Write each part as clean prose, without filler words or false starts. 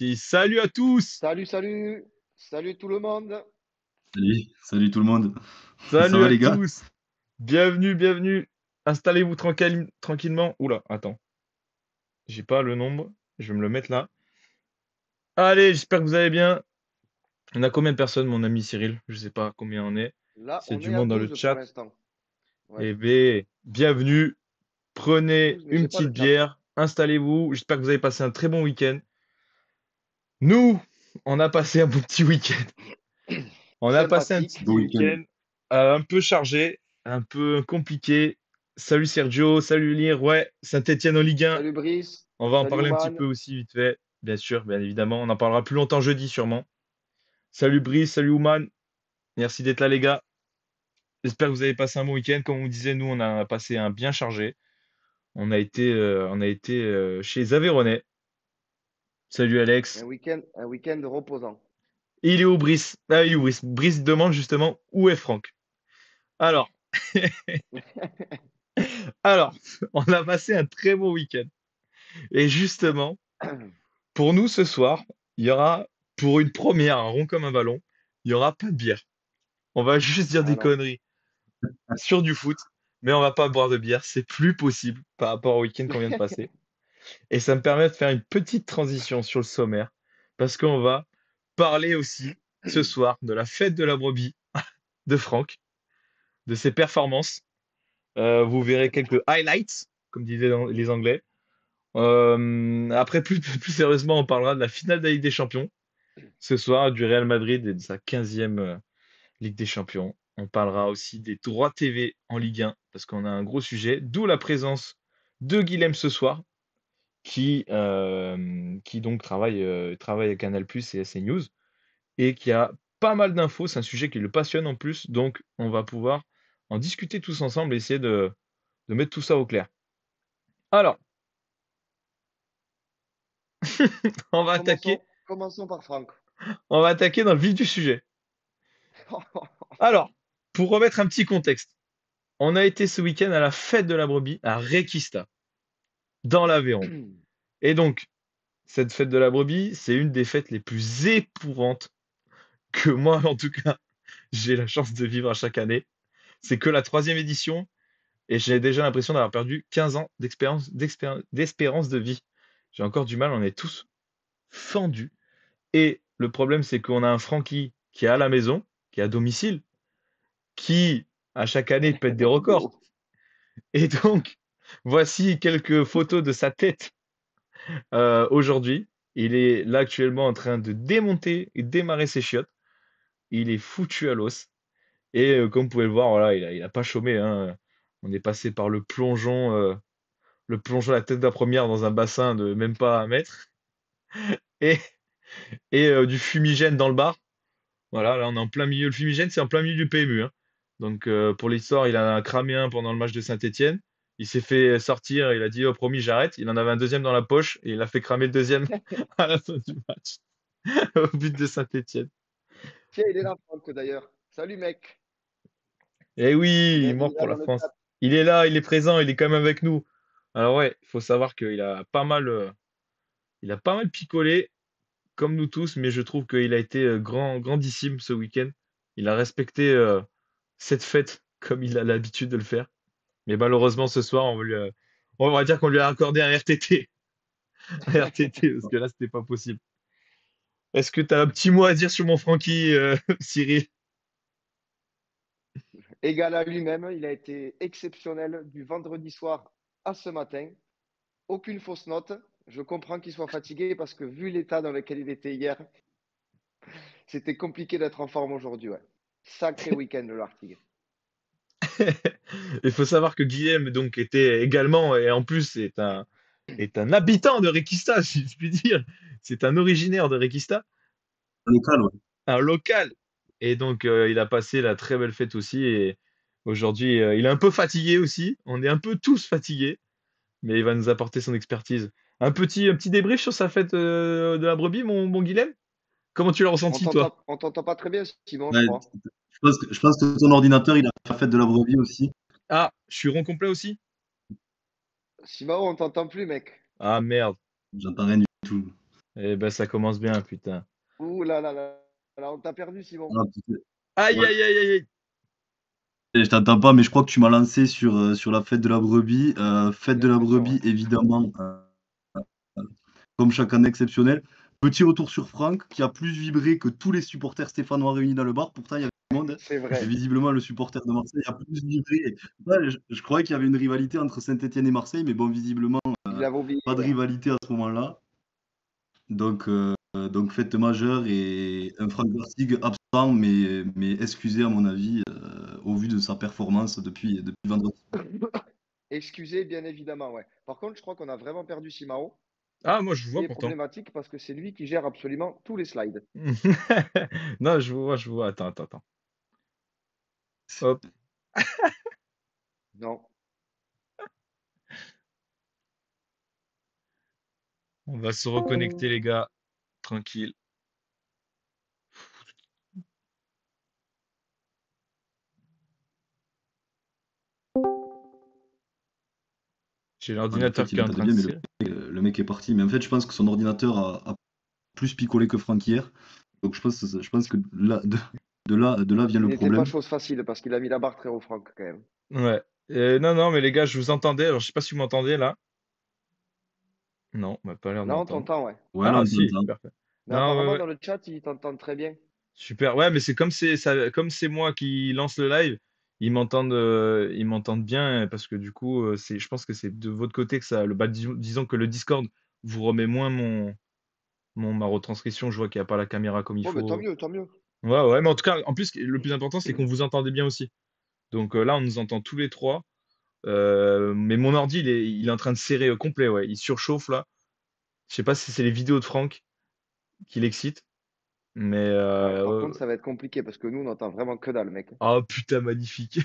parti. Salut à tous! Salut, salut! Salut tout le monde! Salut tout le monde. Ça Salut va à les gars? tous! Bienvenue, bienvenue. Installez-vous tranquillement. Oula, attends, j'ai pas le nombre. Je vais me le mettre là. Allez, j'espère que vous allez bien. On a combien de personnes, mon ami Cyril? Je sais pas combien on est. Là, C'est on du est à monde dans le 12 pour chat. l'instant. Ouais, Eh bien, bienvenue. Prenez 12, mais une j'ai pas le petite chat. bière. Installez-vous. J'espère que vous avez passé un très bon week-end. Nous, on a passé un bon petit week-end. On a passé un Sympathique. petit Beau week-end. week-end un peu chargé, un peu compliqué. Salut Sergio, salut Lire. Ouais, Saint-Étienne en Ligue 1. Salut Brice. On va en Salut parler un petit Oman. peu aussi vite fait, bien sûr, bien évidemment. On en parlera plus longtemps jeudi sûrement. Salut Brice, salut Ouman. Merci d'être là les gars. J'espère que vous avez passé un bon week-end. Comme on vous disait, nous on a passé un bien chargé. On a été chez les Aveyronais. Salut Alex. Un week-end reposant. Il est où Brice? Ah, il est où Brice? Brice demande justement où est Franck. Alors, alors, on a passé un très bon week-end. Et justement, pour nous ce soir, il y aura, pour une première, un rond comme un ballon, il y aura pas de bière. On va juste dire Ah des non. conneries sur du foot, mais on va pas boire de bière. C'est plus possible par rapport au week-end qu'on vient de passer. Et ça me permet de faire une petite transition sur le sommaire, parce qu'on va parler aussi ce soir de la fête de la brebis de Franck, de ses performances. Vous verrez quelques highlights, comme disaient les Anglais. Après, plus sérieusement, on parlera de la finale de la Ligue des Champions ce soir, du Real Madrid et de sa 15e Ligue des Champions. On parlera aussi des droits TV en Ligue 1, parce qu'on a un gros sujet, d'où la présence de Guilhem ce soir, qui donc travaille à Canal+ et à CNews, et qui a pas mal d'infos. C'est un sujet qui le passionne en plus, donc on va pouvoir en discuter tous ensemble et essayer de mettre tout ça au clair. Alors, on va attaquer, Commençons par Franck. on va attaquer dans le vif du sujet. Alors, pour remettre un petit contexte, on a été ce week-end à la fête de la brebis à Requista, dans l'Aveyron. Et donc, cette fête de la brebis, c'est une des fêtes les plus épouvantes que moi, en tout cas, j'ai la chance de vivre à chaque année. C'est que la troisième édition et j'ai déjà l'impression d'avoir perdu 15 ans d'espérance de vie. J'ai encore du mal, on est tous fendus. Et le problème, c'est qu'on a un Francky qui est à la maison, qui est à domicile, qui, à chaque année, pète des records. Oh. Et donc, voici quelques photos de sa tête aujourd'hui. Il est là actuellement en train de démonter et démarrer ses chiottes. Il est foutu à l'os. Et comme vous pouvez le voir, voilà, il a pas chômé, hein. On est passé par le plongeon à la tête de la première dans un bassin de même pas 1 mètre. Et, et du fumigène dans le bar. Voilà, là on est en plein milieu. Le fumigène, c'est en plein milieu du PMU, hein. Donc pour l'histoire, il en a cramé un pendant le match de Saint-Étienne. Il s'est fait sortir, il a dit oh promis j'arrête. Il en avait un deuxième dans la poche et il a fait cramer le deuxième à la fin du match au but de Saint-Étienne. Tiens, il est là, Franck, d'ailleurs. Salut, mec. Et Il oui, il est est, il mort est là pour la dans le France. chat. Il est là, il est présent, il est quand même avec nous. Alors ouais, il faut savoir il a pas mal picolé, comme nous tous, mais je trouve qu'il a été grandissime ce week-end. Il a respecté cette fête comme il a l'habitude de le faire. Mais malheureusement, ce soir, on va dire qu'on lui a accordé un RTT. Un RTT, parce que là, c'était pas possible. Est-ce que tu as un petit mot à dire sur mon Francky, Cyril? Égal à lui-même, il a été exceptionnel du vendredi soir à ce matin. Aucune fausse note. Je comprends qu'il soit fatigué parce que vu l'état dans lequel il était hier, c'était compliqué d'être en forme aujourd'hui. Ouais. Sacré week-end de l'Artigue. Il faut savoir que Guillaume donc était également, et en plus est un habitant de Requista, si je puis dire. C'est un originaire de Requista, Local, ouais. un local. Et donc il a passé la très belle fête aussi. Et aujourd'hui, il est un peu fatigué aussi. On est un peu tous fatigués, mais il va nous apporter son expertise. Un petit débrief sur sa fête de la brebis, mon Guilhem? Comment tu l'as ressenti, toi? On t'entend pas très bien, Simon, je Ouais, crois. je pense que ton ordinateur, il a la fête de la brebis aussi. Ah, je suis rond complet aussi? Simon, on t'entend plus, mec. Ah merde. J'entends rien du tout. Eh ben, ça commence bien, putain. Ouh là là là là, on t'a perdu, Simon. Ah, putain. Aïe, Ouais. aïe, aïe, aïe, aïe. Je t'entends pas, mais je crois que tu m'as lancé sur la fête de la brebis. Fête J'ai de la l'impression, ouais. brebis, évidemment, comme chaque année exceptionnelle. Petit retour sur Franck, qui a plus vibré que tous les supporters stéphanois réunis dans le bar. Pourtant, il y avait du monde, hein. C'est Et vrai. visiblement, le supporter de Marseille a plus vibré. Ouais, je croyais qu'il y avait une rivalité entre Saint-Etienne et Marseille, mais bon, visiblement, Il avait oublié, pas de ouais. rivalité à ce moment-là. Donc fête majeure et un Franck Vertig absent, mais excusé à mon avis, au vu de sa performance depuis vendredi. Excusez, bien évidemment, ouais. Par contre, je crois qu'on a vraiment perdu Simao, Ah, moi, je vous qui vois est pourtant. problématique parce que c'est lui qui gère absolument tous les slides. Non, je vous vois, je vous vois. Attends, attends, attends. Hop, Non. on va se reconnecter, les gars. Tranquille. J'ai Ouais, en l'ordinateur fait, qui il est en entendait train de bien, mais se... le mec est parti. Mais en fait, je pense que son ordinateur a plus picolé que Franck hier. Donc je pense que de là vient Il le n'était pas problème. chose facile parce qu'il a mis la barre très haut, Franck, quand même. Ouais. Non, non, mais les gars, je vous entendais. Alors, je sais pas si vous m'entendez là. Non, on m'a pas l'air de Là, on m'entendre. t'entend, ouais. Ouais, là, Ah, on si, t'entend. parfait. Mais Non, ouais, apparemment, ouais. dans le chat, ils t'entendent très bien. Super. Ouais, mais c'est comme comme c'est moi qui lance le live, ils m'entendent bien parce que du coup, je pense que c'est de votre côté que ça, disons que le Discord vous remet moins ma retranscription. Je vois qu'il n'y a pas la caméra comme il Bon, mais tant faut. mieux, tant mieux. Ouais, ouais, mais en tout cas, en plus, le plus important, c'est qu'on vous entendez bien aussi. Donc là, on nous entend tous les trois. Mais mon ordi, il est en train de serrer au complet, ouais. Il surchauffe là. Je sais pas si c'est les vidéos de Franck qui l'excitent, mais Ouais, par contre, ça va être compliqué parce que nous, on n'entend vraiment que dalle, mec. oh putain, magnifique.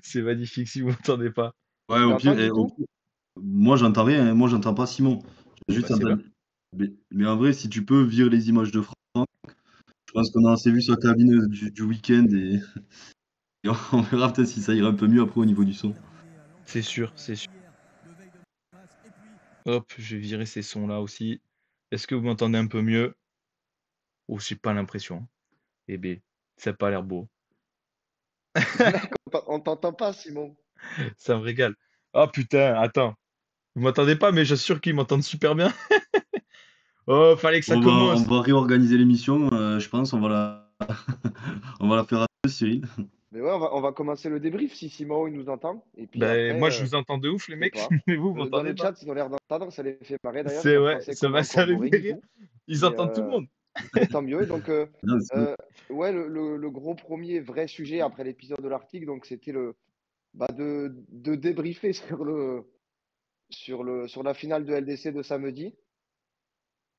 C'est magnifique si vous m'entendez pas. Ouais, Tu au l'entends pire, du coup? moi, j'entends rien, hein. Moi, j'entends pas Simon. J'ai Bah juste c'est bien. entendu. Mais en vrai, si tu peux, vire les images de Franck. Je pense qu'on a assez vu sa cabine du week-end et on verra peut-être si ça ira un peu mieux après au niveau du son. C'est sûr, c'est sûr. Hop, je vais virer ces sons-là aussi. Est-ce que vous m'entendez un peu mieux? Oh, j'ai pas l'impression. Eh ben, ça a pas l'air beau. Mec, on t'entend pas, Simon. Ça me régale. Oh putain, attends. Vous m'entendez pas, mais j'assure qu'ils m'entendent super bien. Oh, fallait que ça On commence. va réorganiser l'émission, je pense. On va la faire à deux, Cyril. Mais ouais, on va commencer le débrief si Simon il nous entend. Et puis Ben, après, moi, je vous entends de ouf, je les sais mecs, pas. mais vous Dans m'entendez le pas. chat, ils ont l'air d'entendre, ça les fait marrer d'ailleurs. C'est Quand je ouais, pensais qu'on ça les encorborait fait du rire. tout. Ils Mais, entendent tout le monde. mais tant mieux. Et donc, Non, euh, ouais, le gros premier vrai sujet après l'épisode de l'article, donc c'était de débriefer sur la finale de LDC de samedi.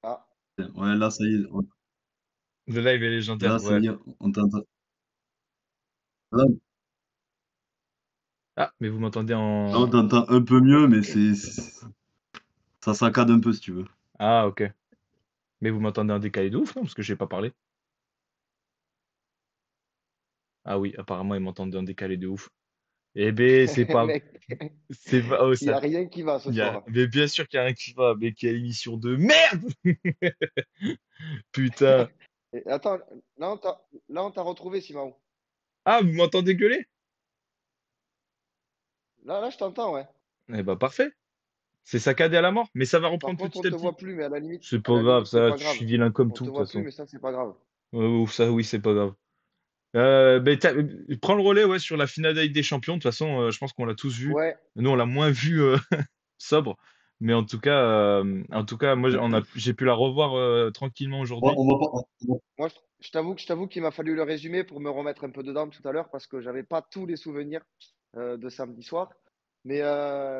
Ah, ouais, là, ça y est. Le live est Là, légendaire, ça ouais. y est, on t'entend. Là, Ah, mais vous m'entendez on en... t'entend un peu mieux, mais ça saccade un peu si tu veux. Ah, ok. Mais vous m'entendez en décalé de ouf, non? Parce que j'ai pas parlé. Ah oui, apparemment, ils m'entendent en décalé de ouf. Eh ben, mec, c'est pas, oh, il n'y ça, a rien qui va ce soir. mais bien sûr qu'il y a rien qui va, mais quelle émission de merde! Putain. Et attends, là, on t'a retrouvé, Simon. Ah, vous m'entendez gueuler? Là, je t'entends, ouais. Eh ben, parfait. C'est saccadé à la mort, mais ça va Par reprendre contre, on petit à te petit. voit plus, mais à la limite, C'est pas grave, c'est ça, pas je grave. suis vilain comme On tout, te de toute voit plus, façon. mais ça, c'est pas grave. Ça, oui, c'est pas grave. Ben, prends le relais, ouais, sur la finale de la Ligue des Champions. De toute façon, je pense qu'on l'a tous vu. Ouais, Nous, on l'a moins vu sobre. Mais en tout cas, moi, j'ai pu la revoir tranquillement aujourd'hui. On va pas. moi, je t'avoue qu'il m'a fallu le résumer pour me remettre un peu dedans tout à l'heure parce que j'avais pas tous les souvenirs de samedi soir. Mais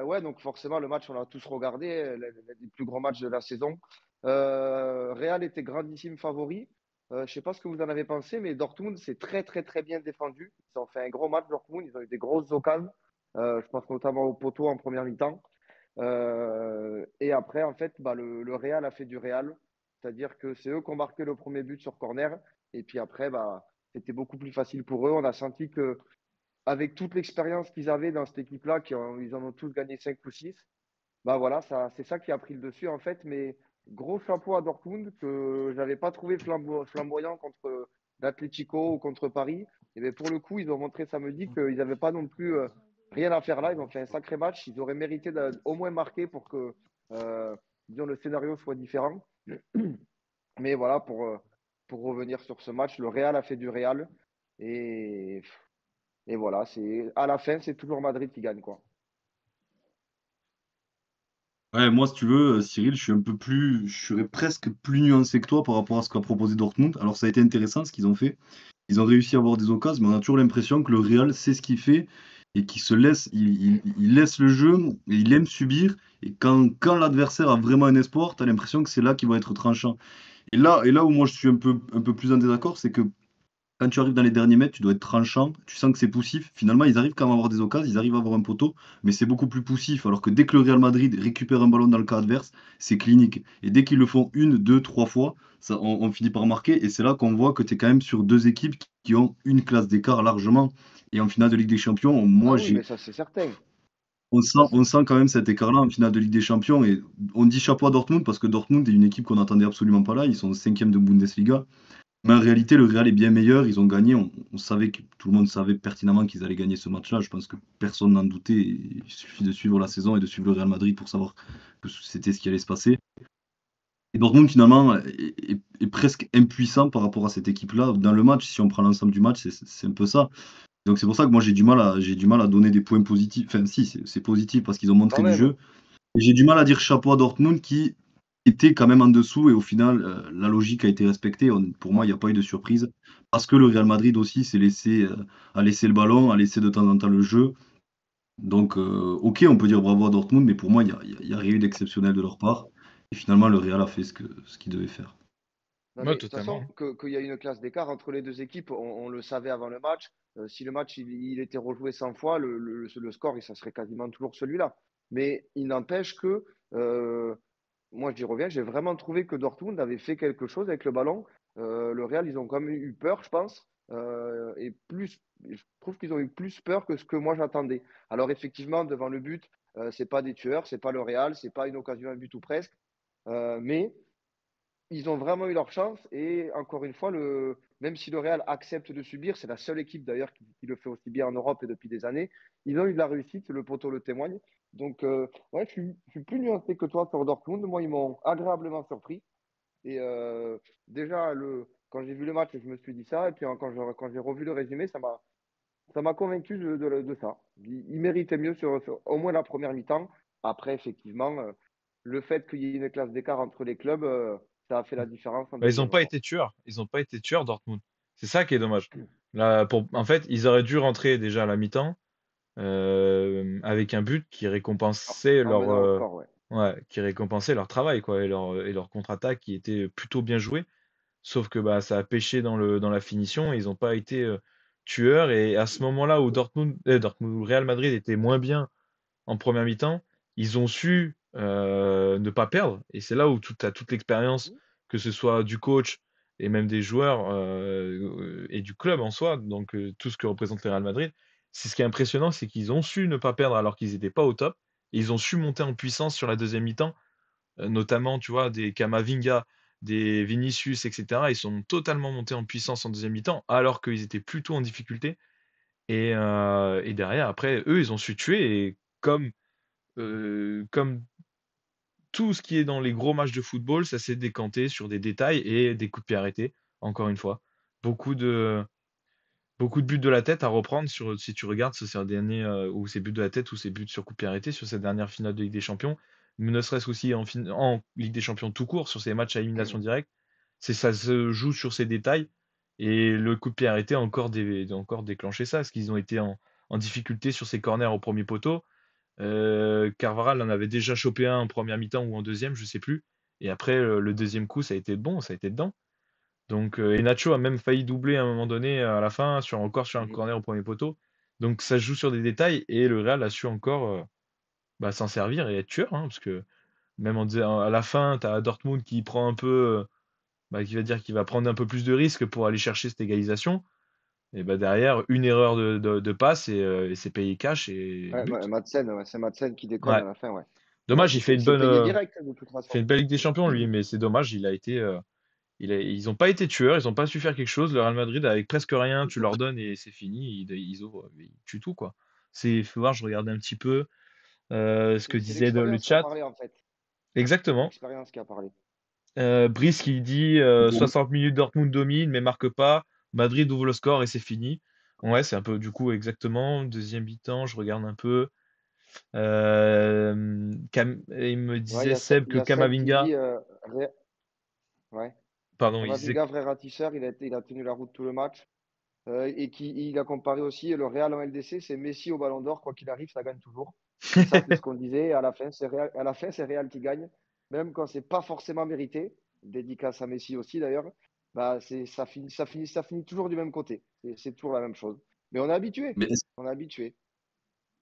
ouais, donc forcément, le match, on l'a tous regardé, l'un des plus grands matchs de la saison. Real était grandissime favori. Je sais pas ce que vous en avez pensé, mais Dortmund s'est très, très, très bien défendu. Ils ont fait un gros match, Dortmund. Ils ont eu des grosses occasions. Je pense notamment au poteau en première mi-temps. Et après, en fait, le Real a fait du Real. C'est-à-dire que c'est eux qui ont marqué le premier but sur corner. Et puis après, c'était beaucoup plus facile pour eux. On a senti que avec toute l'expérience qu'ils avaient dans cette équipe-là, ils en ont tous gagné 5 ou 6. Bah voilà, c'est ça qui a pris le dessus en fait. Mais gros chapeau à Dortmund que j'avais pas trouvé flamboyant contre l'Atlético ou contre Paris. Et bien pour le coup, ils ont montré samedi qu'ils n'avaient pas non plus rien à faire là. Ils ont fait un sacré match. Ils auraient mérité au moins marquer pour que disons, le scénario soit différent. Mais voilà, pour revenir sur ce match, le Real a fait du Real. Et, et voilà, à la fin, c'est toujours Madrid qui gagne, quoi. Ouais, moi, si tu veux, Cyril, je serais presque plus nuancé que toi par rapport à ce qu'a proposé Dortmund. Alors, ça a été intéressant ce qu'ils ont fait. Ils ont réussi à avoir des occasions, mais on a toujours l'impression que le Real sait ce qu'il fait et qu'il se laisse, il laisse le jeu et il aime subir. Et quand l'adversaire a vraiment un espoir, tu as l'impression que c'est là qu'il va être tranchant. Et là où moi je suis un peu plus en désaccord, c'est que quand tu arrives dans les derniers mètres, tu dois être tranchant, tu sens que c'est poussif. Finalement, ils arrivent quand même à avoir des occasions, ils arrivent à avoir un poteau, mais c'est beaucoup plus poussif. Alors que dès que le Real Madrid récupère un ballon dans le cas adverse, c'est clinique. Et dès qu'ils le font une, deux, trois fois, ça, on finit par marquer. Et c'est là qu'on voit que tu es quand même sur deux équipes qui ont une classe d'écart largement. Et en finale de Ligue des Champions, Ah oui, mais ça, c'est certain. on sent, Ça, c'est- on sent quand même cet écart-là en finale de Ligue des Champions. Et on dit chapeau à Dortmund parce que Dortmund est une équipe qu'on n'attendait absolument pas là. Ils sont cinquième de Bundesliga. Mais en réalité, le Real est bien meilleur. Ils ont gagné. On savait que tout le monde savait pertinemment qu'ils allaient gagner ce match-là. Je pense que personne n'en doutait. Il suffit de suivre la saison et de suivre le Real Madrid pour savoir que c'était ce qui allait se passer. Et Dortmund, finalement, est presque impuissant par rapport à cette équipe-là. Dans le match, si on prend l'ensemble du match, c'est un peu ça. Donc c'est pour ça que moi j'ai du mal à donner des points positifs. Enfin, si, c'est positif parce qu'ils ont Quand montré du même. jeu. Et j'ai du mal à dire chapeau à Dortmund qui était quand même en dessous et au final, la logique a été respectée. Pour moi, il n'y a pas eu de surprise parce que le Real Madrid aussi a laissé le ballon, a laissé de temps en temps le jeu. Donc, ok, on peut dire bravo à Dortmund, mais pour moi, il y a rien eu d'exceptionnel de leur part. Et finalement, le Real a fait ce qu'il devait faire. Non, Ouais, mais de toute façon, totalement. qu'il y a une classe d'écart entre les deux équipes, on le savait avant le match. Si le match il était rejoué 100 fois, le score, ça serait quasiment toujours celui-là. Mais il n'empêche que, euh, moi j'y reviens, j'ai vraiment trouvé que Dortmund avait fait quelque chose avec le ballon. Le Real, ils ont quand même eu peur, je pense. Et plus, je trouve qu'ils ont eu plus peur que ce que moi j'attendais. Alors effectivement, devant le but, c'est pas des tueurs, c'est pas le Real, c'est pas une occasion à but ou presque. Mais ils ont vraiment eu leur chance et encore une fois, même si le Real accepte de subir, c'est la seule équipe d'ailleurs qui le fait aussi bien en Europe et depuis des années, ils ont eu de la réussite, le poteau le témoigne. Donc, ouais, je suis plus nuancé que toi sur Dortmund. Moi, ils m'ont agréablement surpris. Et déjà, quand j'ai vu le match, je me suis dit ça. Et puis quand j'ai revu le résumé, ça m'a convaincu de ça. Il méritait mieux sur au moins la première mi-temps. Après, effectivement, le fait qu'il y ait une classe d'écart entre les clubs, ça a fait la différence en Bah, ils n'ont deuxième pas mi-temps. été tueurs. Ils n'ont pas été tueurs, Dortmund. C'est ça qui est dommage. Là, en fait, ils auraient dû rentrer déjà à la mi-temps avec un but qui récompensait En menant au score, ouais. ouais, qui récompensait leur travail, quoi, et leur contre-attaque qui était plutôt bien jouée. Sauf que bah, ça a pêché dans la finition et ils n'ont pas été tueurs. Et à ce moment-là où où le Real Madrid était moins bien en première mi-temps, ils ont su ne pas perdre. Et c'est là où tu as toute l'expérience, que ce soit du coach et même des joueurs et du club en soi, donc tout ce que représente le Real Madrid. C'est ce qui est impressionnant, c'est qu'ils ont su ne pas perdre alors qu'ils n'étaient pas au top. Et ils ont su monter en puissance sur la deuxième mi-temps, notamment, tu vois, des Camavinga, des Vinicius, etc. Ils sont totalement montés en puissance en deuxième mi-temps alors qu'ils étaient plutôt en difficulté. Et derrière, après, eux, ils ont su tuer. Et comme tout ce qui est dans les gros matchs de football, ça s'est décanté sur des détails et des coups de pied arrêtés, encore une fois. Beaucoup de, beaucoup de buts de la tête à reprendre si tu regardes sur ces derniers, ou ces buts de la tête ou ces buts sur coups de pied arrêtés sur cette dernière finale de Ligue des Champions, ne serait-ce aussi en Ligue des Champions tout court, sur ces matchs à élimination directe. Ça se joue sur ces détails. Et le coup de pied arrêté a encore déclenché ça, parce qu'ils ont été en difficulté sur ces corners au premier poteau. Carvajal en avait déjà chopé un en première mi-temps ou en deuxième, je sais plus. Et après, le deuxième coup, ça a été bon, ça a été dedans. Donc, et Nacho a même failli doubler à un moment donné à la fin, encore sur un Mhm. corner au premier poteau. Donc ça se joue sur des détails et le Real a su encore bah, s'en servir et être tueur, hein, parce que même à la fin, tu as Dortmund qui prend un peu, bah, qui va dire qu'il va prendre un peu plus de risques pour aller chercher cette égalisation. Et bah derrière, une erreur de passe et c'est payé cash et Ouais, but. Madsen, ouais, c'est Madsen qui déconne Ouais. à la fin, ouais. Dommage, il fait une C'est bonne, payé direct, de toute il fait façon. une belle Ligue des Champions, lui, mais c'est dommage, ils n'ont pas été tueurs, ils n'ont pas su faire quelque chose. Le Real Madrid, avec presque rien, tu leur donnes et c'est fini, ils tuent tout, quoi. Faut voir, je regardais un petit peu ce que C'est disait le l'expérience qui a chat. parlé, en fait. Exactement. L'expérience qui a parlé. Brice qui dit Pour- 60 minutes, Dortmund domine, mais marque pas. Madrid ouvre le score et c'est fini. Ouais, c'est un peu du coup exactement. Deuxième mi-temps, je regarde un peu. Et il me Ouais, disait Seb il que y a Seb qui Kamavinga, dit ouais. pardon, il disait Camavinga, vrai ratisseur, il a tenu la route tout le match. Et il a comparé aussi le Real en LDC, c'est Messi au Ballon d'Or, quoi qu'il arrive, ça gagne toujours. Et ça, c'est ce qu'on disait. À la fin, c'est Real qui gagne, même quand c'est pas forcément mérité. Dédicace à Messi aussi d'ailleurs. Bah, ça finit toujours du même côté. C'est toujours la même chose. Mais on est habitué. Mais On est habitué.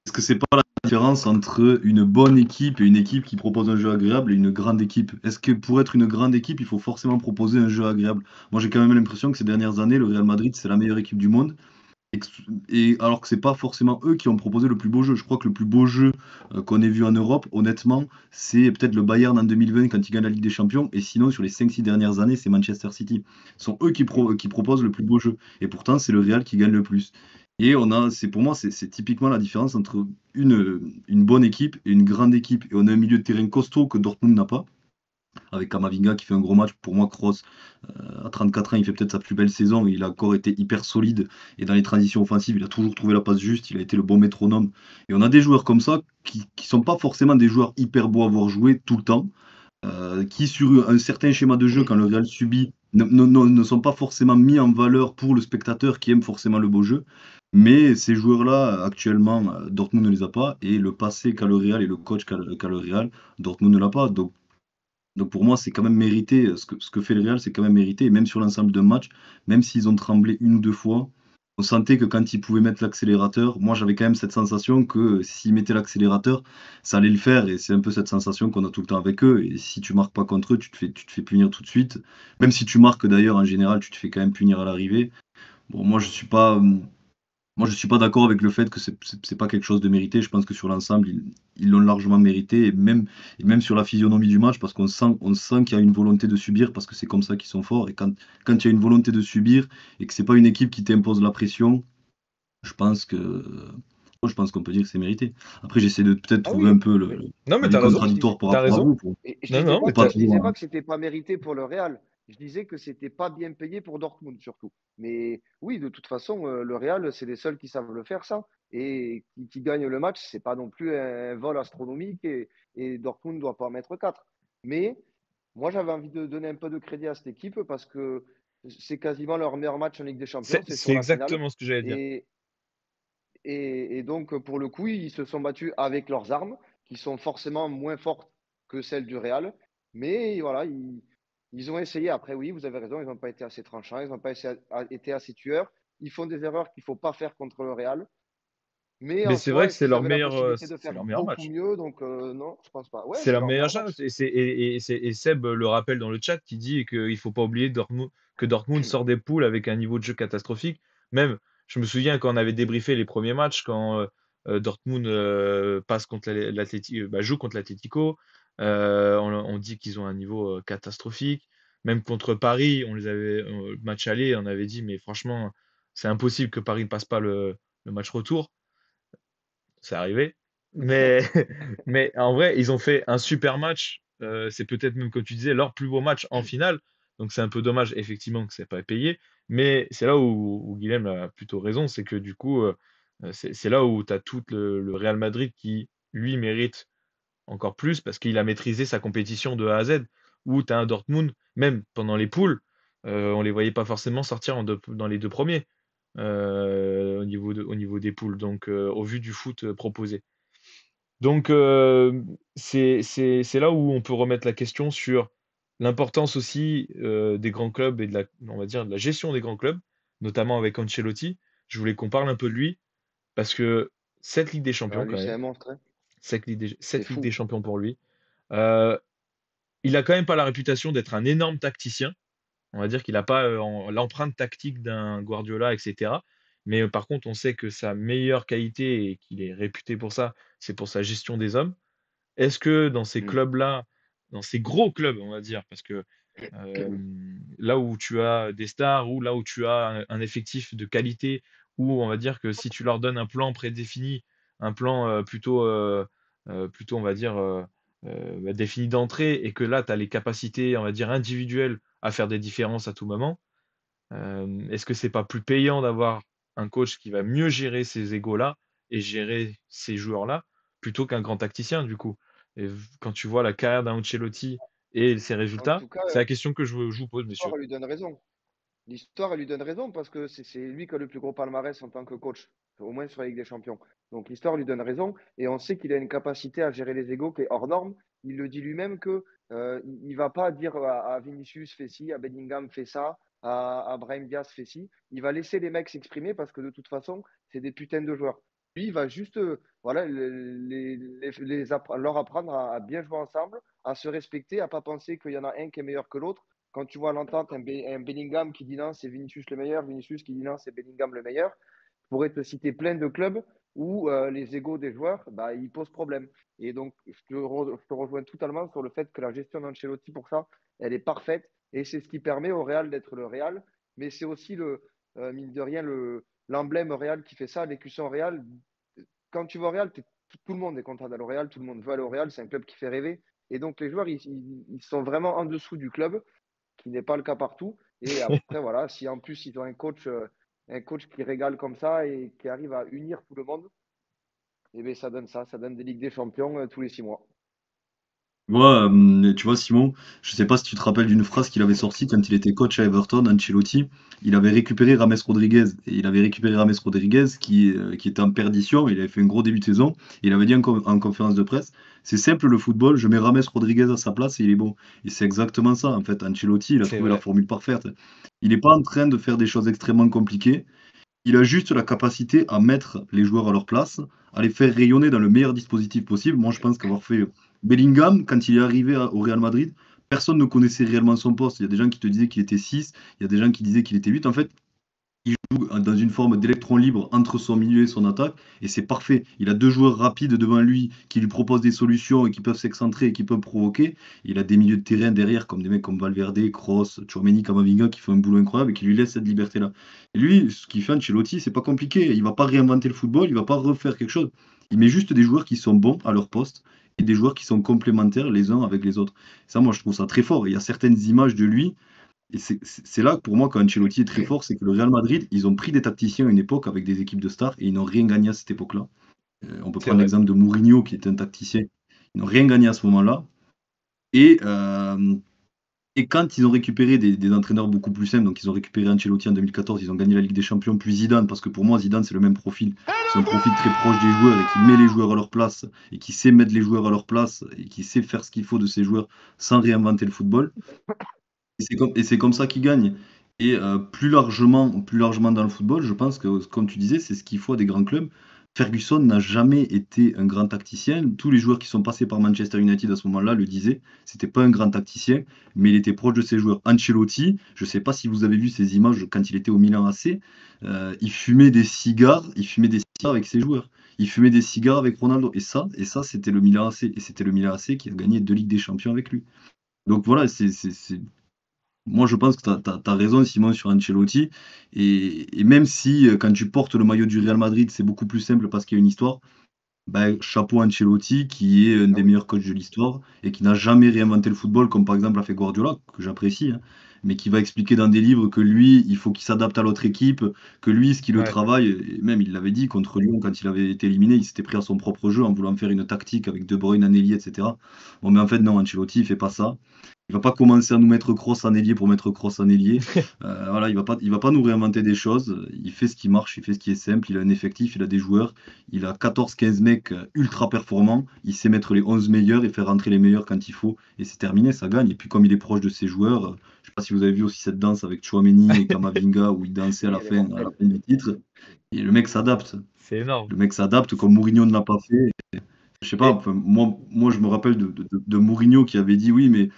est-ce que c'est pas la différence entre une bonne équipe et une équipe qui propose un jeu agréable et une grande équipe? Est-ce que pour être une grande équipe, il faut forcément proposer un jeu agréable? Moi, j'ai quand même l'impression que ces dernières années, le Real Madrid, c'est la meilleure équipe du monde. Et alors que c'est pas forcément eux qui ont proposé le plus beau jeu. Je crois que le plus beau jeu qu'on ait vu en Europe, honnêtement, c'est peut-être le Bayern en 2020 quand ils gagnent la Ligue des Champions. Et sinon, sur les 5-6 dernières années, c'est Manchester City. Ce sont eux qui proposent le plus beau jeu. Et pourtant, c'est le Real qui gagne le plus. Et pour moi, c'est typiquement la différence entre une bonne équipe et une grande équipe. Et on a un milieu de terrain costaud que Dortmund n'a pas avec Kamavinga qui fait un gros match. Pour moi, Kroos, à 34 ans, il fait peut-être sa plus belle saison. Il a encore été hyper solide. Et dans les transitions offensives, il a toujours trouvé la passe juste. Il a été le bon métronome. Et on a des joueurs comme ça qui sont pas forcément des joueurs hyper beaux à voir jouer tout le temps. Qui, sur un certain schéma de jeu, quand le Real subit, ne sont pas forcément mis en valeur pour le spectateur qui aime forcément le beau jeu. Mais ces joueurs-là, actuellement, Dortmund ne les a pas. Et le passé qu'a le Real et le coach qu'a le Real, Dortmund ne l'a pas. Donc pour moi, c'est quand même mérité. Ce que fait le Real, c'est quand même mérité. Et même sur l'ensemble d'un match, même s'ils ont tremblé une ou deux fois, on sentait que quand ils pouvaient mettre l'accélérateur, moi j'avais quand même cette sensation que s'ils mettaient l'accélérateur, ça allait le faire. Et c'est un peu cette sensation qu'on a tout le temps avec eux. Et si tu marques pas contre eux, tu te fais punir tout de suite. Même si tu marques d'ailleurs, en général, tu te fais quand même punir à l'arrivée. Bon, moi, je suis pas d'accord avec le fait que c'est pas quelque chose de mérité. Je pense que sur l'ensemble, ils l'ont largement mérité. Et même sur la physionomie du match, parce qu'on sent qu'il y a une volonté de subir, parce que c'est comme ça qu'ils sont forts. Et quand il y a une volonté de subir et que c'est pas une équipe qui t'impose la pression, je pense que, moi, je pense qu'on peut dire que c'est mérité. Après, j'essaie de peut-être Ah trouver un oui, peu mais non, mais l'avis t'as raison. je disais, contradictoire par T'as rapport à raison. vous. et Non, non, mais Pas je disais toujours, pas hein. que c'était pas mérité pour le Real. Je disais que c'était pas bien payé pour Dortmund surtout. Mais oui, de toute façon, le Real, c'est les seuls qui savent le faire ça. Et qui gagnent le match, c'est pas non plus un vol astronomique et Dortmund ne doit pas en mettre 4. Mais moi, j'avais envie de donner un peu de crédit à cette équipe parce que c'est quasiment leur meilleur match en Ligue des Champions, c'est C'est sur la finale. exactement ce que j'allais dire. Et, et donc, pour le coup, ils se sont battus avec leurs armes, qui sont forcément moins fortes que celles du Real. Mais voilà, ils ont essayé. Après, oui, vous avez raison, ils n'ont pas été assez tranchants, ils n'ont pas été assez tueurs. Ils font des erreurs qu'il ne faut pas faire contre le Real. Mais Mais en c'est vrai soi, que est-ce qu'ils avaient la possibilité de c'est faire leur meilleur beaucoup match. mieux? Donc, non, je pense pas. Ouais, C'est c'est leur leur meilleure meilleur chance. match. Et Seb le rappelle dans le chat qui dit qu'il faut pas oublier que Dortmund sort des poules avec un niveau de jeu catastrophique. Même, je me souviens quand on avait débriefé les premiers matchs, quand Dortmund passe contre joue contre l'Atlético, on dit qu'ils ont un niveau catastrophique. Même contre Paris, on les avait, le match aller, on avait dit, mais franchement, c'est impossible que Paris ne passe pas le match retour. C'est arrivé. Mais, mais en vrai, ils ont fait un super match. C'est peut-être même, comme tu disais, leur plus beau match en finale. Donc c'est un peu dommage, effectivement, que c'est pas payé. Mais c'est là où Guilhem a plutôt raison. C'est que du coup, c'est là où tu as tout le Real Madrid qui, lui, mérite encore plus parce qu'il a maîtrisé sa compétition de A à Z. Où tu as un Dortmund, même pendant les poules, on les voyait pas forcément sortir dans les deux premiers au niveau des poules, donc au vu du foot proposé. Donc c'est là où on peut remettre la question sur l'importance aussi des grands clubs et on va dire, de la gestion des grands clubs, notamment avec Ancelotti. Je voulais qu'on parle un peu de lui parce que cette Ligue des Ah, Champions lui, quand c'est même, un monstre, hein. C'est cette Ligue des fou. Champions pour lui, euh, il a quand même pas la réputation d'être un énorme tacticien. On va dire qu'il n'a pas l'empreinte tactique d'un Guardiola, etc. Mais par contre, on sait que sa meilleure qualité, et qu'il est réputé pour ça, c'est pour sa gestion des hommes. Est-ce que dans ces Mm. clubs-là, dans ces gros clubs, on va dire, parce que là où tu as des stars ou là où tu as un effectif de qualité, où on va dire que si tu leur donnes un plan prédéfini, un plan plutôt, on va dire, défini d'entrée, et que là, tu as les capacités, on va dire, individuelles à faire des différences à tout moment, est-ce que c'est pas plus payant d'avoir un coach qui va mieux gérer ces égos-là et gérer ces joueurs-là plutôt qu'un grand tacticien du coup? Et quand tu vois la carrière d'un Ancelotti et ses En résultats, tout cas, c'est la question que je vous pose, messieurs. l'histoire lui donne raison. L'histoire, elle lui donne raison parce que c'est lui qui a le plus gros palmarès en tant que coach, au moins sur la Ligue des Champions. Donc l'histoire lui donne raison et on sait qu'il a une capacité à gérer les égos qui est hors norme. Il le dit lui-même que il va pas dire à Vinicius fais ci, à Bellingham fais ça, à Brahim Diaz fais ci. Il va laisser les mecs s'exprimer parce que de toute façon, c'est des putains de joueurs. Lui, il va juste voilà, leur apprendre à bien jouer ensemble, à se respecter, à pas penser qu'il y en a un qui est meilleur que l'autre. Quand tu vois l'entente, un Bellingham qui dit non, c'est Vinicius le meilleur, Vinicius qui dit non, c'est Bellingham le meilleur, je pourrais te citer plein de clubs où les égos des joueurs, bah, ils posent problème. Et donc, je te rejoins totalement sur le fait que la gestion d'Ancelotti, pour ça, elle est parfaite. Et c'est ce qui permet au Real d'être le Real. Mais c'est aussi, mine de rien, l'emblème Real qui fait ça, l'écusson Real. Quand tu vas au Real, tout le monde est content d'aller au Real, tout le monde veut aller au Real, c'est un club qui fait rêver. Et donc, les joueurs, ils sont vraiment en dessous du club qui n'est pas le cas partout. Et après, voilà, si en plus ils ont un coach qui régale comme ça et qui arrive à unir tout le monde, et bien ça donne des Ligues des Champions tous les 6 mois. Tu vois, Simon, je sais pas si tu te rappelles d'une phrase qu'il avait sortie quand il était coach à Everton, Ancelotti. Il avait récupéré Rames Rodriguez. Et il avait récupéré Rames Rodriguez qui était en perdition. Il avait fait un gros début de saison. Et il avait dit en conférence de presse, c'est simple le football, je mets Rames Rodriguez à sa place et il est bon. Et c'est exactement ça, en fait. Ancelotti, il a C'est trouvé la vrai, formule parfaite. Il n'est pas en train de faire des choses extrêmement compliquées. Il a juste la capacité à mettre les joueurs à leur place, à les faire rayonner dans le meilleur dispositif possible. Moi, je pense qu'avoir fait Bellingham, quand il est arrivé au Real Madrid, personne ne connaissait réellement son poste. Il y a des gens qui te disaient qu'il était 6, il y a des gens qui disaient qu'il était 8. En fait, il joue dans une forme d'électron libre entre son milieu et son attaque, et c'est parfait. Il a deux joueurs rapides devant lui qui lui proposent des solutions et qui peuvent s'excentrer et qui peuvent provoquer. Il a des milieux de terrain derrière, comme des mecs comme Valverde, Kroos, Tchouaméni, Camavinga, qui font un boulot incroyable et qui lui laissent cette liberté-là. Et lui, ce qu'il fait Ancelotti, c'est pas compliqué. Il va pas réinventer le football, il va pas refaire quelque chose. Il met juste des joueurs qui sont bons à leur poste et des joueurs qui sont complémentaires les uns avec les autres. Ça, moi, je trouve ça très fort. Il y a certaines images de lui et c'est là que pour moi, quand Ancelotti est très fort, c'est que le Real Madrid, ils ont pris des tacticiens à une époque avec des équipes de stars et ils n'ont rien gagné à cette époque-là. On peut c'est prendre vrai. l'exemple de Mourinho, qui était un tacticien. Ils n'ont rien gagné à ce moment-là. Et, euh, et quand ils ont récupéré des entraîneurs beaucoup plus simples, donc ils ont récupéré Ancelotti en 2014, ils ont gagné la Ligue des Champions, puis Zidane, parce que pour moi, Zidane, c'est le même profil. C'est un profil très proche des joueurs et qui met les joueurs à leur place, et qui sait mettre les joueurs à leur place, et qui sait faire ce qu'il faut de ces joueurs sans réinventer le football. Et c'est comme ça qu'ils gagnent. Et plus largement dans le football, je pense que, comme tu disais, c'est ce qu'il faut à des grands clubs. Ferguson n'a jamais été un grand tacticien. Tous les joueurs qui sont passés par Manchester United à ce moment-là le disaient. C'était pas un grand tacticien, mais il était proche de ses joueurs. Ancelotti, je sais pas si vous avez vu ces images quand il était au Milan AC, il fumait des cigares avec ses joueurs. Il fumait des cigares avec Ronaldo. Et ça, c'était le Milan AC. Et c'était le Milan AC qui a gagné 2 Ligues des Champions avec lui. Donc voilà, moi, je pense que tu as raison, Simon, sur Ancelotti. Et même si, quand tu portes le maillot du Real Madrid, c'est beaucoup plus simple parce qu'il y a une histoire, ben, chapeau Ancelotti, qui est un Ah des oui. meilleurs coachs de l'histoire et qui n'a jamais réinventé le football, comme par exemple a fait Guardiola, que j'apprécie, hein, mais qui va expliquer dans des livres que lui, il faut qu'il s'adapte à l'autre équipe, que lui, ce qui le Ouais, travaille, et même il l'avait dit contre Lyon quand il avait été éliminé, il s'était pris à son propre jeu en voulant faire une tactique avec De Bruyne, Anelli, etc. Bon, mais en fait, non, Ancelotti, il fait pas ça. Il va pas commencer à nous mettre Kroos en ailier pour mettre Kroos en ailier. Voilà, il va pas nous réinventer des choses. Il fait ce qui marche, il fait ce qui est simple. Il a un effectif, il a des joueurs. Il a 14-15 mecs ultra performants. Il sait mettre les 11 meilleurs et faire rentrer les meilleurs quand il faut. Et c'est terminé, ça gagne. Et puis comme il est proche de ses joueurs, je sais pas si vous avez vu aussi cette danse avec Tchouaméni et Kamavinga où il dansait à Oui, la elle est fin, à la mortelle. fin du titre. Et le mec s'adapte. c'est énorme. Le mec s'adapte comme Mourinho ne l'a pas fait. Je sais pas, Et enfin, moi je me rappelle de Mourinho qui avait dit oui, mais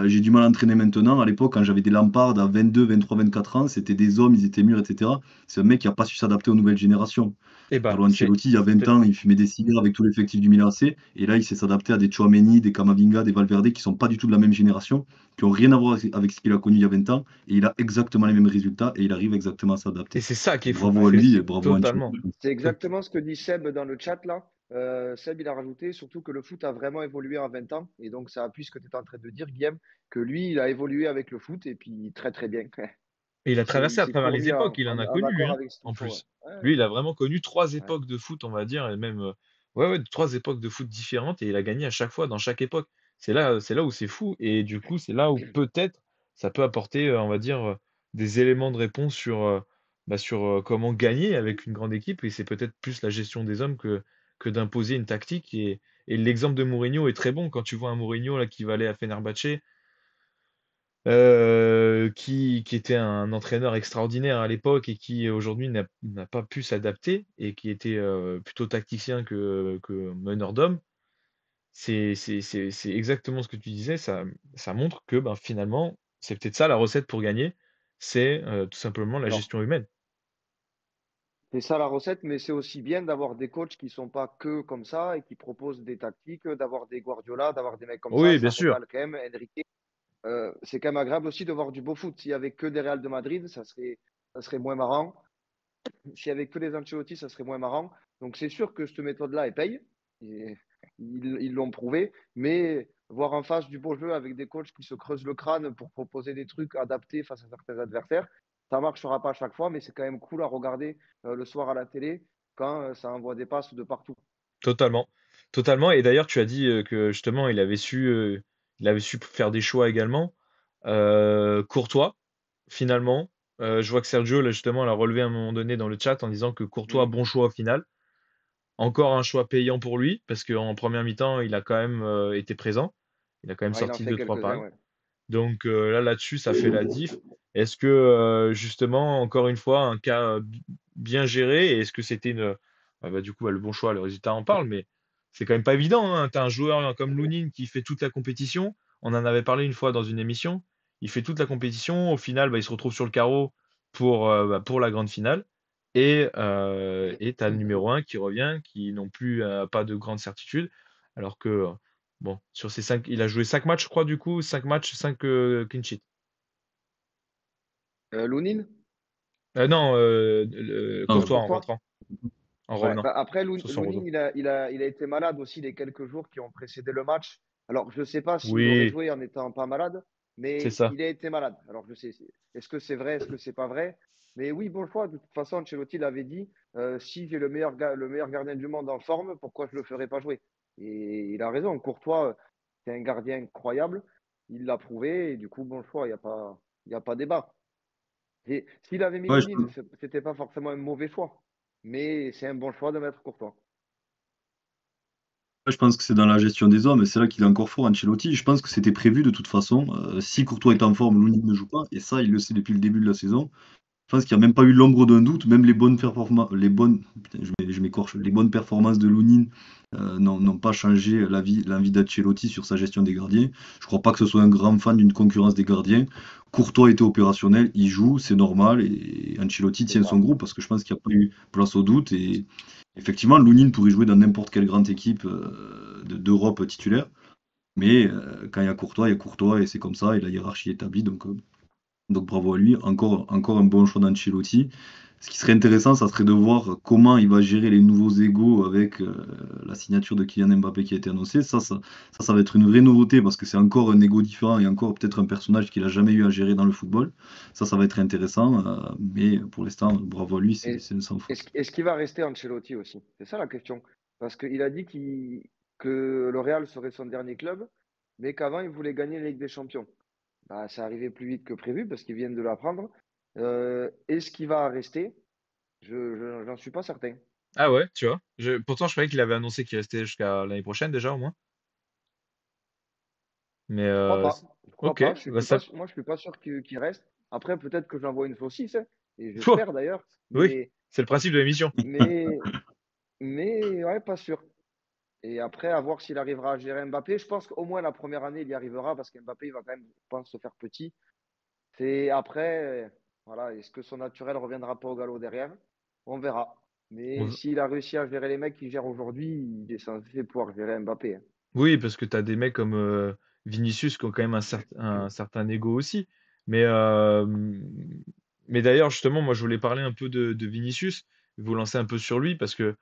j'ai du mal à entraîner maintenant. À l'époque, quand j'avais des Lampard à 22, 23, 24 ans, c'était des hommes, ils étaient mûrs, etc. C'est un mec qui a pas su s'adapter aux nouvelles générations. Et bah, Carlo Ancelotti, il y a 20 ans, il fumait des cigares avec tout l'effectif du Milan AC. Et là, il sait s'adapter à des Tchouaméni, des Camavinga, des Valverde qui sont pas du tout de la même génération, qui ont rien à voir avec ce qu'il a connu il y a 20 ans. Et il a exactement les mêmes résultats et il arrive exactement à et s'adapter. c'est ça qui est Donc fou. bravo Ouais, à mais lui et c'est bravo à Totalement. Ancelotti. c'est Tot- exactement ce que dit Seb dans le chat là. Seb, il a rajouté surtout que le foot a vraiment évolué en 20 ans. Et donc, ça appuie ce que tu étais en train de dire, Guillaume, que lui, il a évolué avec le foot et puis très, très bien. Et il a traversé Il à s'est travers les fourni époques, il en a en connu, lui, accord hein, avec ce qu'il en faut. plus. Ouais. Lui, il a vraiment connu trois Ouais. époques de foot, on va dire, et même ouais, ouais, trois époques de foot différentes, et il a gagné à chaque fois, dans chaque époque. C'est là où c'est fou, et du coup, c'est là où peut-être ça peut apporter, on va dire, des éléments de réponse sur comment gagner avec une grande équipe, et c'est peut-être plus la gestion des hommes que d'imposer une tactique. Et l'exemple de Mourinho est très bon quand tu vois un Mourinho là qui va aller à Fenerbahçe, qui était un entraîneur extraordinaire à l'époque et qui aujourd'hui n'a pas pu s'adapter et qui était plutôt tacticien que meneur d'hommes. C'est exactement ce que tu disais, ça montre que ben, finalement, c'est peut-être ça la recette pour gagner, c'est tout simplement la Alors, gestion humaine. c'est ça la recette, mais c'est aussi bien d'avoir des coachs qui sont pas que comme ça et qui proposent des tactiques, d'avoir des Guardiola, d'avoir des mecs comme Oui, bien ça sûr, régale quand même. Enrique, c'est quand même agréable aussi de voir du beau foot. S'il y avait que des Real de Madrid, ça serait moins marrant. S'il y avait que des Ancelotti, ça serait moins marrant. Donc c'est sûr que cette méthode-là, elle paye. Et ils l'ont prouvé. Mais voir en face du beau jeu avec des coachs qui se creusent le crâne pour proposer des trucs adaptés face à certains adversaires, ça ne marchera pas à chaque fois, mais c'est quand même cool à regarder le soir à la télé quand ça envoie des passes de partout. totalement. Totalement. Et d'ailleurs, tu as dit que justement, il avait su faire des choix également. Courtois, finalement. Je vois que Sergio, là, justement, l'a relevé à un moment donné dans le chat en disant que Courtois, Mm. bon choix au final. Encore un choix payant pour lui, parce qu'en première mi-temps, il a quand même été présent. Il a quand même Ouais, il en sorti fait deux, trois quelques-uns, passes. ouais. Donc là-dessus, ça fait la diff. Est-ce que, justement, encore une fois, un cas bien géré, et est-ce que c'était du coup, le bon choix, le résultat en parle, mais c'est quand même pas évident, hein. Tu as un joueur comme Lounine qui fait toute la compétition. On en avait parlé une fois dans une émission. Il fait toute la compétition. Au final, il se retrouve sur le carreau pour la grande finale. Et tu as le numéro un qui revient, qui non plus pas de grande certitude. Alors que, bon, sur ces cinq, il a joué 5 matchs, je crois, du coup, 5 matchs, 5 clean sheets. Lounine, Non, Courtois en Courtois. rentrant, en Ouais, revenant bah après, sur son Lounine, retour. il a été malade aussi les quelques jours qui ont précédé le match. Alors, je ne sais pas s'il aurait Oui, joué en n'étant pas malade, c'est mais ça. il a été malade. Alors, je sais, est-ce que c'est vrai, est-ce que c'est pas vrai? Mais oui, bon choix. De toute façon, Ancelotti l'avait dit, si j'ai le meilleur gardien du monde en forme, pourquoi je ne le ferais pas jouer? Et il a raison. Courtois, c'est un gardien incroyable. Il l'a prouvé. Et du coup, bon choix. Il y a pas débat. Et s'il avait mis Ouais, Lounine, c'était pas forcément un mauvais choix. Mais c'est un bon choix de mettre Courtois. je pense que c'est dans la gestion des hommes et c'est là qu'il est encore fort, Ancelotti. Je pense que c'était prévu de toute façon. Si Courtois est en forme, Lounine ne joue pas. Et ça, il le sait depuis le début de la saison. Je pense qu'il n'y a même pas eu l'ombre d'un doute, même putain, je m'écorche, les bonnes performances de Lounine n'ont pas changé l'envie d'Ancelotti sur sa gestion des gardiens. Je crois pas que ce soit un grand fan d'une concurrence des gardiens. Courtois était opérationnel, il joue, c'est normal, et Ancelotti C'est tient son ça. groupe parce que je pense qu'il n'y a pas eu place au doute. Et effectivement, Lounine pourrait jouer dans n'importe quelle grande équipe d'Europe titulaire, mais quand il y a Courtois et c'est comme ça, et la hiérarchie est établie, donc bravo à lui, encore un bon choix d'Ancelotti. Ce qui serait intéressant, ça serait de voir comment il va gérer les nouveaux égos avec la signature de Kylian Mbappé qui a été annoncée. Ça va être une vraie nouveauté parce que c'est encore un ego différent et encore peut-être un personnage qu'il a jamais eu à gérer dans le football. Ça va être intéressant, mais pour l'instant, bravo à lui, Et c'est une sans faute. est-ce qu'il va rester Ancelotti aussi? C'est ça la question. Parce qu'il a dit que le Real serait son dernier club, mais qu'avant, il voulait gagner la Ligue des Champions. Bah, ça arrivait plus vite que prévu parce qu'ils viennent de l'apprendre. Est-ce qu'il va rester? J'en suis pas certain. Ah ouais, tu vois. Pourtant, je croyais qu'il avait annoncé qu'il restait jusqu'à l'année prochaine déjà, au moins. Mais Je crois pas. Je crois ok, pas. bah ça, Moi, je suis pas sûr qu'il reste. Après, peut-être que j'envoie une saucisse, hein, et Pouah, j'espère d'ailleurs. oui, Mais, c'est le principe de l'émission. mais, mais, ouais, pas sûr. Et après, à voir s'il arrivera à gérer Mbappé. Je pense qu'au moins la première année, il y arrivera parce qu'Mbappé, il va quand même, je pense, se faire petit. C'est après, voilà, est-ce que son naturel reviendra pas au galop derrière? On verra. Mais On- s'il a réussi à gérer les mecs qu'il gère aujourd'hui, il est censé pouvoir gérer Mbappé, hein. Oui, parce que tu as des mecs comme Vinicius qui ont quand même un certain ego aussi. Mais, mais d'ailleurs, justement, moi, je voulais parler un peu de Vinicius, vous lancer un peu sur lui, parce que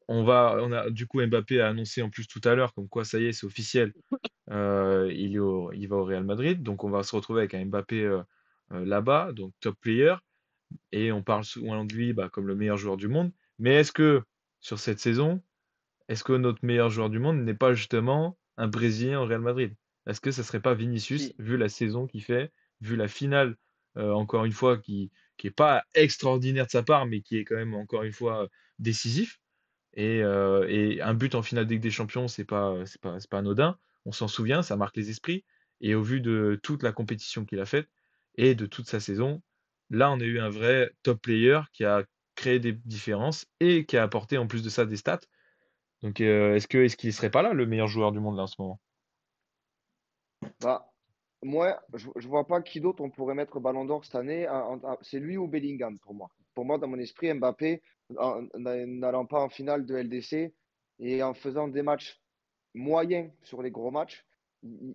on a, du coup, Mbappé a annoncé en plus tout à l'heure, comme quoi, ça y est, c'est officiel, il va au Real Madrid, donc on va se retrouver avec un Mbappé là-bas, donc top player, et on parle souvent de lui comme le meilleur joueur du monde. Mais est-ce que, sur cette saison, est-ce que notre meilleur joueur du monde n'est pas justement un Brésilien au Real Madrid? Est-ce que ça serait pas Vinicius, Si, vu la saison qu'il fait, vu la finale, encore une fois, qui est pas extraordinaire de sa part, mais qui est quand même encore une fois décisif. Et un but en finale de Ligue des Champions, c'est pas anodin. On s'en souvient, ça marque les esprits. Et au vu de toute la compétition qu'il a faite et de toute sa saison, là, on a eu un vrai top player qui a créé des différences et qui a apporté en plus de ça des stats. Donc, est-ce qu'il serait pas là, le meilleur joueur du monde là en ce moment? bah, moi, je vois pas qui d'autre on pourrait mettre Ballon d'Or cette année. C'est lui ou Bellingham pour moi. Pour moi, dans mon esprit, Mbappé, n'allant pas en finale de LDC et en faisant des matchs moyens sur les gros matchs,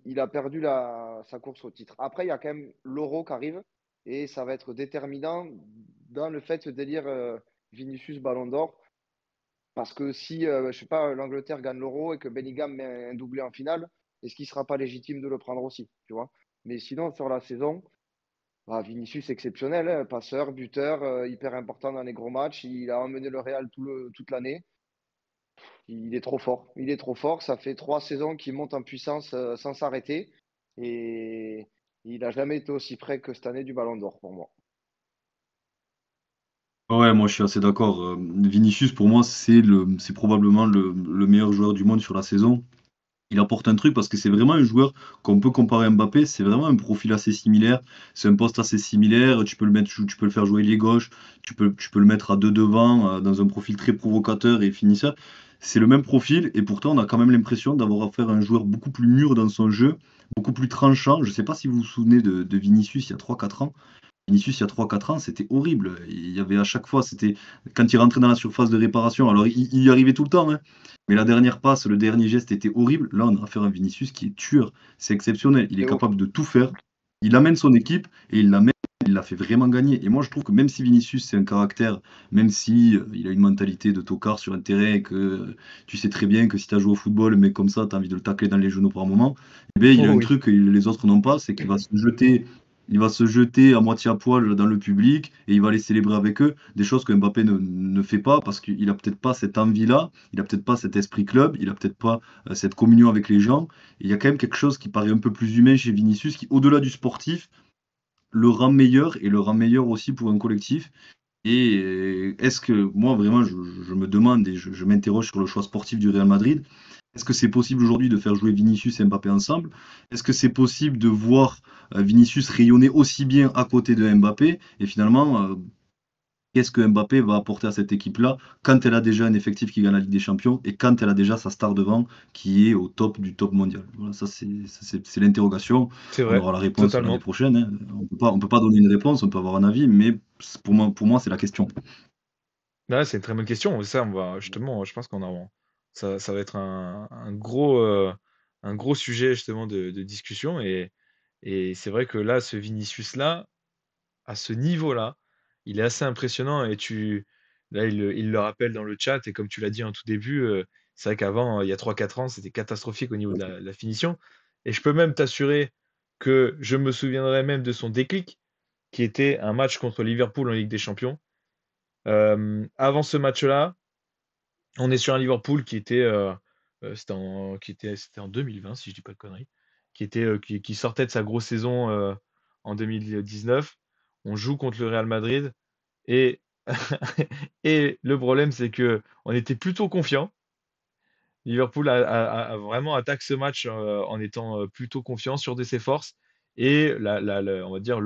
il a perdu sa course au titre. Après, il y a quand même l'Euro qui arrive et ça va être déterminant dans le fait d'élire Vinicius Ballon d'Or. Parce que si, je sais pas, l'Angleterre gagne l'Euro et que Bellingham met un doublé en finale, est-ce qu'il sera pas légitime de le prendre aussi, tu vois? Mais sinon, sur la saison, bah, Vinicius exceptionnel, hein, passeur, buteur, hyper important dans les gros matchs. Il a emmené le Real toute l'année. Il est trop fort. Il est trop fort. Ça fait 3 saisons qu'il monte en puissance sans s'arrêter. Et il n'a jamais été aussi près que cette année du Ballon d'Or pour moi. Ouais, moi je suis assez d'accord. Vinicius, pour moi, c'est probablement le meilleur joueur du monde sur la saison. Il apporte un truc parce que c'est vraiment un joueur qu'on peut comparer à Mbappé. C'est vraiment un profil assez similaire. C'est un poste assez similaire. Tu peux le faire jouer ailier gauche. Tu peux le mettre à deux devant, dans un profil très provocateur et finisseur. C'est le même profil et pourtant on a quand même l'impression d'avoir affaire à un joueur beaucoup plus mûr dans son jeu, beaucoup plus tranchant. Je ne sais pas si vous vous souvenez de Vinicius il y a 3 4 ans. Vinicius, il y a 3 4 ans, c'était horrible. Il y avait à chaque fois, c'était quand il rentrait dans la surface de réparation. Alors, il y arrivait tout le temps, hein. Mais la dernière passe, le dernier geste était horrible. Là, on a affaire à un Vinicius qui est tueur. C'est exceptionnel. Il est C'est ouf. capable de tout faire. Il amène son équipe et il la fait vraiment gagner. Et moi, je trouve que même si Vinicius, c'est un caractère, même si il a une mentalité de tocard sur un terrain et que tu sais très bien que si tu as joué au football, mais comme ça, tu as envie de le tacler dans les genoux par moment, eh bien, il a Oh un oui. truc que les autres n'ont pas, c'est qu'il va se jeter. Il va se jeter à moitié à poil dans le public et il va les célébrer avec eux, des choses que Mbappé ne fait pas parce qu'il a peut-être pas cette envie-là, il a peut-être pas cet esprit club, il a peut-être pas cette communion avec les gens. Et il y a quand même quelque chose qui paraît un peu plus humain chez Vinicius qui, au-delà du sportif, le rend meilleur et le rend meilleur aussi pour un collectif. Et est-ce que, moi vraiment, je me demande et je m'interroge sur le choix sportif du Real Madrid. Est-ce que c'est possible aujourd'hui de faire jouer Vinicius et Mbappé ensemble? Est-ce que c'est possible de voir Vinicius rayonner aussi bien à côté de Mbappé? Et finalement, qu'est-ce que Mbappé va apporter à cette équipe-là quand elle a déjà un effectif qui gagne la Ligue des Champions et quand elle a déjà sa star devant qui est au top du top mondial? Voilà, c'est l'interrogation. C'est On vrai, aura la réponse l'année totalement. prochaine, hein. On peut pas donner une réponse, on peut avoir un avis, mais pour moi, c'est la question. Là, c'est une très bonne question. Ça, on va justement, je pense ça va être un gros sujet justement de discussion. Et c'est vrai que là, ce Vinicius-là, à ce niveau-là, il est assez impressionnant. Là, il le rappelle dans le chat. Et comme tu l'as dit en tout début, c'est vrai qu'avant, il y a 3 4 ans, c'était catastrophique au niveau de la finition. Et je peux même t'assurer que je me souviendrai même de son déclic, qui était un match contre Liverpool en Ligue des Champions. Avant ce match-là, on est sur un Liverpool c'était en 2020, si je dis pas de conneries, qui sortait de sa grosse saison en 2019. On joue contre le Real Madrid et, et le problème, c'est que on était plutôt confiant. Liverpool a vraiment attaqué ce match en étant plutôt confiant sur de ses forces. Et on va dire,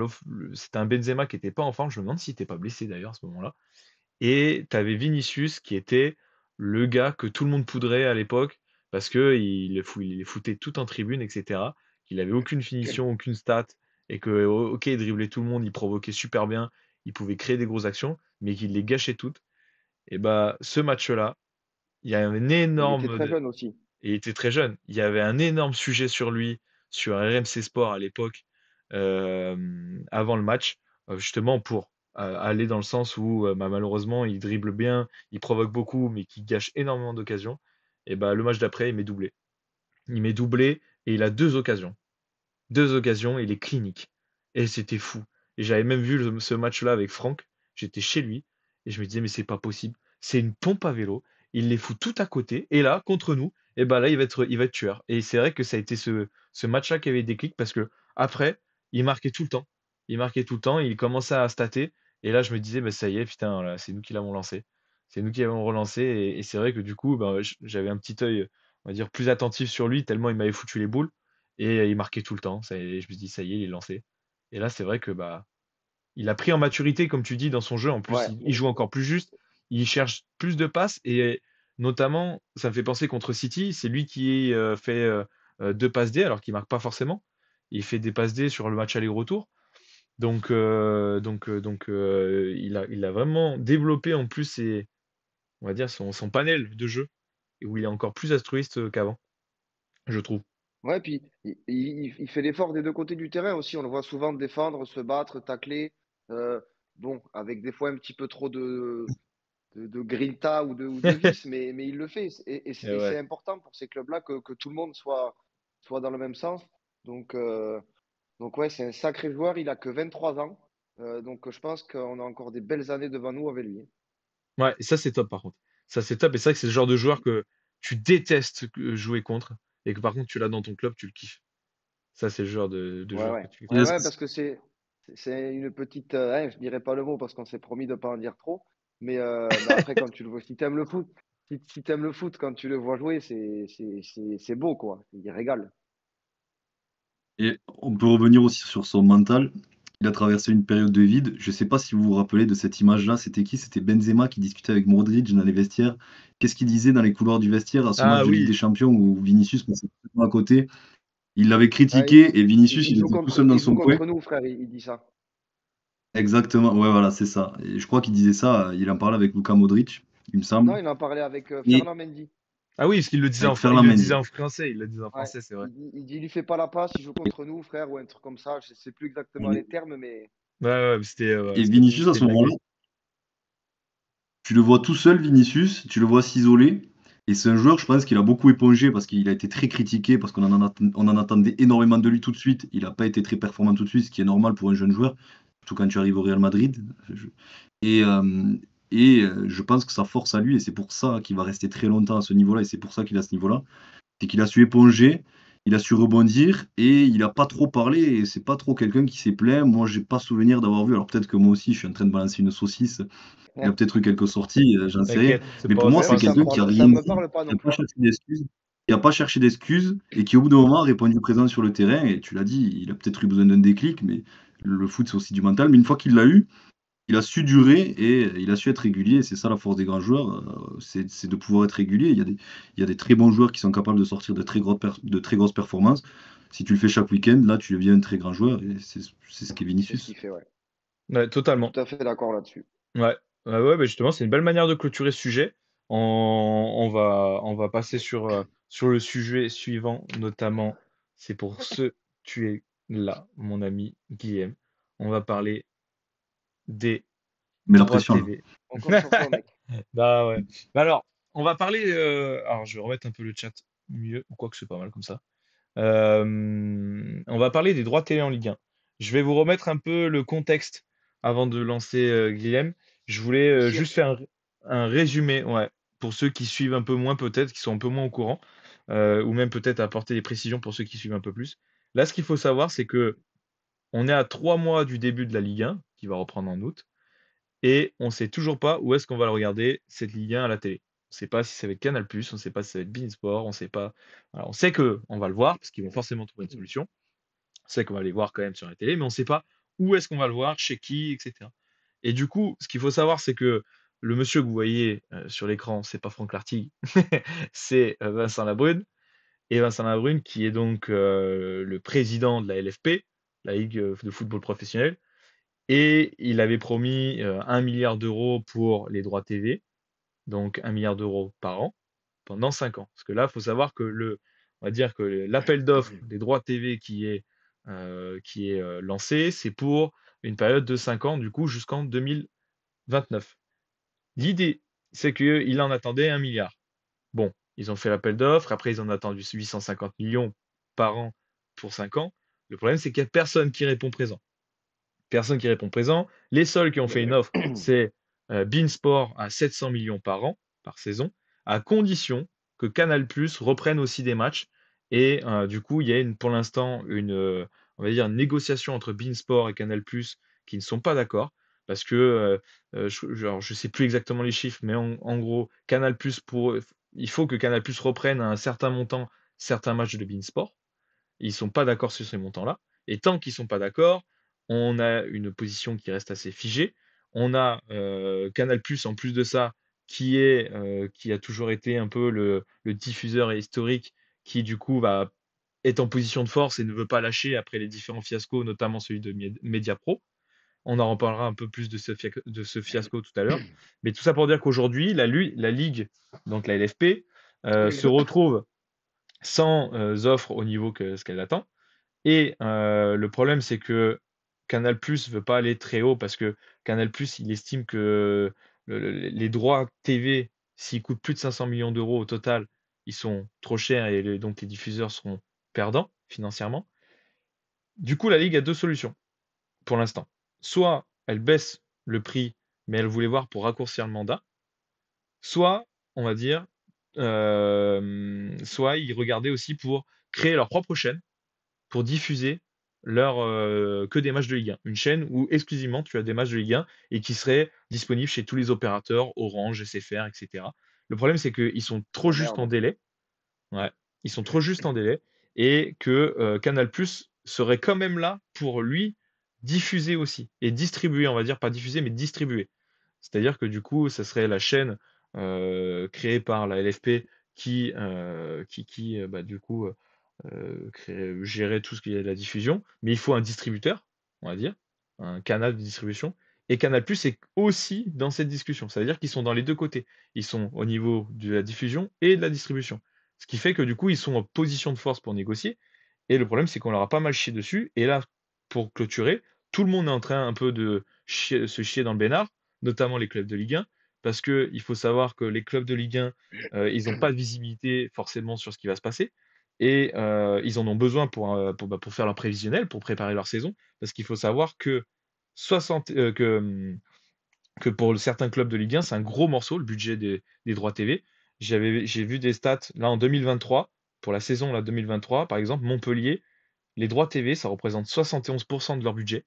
c'était un Benzema qui n'était pas en forme. Je me demande s'il n'était pas blessé d'ailleurs à ce moment-là. Et tu avais Vinicius qui était le gars que tout le monde poudrait à l'époque parce qu'il les foutait tout en tribune, etc. Qu'il avait aucune finition, aucune stat et que, ok, il driblait tout le monde, il provoquait super bien, il pouvait créer des grosses actions, mais qu'il les gâchait toutes. Et bah, ce match-là, il y a un Il était énorme. très jeune aussi. Et il était très jeune. Il y avait un énorme sujet sur lui, sur RMC Sport à l'époque, avant le match, justement pour aller dans le sens où bah, malheureusement il dribble bien, il provoque beaucoup, mais qui gâche énormément d'occasions. Et bah, le match d'après, il met doublé. Il met doublé et il a deux occasions. Deux occasions, il est clinique. Et c'était fou. Et j'avais même vu ce match-là avec Franck. J'étais chez lui et je me disais, mais c'est pas possible. C'est une pompe à vélo. Il les fout tout à côté. Et là, contre nous, et ben là, il va être tueur. Et c'est vrai que ça a été ce match-là qui avait des clics parce que après, il marquait tout le temps. Il marquait tout le temps. Il commençait à stater. Et là, je me disais, bah, ça y est, putain, là, c'est nous qui l'avons lancé. C'est nous qui l'avons relancé. Et c'est vrai que du coup, ben, j'avais un petit œil, on va dire, plus attentif sur lui, tellement il m'avait foutu les boules. Et il marquait tout le temps. Je me dis, ça y est, il est lancé. Et là, c'est vrai que bah, il a pris en maturité, comme tu dis, dans son jeu. En plus, Ouais, il joue encore plus juste. Il cherche plus de passes. Et notamment, ça me fait penser contre City. C'est lui qui fait deux passes D, alors qu'il marque pas forcément. Il fait des passes D sur le match aller-retour. Donc, il a vraiment développé en plus on va dire son panel de jeu, et où il est encore plus altruiste qu'avant, je trouve. ouais, puis il fait l'effort des deux côtés du terrain aussi. On le voit souvent défendre, se battre, tacler. Euh, bon, avec des fois un petit peu trop de grinta ou de vice, mais il le fait. Et Et c'est ouais. important pour ces clubs-là que tout le monde soit dans le même sens. Donc, euh, donc ouais, c'est un sacré joueur. Il a que 23 ans. Donc je pense qu'on a encore des belles années devant nous avec lui. Ouais, et ça c'est top par contre. Ça c'est top et c'est vrai que c'est le genre de joueur que tu détestes jouer contre et que par contre tu l'as dans ton club, tu le kiffes. Ça c'est le genre de Ouais, joueur que ouais. tu kiffes. Et Ouais, est-ce ouais, que parce que c'est une petite. Je dirais pas le mot parce qu'on s'est promis de pas en dire trop. Mais après, quand tu le vois, si t'aimes le foot, si t'aimes le foot, quand tu le vois jouer, c'est beau, quoi. Il régale. Et on peut revenir aussi sur son mental. Il a traversé une période de vide. Je ne sais pas si vous vous rappelez de cette image-là. C'était qui? C'était Benzema qui discutait avec Modric dans les vestiaires. Qu'est-ce qu'il disait dans les couloirs du vestiaire à ce match Ah de Ligue des oui, Champions où Vinicius passait complètement à côté? Il l'avait Ouais, critiqué et Vinicius, il était tout seul dans il joue son coin. contre nous, frère, il dit ça. Exactement, ouais, voilà, c'est ça. Et je crois qu'il disait ça, il en parlait avec Luka Modric, il me semble. Non, il en parlait avec Et Ferland Mendy. ah oui, parce qu'il le disait avec il Ferland le disait Mendy. en français, il le disait en Ouais. français, c'est vrai. Il lui fait pas la passe, il joue contre nous, frère, ou un truc comme ça. Je sais plus exactement Et, les termes, mais Ouais, ouais, ouais, et Vinicius, à c'était ce une moment-là, dinguerie. tu le vois tout seul, Vinicius, tu le vois s'isoler. Et c'est un joueur, je pense, qu'il a beaucoup épongé parce qu'il a été très critiqué, parce on en attendait énormément de lui tout de suite. Il n'a pas été très performant tout de suite, ce qui est normal pour un jeune joueur, surtout quand tu arrives au Real Madrid. Je- Et, euh, je pense que ça force à lui, et c'est pour ça qu'il va rester très longtemps à ce niveau-là, et c'est pour ça qu'il est à ce niveau-là. C'est qu'il a su éponger, il a su rebondir, et il n'a pas trop parlé, et c'est pas trop quelqu'un qui s'est plaint. Moi, j'ai pas souvenir d'avoir vu, alors peut-être que moi aussi, je suis en train de balancer une saucisse, il a peut-être eu quelques sorties, j'en sais rien. T'inquiète, c'est Mais pour pas, moi, c'est ouais, pas c'est un mais quelqu'un secret. qui a ça rien me dit, parle pas qui non a pas plus. cherché d'excuses, qui a pas cherché d'excuses et qui, au bout d'un moment, a répondu présent sur le terrain. Et tu l'as dit, il a peut-être eu besoin d'un déclic, mais le foot, c'est aussi du mental. Mais une fois qu'il l'a eu, il a su durer et il a su être régulier. Et c'est ça la force des grands joueurs, c'est de pouvoir être régulier. Il y a des très bons joueurs qui sont capables de sortir de très grosses performances. Si tu le fais chaque week-end, là, tu deviens un très grand joueur. Et c'est ce qu'est C'est ce qu'il Vinicius. fait, ouais. Ouais, Je suis totalement. tout à fait d'accord là-dessus. Ouais, ouais, ouais, bah justement, c'est une belle manière de clôturer ce sujet. On va passer sur le sujet suivant, notamment, c'est pour ce tu es là, mon ami Guillaume. On va parler des Mais la droits pression, là. On compte sur toi, mec. Bah ouais. Bah alors, on va parler. Alors, je vais remettre un peu le chat mieux, ou quoi que c'est pas mal comme ça. On va parler des droits télé en Ligue 1. Je vais vous remettre un peu le contexte avant de lancer Guillaume. Je voulais Le juste cirque. faire un résumé, ouais, pour ceux qui suivent un peu moins peut-être, qui sont un peu moins au courant, ou même peut-être apporter des précisions pour ceux qui suivent un peu plus. Là, ce qu'il faut savoir, c'est que on est à 3 mois du début de la Ligue 1, qui va reprendre en août, et on ne sait toujours pas où est-ce qu'on va le regarder, cette Ligue 1 à la télé. On ne sait pas si ça va être Canal+, on ne sait pas si ça va être beIN Sport, on sait pas. Voilà, on sait que on va le voir, parce qu'ils vont forcément trouver une solution. On sait qu'on va les voir quand même sur la télé, mais on ne sait pas où est-ce qu'on va le voir, chez qui, etc. Et du coup, ce qu'il faut savoir, c'est que le monsieur que vous voyez sur l'écran, c'est pas Franck Lartigue, c'est Vincent Labrune. Et Vincent Labrune, qui est donc le président de la LFP, la Ligue de football professionnel. Et il avait promis 1 milliard d'euros pour les droits TV. donc 1 milliard d'euros par an, pendant 5 ans. Parce que là, il faut savoir que on va dire que l'appel d'offres des droits TV qui est lancé, c'est pour une période de 5 ans, du coup, jusqu'en 2029. L'idée, c'est qu'il en attendait 1 milliard. Bon, ils ont fait l'appel d'offres, après ils en ont attendu 850 millions par an pour 5 ans. Le problème, c'est qu'il n'y a personne qui répond présent. Personne qui répond présent. Les seuls qui ont fait une offre, c'est beIN Sport à 700 millions par an, par saison, à condition que Canal+ reprenne aussi des matchs. Et du coup, il y a pour l'instant on va dire, une négociation entre beIN Sport et Canal+ qui ne sont pas d'accord. Parce que, je sais plus exactement les chiffres, mais en gros, il faut que Canal+ reprenne à un certain montant certains matchs de beIN Sport. Ils sont pas d'accord sur ces montants-là. Et tant qu'ils sont pas d'accord, on a une position qui reste assez figée. On a Canal+, en plus de ça, qui a toujours été un peu le diffuseur historique, qui du coup est en position de force et ne veut pas lâcher après les différents fiascos, notamment celui de Mediapro. On en reparlera un peu plus de ce fiasco tout à l'heure. Mais tout ça pour dire qu'aujourd'hui, la Ligue, donc la LFP, se retrouve sans offres au niveau que ce qu'elle attend. Et le problème, c'est que Canal+ veut pas aller très haut parce que Canal+, il estime que les droits TV, s'ils coûtent plus de 500 millions d'euros au total, ils sont trop chers et donc les diffuseurs seront perdants financièrement. Du coup, la Ligue a deux solutions pour l'instant. Soit elle baisse le prix, mais elle voulait voir pour raccourcir le mandat. Soit, on va dire, soit ils regardaient aussi pour créer leur propre chaîne pour diffuser que des matchs de Ligue 1. Une chaîne où exclusivement tu as des matchs de Ligue 1 et qui serait disponible chez tous les opérateurs, Orange, SFR, etc. Le problème, c'est qu'ils sont trop Ah juste en merde. délai. Ouais, ils sont trop juste en délai et que Canal+ serait quand même là pour lui diffuser aussi et distribuer, on va dire pas diffuser mais distribuer. C'est-à-dire que du coup, ça serait la chaîne créée par la LFP qui du coup gérer tout ce qui est de la diffusion, mais il faut un distributeur, on va dire, un canal de distribution. Et Canal+ est aussi dans cette discussion. Ça veut dire qu'ils sont dans les deux côtés. Ils sont au niveau de la diffusion et de la distribution. Ce qui fait que du coup, ils sont en position de force pour négocier. Et le problème, c'est qu'on leur a pas mal chié dessus. Et là, pour clôturer, tout le monde est en train un peu de se chier dans le bénard, notamment les clubs de Ligue 1, parce qu'il faut savoir que les clubs de Ligue 1, ils n'ont pas de visibilité forcément sur ce qui va se passer. Et ils en ont besoin pour faire leur prévisionnel, pour préparer leur saison, parce qu'il faut savoir que, 60, que pour certains clubs de Ligue 1, c'est un gros morceau, le budget des droits TV. J'ai vu des stats, là en 2023, pour la saison là, 2023, par exemple, Montpellier, les droits TV, ça représente 71% de leur budget.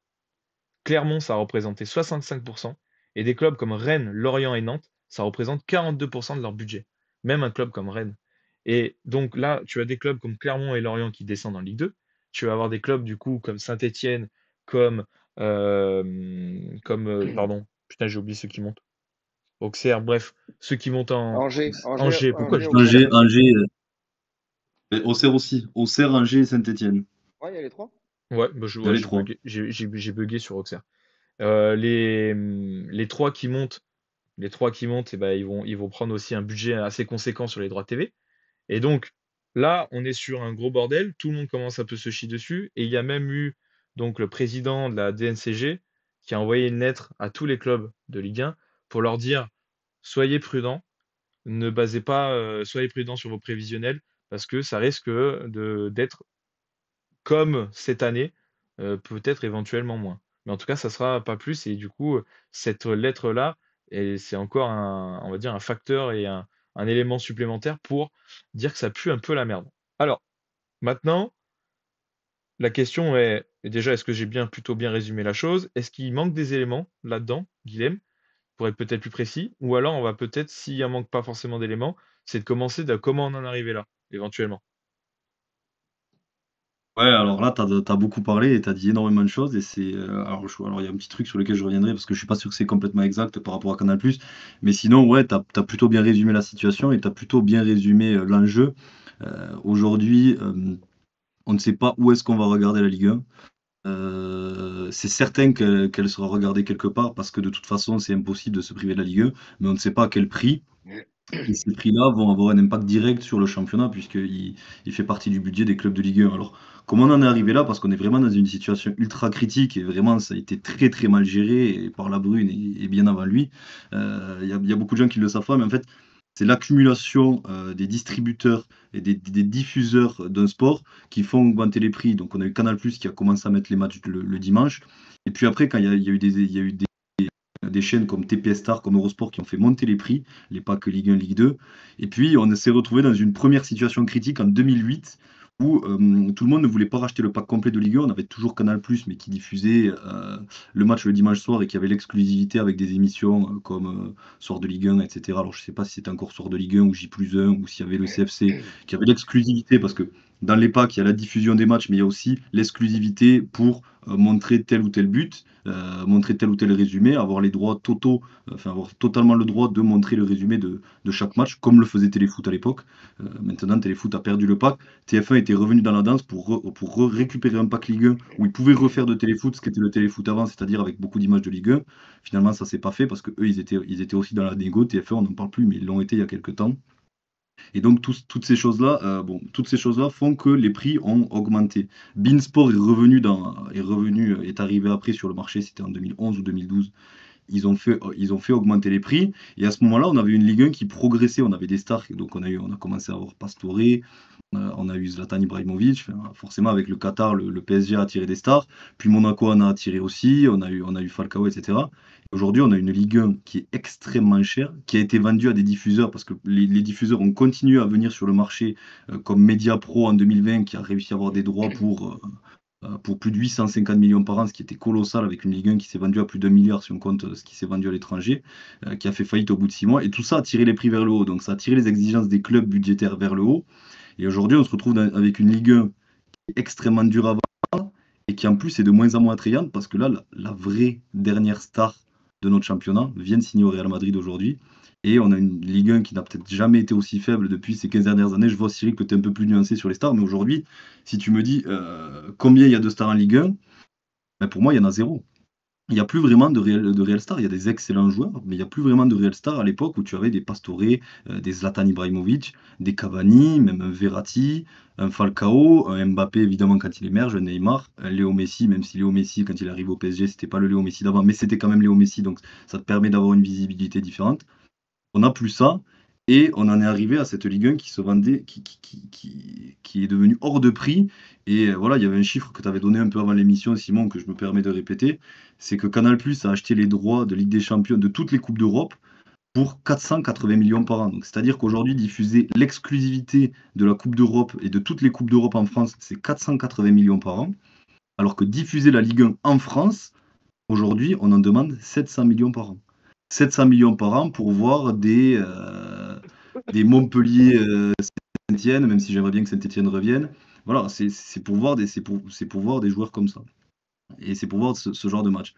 Clermont, ça a représenté 65%. Et des clubs comme Rennes, Lorient et Nantes, ça représente 42% de leur budget. Même un club comme Rennes. Et donc là, tu as des clubs comme Clermont et Lorient qui descendent en Ligue 2. Tu vas avoir des clubs du coup comme Saint-Étienne, comme, pardon, putain, j'ai oublié ceux qui montent. Auxerre, bref, ceux qui montent en Angers. Pourquoi je dis Auxerre. Angers, Auxerre aussi. Auxerre, Angers et Saint-Etienne. Ouais, il y a les trois. Ouais, Il y a les j'ai trois. bugué, j'ai bugué sur Auxerre. Les trois qui montent, eh ben, ils vont prendre aussi un budget assez conséquent sur les droits TV. Et donc, là, on est sur un gros bordel. Tout le monde commence un peu se chier dessus. Et il y a même eu donc le président de la DNCG qui a envoyé une lettre à tous les clubs de Ligue 1 pour leur dire soyez prudents, ne basez pas, soyez prudents sur vos prévisionnels parce que ça risque d'être comme cette année, peut-être éventuellement moins. Mais en tout cas, ça sera pas plus et du coup, cette lettre-là c'est encore on va dire un facteur et un élément supplémentaire pour dire que ça pue un peu la merde. Alors, maintenant, la question est déjà, est-ce que j'ai plutôt bien résumé la chose? Est-ce qu'il manque des éléments là-dedans, Guilhem, pour être peut-être plus précis? Ou alors on va peut-être, s'il y en manque pas forcément d'éléments, c'est de commencer de comment on en est arrivé là, éventuellement. Ouais, alors là, t'as beaucoup parlé et t'as dit énormément de choses. Et c'est. Alors, il y a un petit truc sur lequel je reviendrai parce que je suis pas sûr que c'est complètement exact par rapport à Canal+. Mais sinon, ouais, t'as plutôt bien résumé la situation et t'as plutôt bien résumé l'enjeu. Aujourd'hui, on ne sait pas où est-ce qu'on va regarder la Ligue 1. C'est certain qu'elle sera regardée quelque part parce que de toute façon, c'est impossible de se priver de la Ligue 1, mais on ne sait pas à quel prix. Et ces prix-là vont avoir un impact direct sur le championnat puisqu'il fait partie du budget des clubs de Ligue 1. Alors, comment on en est arrivé là? Parce qu'on est vraiment dans une situation ultra critique et vraiment ça a été très très mal géré par La Brune et bien avant lui. Il y a beaucoup de gens qui le savent pas, mais en fait, c'est l'accumulation des distributeurs et des diffuseurs d'un sport qui font augmenter les prix. Donc on a eu Canal+ qui a commencé à mettre les matchs le dimanche. Et puis après, quand il y a eu des chaînes comme TPS Star, comme Eurosport qui ont fait monter les prix, les packs Ligue 1, Ligue 2. Et puis on s'est retrouvé dans une première situation critique en 2008 où tout le monde ne voulait pas racheter le pack complet de Ligue 1. On avait toujours Canal+, mais qui diffusait le match le dimanche soir et qui avait l'exclusivité avec des émissions comme Soir de Ligue 1, etc. Alors je ne sais pas si c'était encore Soir de Ligue 1 ou J+1 ou s'il y avait le CFC qui avait l'exclusivité parce que dans les packs, il y a la diffusion des matchs, mais il y a aussi l'exclusivité pour montrer tel ou tel but, montrer tel ou tel résumé, avoir les droits totaux, enfin avoir totalement le droit de montrer le résumé de chaque match, comme le faisait Téléfoot à l'époque. Maintenant, Téléfoot a perdu le pack. TF1 était revenu dans la danse pour récupérer un pack Ligue 1 où ils pouvaient refaire de Téléfoot ce qu'était le Téléfoot avant, c'est-à-dire avec beaucoup d'images de Ligue 1. Finalement, ça s'est pas fait parce que eux, ils étaient aussi dans la négo. TF1, on n'en parle plus, mais ils l'ont été il y a quelques temps. Et donc toutes ces choses-là, toutes ces choses-là font que les prix ont augmenté. Beansport est arrivé après sur le marché, c'était en 2011 ou 2012. Ils ont fait augmenter les prix. Et à ce moment-là, on avait une Ligue 1 qui progressait. On avait des stars. Donc on a commencé à avoir Pastore, on a eu Zlatan Ibrahimovic. Enfin, forcément, avec le Qatar, le PSG a attiré des stars. Puis Monaco en a attiré aussi. On a eu Falcao, etc. Aujourd'hui, on a une Ligue 1 qui est extrêmement chère, qui a été vendue à des diffuseurs parce que les diffuseurs ont continué à venir sur le marché, comme Mediapro en 2020, qui a réussi à avoir des droits pour plus de 850 millions par an, ce qui était colossal avec une Ligue 1 qui s'est vendue à plus d'1 milliard si on compte ce qui s'est vendu à l'étranger, qui a fait faillite au bout de 6 mois. Et tout ça a tiré les prix vers le haut. Donc ça a tiré les exigences des clubs budgétaires vers le haut. Et aujourd'hui, on se retrouve avec une Ligue 1 qui est extrêmement dure à vendre et qui en plus est de moins en moins attrayante parce que là, la vraie dernière star de notre championnat vient de signer au Real Madrid aujourd'hui. Et on a une Ligue 1 qui n'a peut-être jamais été aussi faible depuis ces 15 dernières années. Je vois, Cyril, que tu es un peu plus nuancé sur les stars, mais aujourd'hui, si tu me dis combien il y a de stars en Ligue 1, ben pour moi, il y en a zéro. Il n'y a plus vraiment de réel stars. Il y a des excellents joueurs, mais il n'y a plus vraiment de réel stars à l'époque où tu avais des Pastore, des Zlatan Ibrahimovic, des Cavani, même un Verratti, un Falcao, un Mbappé évidemment quand il émerge, un Neymar, un Léo Messi, même si Léo Messi quand il arrive au PSG, c'était pas le Léo Messi d'avant, mais c'était quand même Léo Messi, donc ça te permet d'avoir une visibilité différente. On n'a plus ça. Et on en est arrivé à cette Ligue 1 qui se vendait, qui est devenue hors de prix. Et voilà, il y avait un chiffre que tu avais donné un peu avant l'émission, Simon, que je me permets de répéter. C'est que Canal+ a acheté les droits de Ligue des Champions de toutes les Coupes d'Europe pour 480 millions par an. Donc, c'est-à-dire qu'aujourd'hui, diffuser l'exclusivité de la Coupe d'Europe et de toutes les Coupes d'Europe en France, c'est 480 millions par an. Alors que diffuser la Ligue 1 en France, aujourd'hui, on en demande 700 millions par an. 700 millions par an pour voir des Montpellier Saint-Etienne, même si j'aimerais bien que Saint-Etienne revienne. Voilà, c'est pour voir des joueurs comme ça. Et c'est pour voir ce genre de match.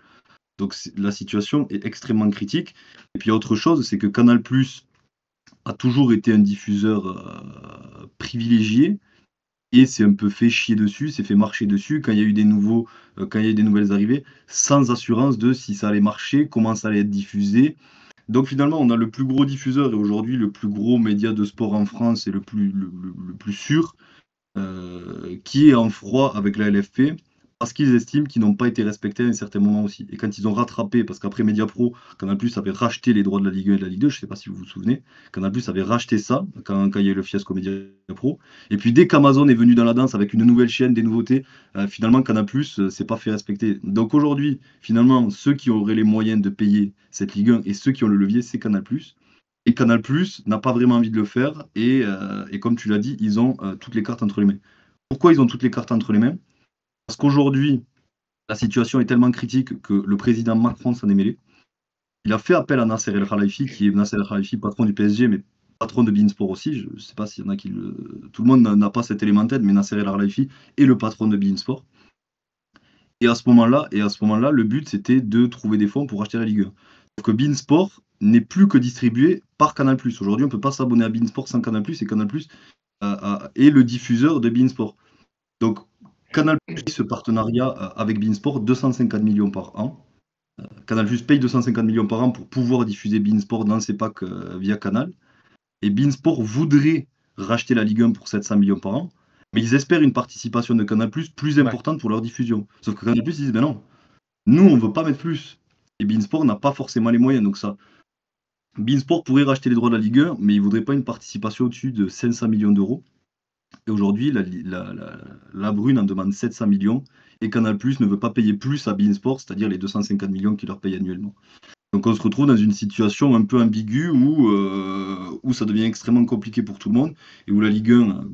Donc la situation est extrêmement critique. Et puis il y a autre chose, c'est que Canal+ a toujours été un diffuseur privilégié et s'est un peu fait chier dessus, s'est fait marcher dessus quand il y a eu quand il y a eu des nouvelles arrivées, sans assurance de si ça allait marcher, comment ça allait être diffusé. Donc finalement, on a le plus gros diffuseur et aujourd'hui le plus gros média de sport en France et le plus sûr, qui est en froid avec la LFP parce qu'ils estiment qu'ils n'ont pas été respectés à un certain moment aussi. Et quand ils ont rattrapé, parce qu'après Mediapro, Canal+ avait racheté les droits de la Ligue 1 et de la Ligue 2, je ne sais pas si vous vous souvenez, Canal+ avait racheté ça quand il y a eu le fiasco Mediapro. Et puis dès qu'Amazon est venu dans la danse avec une nouvelle chaîne, des nouveautés, finalement Canal+ s'est pas fait respecter. Donc aujourd'hui, finalement, ceux qui auraient les moyens de payer cette Ligue 1 et ceux qui ont le levier, c'est Canal+. Et Canal+ n'a pas vraiment envie de le faire. Et comme tu l'as dit, ils ont toutes les cartes entre les mains. Pourquoi ils ont toutes les cartes entre les mains? Parce qu'aujourd'hui, la situation est tellement critique que le président Macron s'en est mêlé. Il a fait appel à Nasser El Khelaifi, qui est Nasser El Khelaifi, patron du PSG, mais patron de beIN Sport aussi. Je ne sais pas s'il y en a qui le. Tout le monde n'a pas cet élément en tête, mais Nasser El Khelaifi est le patron de beIN Sport. Et à ce moment-là, le but c'était de trouver des fonds pour acheter la Ligue 1. Sauf que beIN Sport n'est plus que distribué par Canal+. Aujourd'hui, on ne peut pas s'abonner à beIN Sport sans Canal+, et Canal+ est le diffuseur de beIN Sport. Donc Canal+, ce partenariat avec beIN Sport, 250 millions par an. Canal+ paye 250 millions par an pour pouvoir diffuser beIN Sport dans ses packs via Canal. Et beIN Sport voudrait racheter la Ligue 1 pour 700 millions par an, mais ils espèrent une participation de Canal+ plus Ouais. importante pour leur diffusion. Sauf que Canal+, ils disent, ben non, nous, on veut pas mettre plus. Et beIN Sport n'a pas forcément les moyens. Donc ça, beIN Sport pourrait racheter les droits de la Ligue 1, mais il voudrait pas une participation au-dessus de 500 millions d'euros. Et aujourd'hui, la Brune en demande 700 millions, et Canal+ ne veut pas payer plus à beIN Sport, c'est-à-dire les 250 millions qu'il leur paye annuellement. Donc on se retrouve dans une situation un peu ambiguë où ça devient extrêmement compliqué pour tout le monde et où la Ligue 1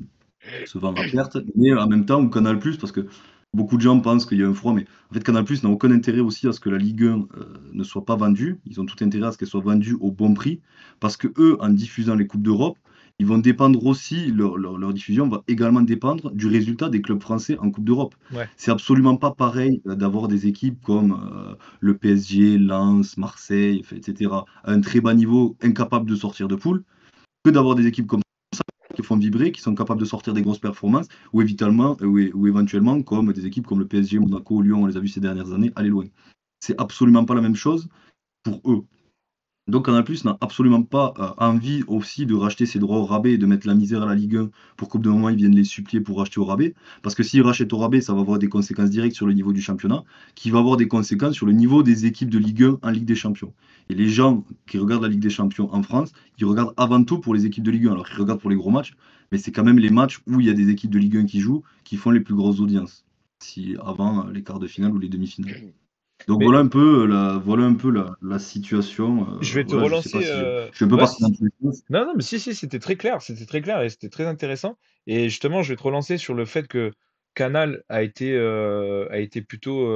se vend à perte, mais en même temps où Canal+, parce que beaucoup de gens pensent qu'il y a un froid, mais en fait Canal+ n'a aucun intérêt aussi à ce que la Ligue 1 ne soit pas vendue. Ils ont tout intérêt à ce qu'elle soit vendue au bon prix, parce que eux, en diffusant les Coupes d'Europe, ils vont dépendre aussi, leur diffusion va également dépendre du résultat des clubs français en Coupe d'Europe. Ouais. C'est absolument pas pareil d'avoir des équipes comme le PSG, Lens, Marseille, etc., à un très bas niveau, incapables de sortir de poule, que d'avoir des équipes comme ça qui font vibrer, qui sont capables de sortir des grosses performances, ou éventuellement comme des équipes comme le PSG, Monaco, Lyon, on les a vus ces dernières années, aller loin. C'est absolument pas la même chose pour eux. Donc Canal+ n'a absolument pas envie aussi de racheter ses droits au rabais et de mettre la misère à la Ligue 1 pour qu'au bout d'un moment ils viennent les supplier pour racheter au rabais. Parce que s'ils rachètent au rabais, ça va avoir des conséquences directes sur le niveau du championnat, qui va avoir des conséquences sur le niveau des équipes de Ligue 1 en Ligue des Champions. Et les gens qui regardent la Ligue des Champions en France, ils regardent avant tout pour les équipes de Ligue 1. Alors ils regardent pour les gros matchs, mais c'est quand même les matchs où il y a des équipes de Ligue 1 qui jouent, qui font les plus grosses audiences. Si avant les quarts de finale ou les demi-finales. Donc Mais voilà un peu la situation. je vais te Voilà, je sais pas relancer. si je suis un peu Ouais, parti dans tous les sens. non, non, mais si, si, c'était très clair et c'était très intéressant. Et justement, je vais te relancer sur le fait que Canal a été plutôt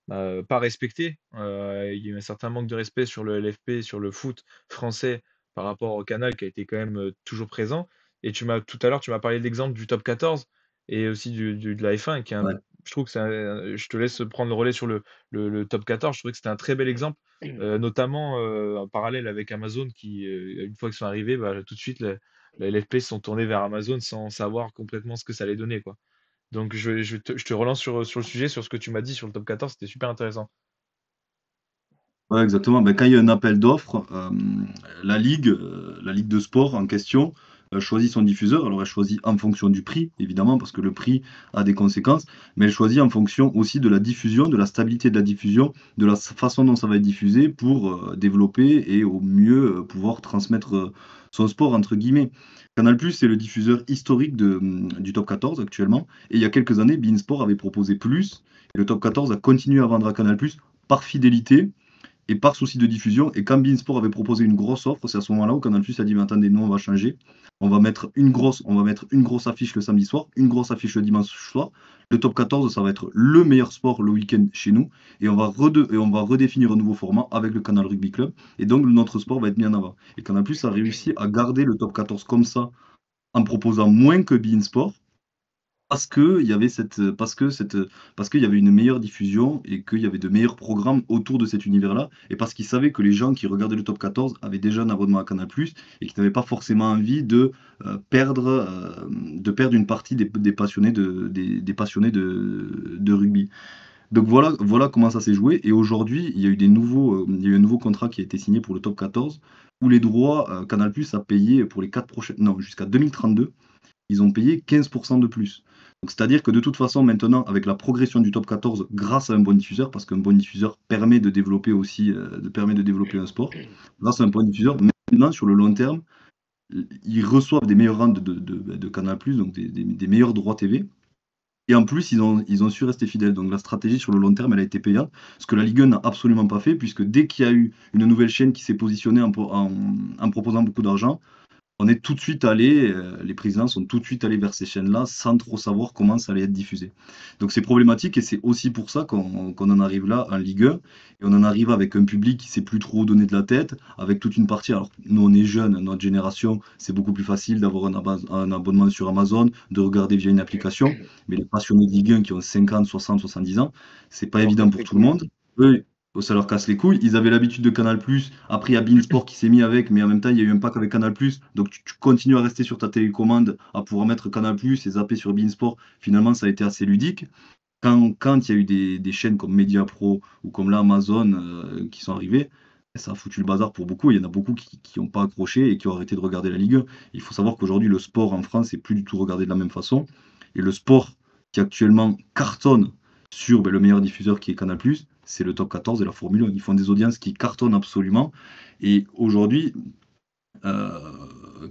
pas respecté. Il y a eu un certain manque de respect sur le LFP, sur le foot français par rapport au Canal qui a été quand même toujours présent. Et tout à l'heure, tu m'as parlé de l'exemple du top 14 et aussi de la F1 Ouais, je trouve que je te laisse prendre le relais sur le top 14. Je trouvais que c'était un très bel exemple. Notamment en parallèle avec Amazon qui, une fois qu'ils sont arrivés, bah, tout de suite, la LFP se sont tournés vers Amazon sans savoir complètement ce que ça allait donner, quoi. Donc je te relance sur le sujet, sur ce que tu m'as dit sur le top 14, c'était super intéressant. ouais, exactement. Ben, quand il y a un appel d'offres, la ligue de sport en question choisit son diffuseur. Alors elle choisit en fonction du prix, évidemment, parce que le prix a des conséquences, mais elle choisit en fonction aussi de la diffusion, de la stabilité de la diffusion, de la façon dont ça va être diffusé pour développer et au mieux pouvoir transmettre son sport, entre guillemets. Canal+, c'est le diffuseur historique du top 14 actuellement, et il y a quelques années, beIN Sport avait proposé plus, et le top 14 a continué à vendre à Canal+, par fidélité et par souci de diffusion. Et quand beIN Sport avait proposé une grosse offre, c'est à ce moment-là où Canal+ a dit, mais attendez, nous on va changer. On va mettre une grosse affiche le samedi soir, une grosse affiche le dimanche soir. Le top 14, ça va être le meilleur sport le week-end chez nous. Et on va redéfinir un nouveau format avec le Canal Rugby Club. Et donc notre sport va être mis en avant. Et Canal+ a réussi à garder le top 14 comme ça, en proposant moins que beIN Sport, parce qu'il y avait une meilleure diffusion et qu'il y avait de meilleurs programmes autour de cet univers-là, et parce qu'ils savaient que les gens qui regardaient le top 14 avaient déjà un abonnement à Canal+, et qu'ils n'avaient pas forcément envie de perdre une partie des passionnés de rugby. Donc voilà comment ça s'est joué. Et aujourd'hui, il y a eu un nouveau contrat qui a été signé pour le top 14, où les droits, Canal+ a payé pour les 4 prochaines, non, jusqu'à 2032, ils ont payé 15% de plus. Donc c'est-à-dire que de toute façon, maintenant, avec la progression du top 14, grâce à un bon diffuseur, parce qu'un bon diffuseur permet de développer aussi, permet de développer un sport, grâce à un bon diffuseur, maintenant, sur le long terme, ils reçoivent des meilleures rentes de Canal+, donc des meilleurs droits TV. Et en plus, ils ont su rester fidèles. Donc la stratégie sur le long terme, elle a été payante. Ce que la Ligue 1 n'a absolument pas fait, puisque dès qu'il y a eu une nouvelle chaîne qui s'est positionnée en proposant beaucoup d'argent, on est tout de suite allé, les présidents sont tout de suite allés vers ces chaînes-là sans trop savoir comment ça allait être diffusé. Donc c'est problématique et c'est aussi pour ça qu'on en arrive là en Ligue 1 et on en arrive avec un public qui sait plus trop donner de la tête, avec toute une partie. Alors nous on est jeunes, notre génération, c'est beaucoup plus facile d'avoir un abonnement sur Amazon, de regarder via une application, mais les passionnés de Ligue 1 qui ont 50, 60, 70 ans, c'est pas Ça leur évident casse pour les tout le couilles. monde. Eux, ça leur casse les couilles. Ils avaient l'habitude de Canal+. Après, il y a beIN Sport qui s'est mis avec, mais en même temps, il y a eu un pack avec Canal+. Donc, tu continues à rester sur ta télécommande, à pouvoir mettre Canal+, et zapper sur beIN Sport. Finalement, ça a été assez ludique. quand il y a eu des chaînes comme Mediapro ou comme là Amazon qui sont arrivées, ça a foutu le bazar pour beaucoup. Il y en a beaucoup qui n'ont pas accroché et qui ont arrêté de regarder la Ligue 1. Il faut savoir qu'aujourd'hui, le sport en France n'est plus du tout regardé de la même façon. Et le sport qui actuellement cartonne sur le meilleur diffuseur qui est Canal+, c'est le Top 14 et la Formule 1. Ils font des audiences qui cartonnent absolument. Et aujourd'hui,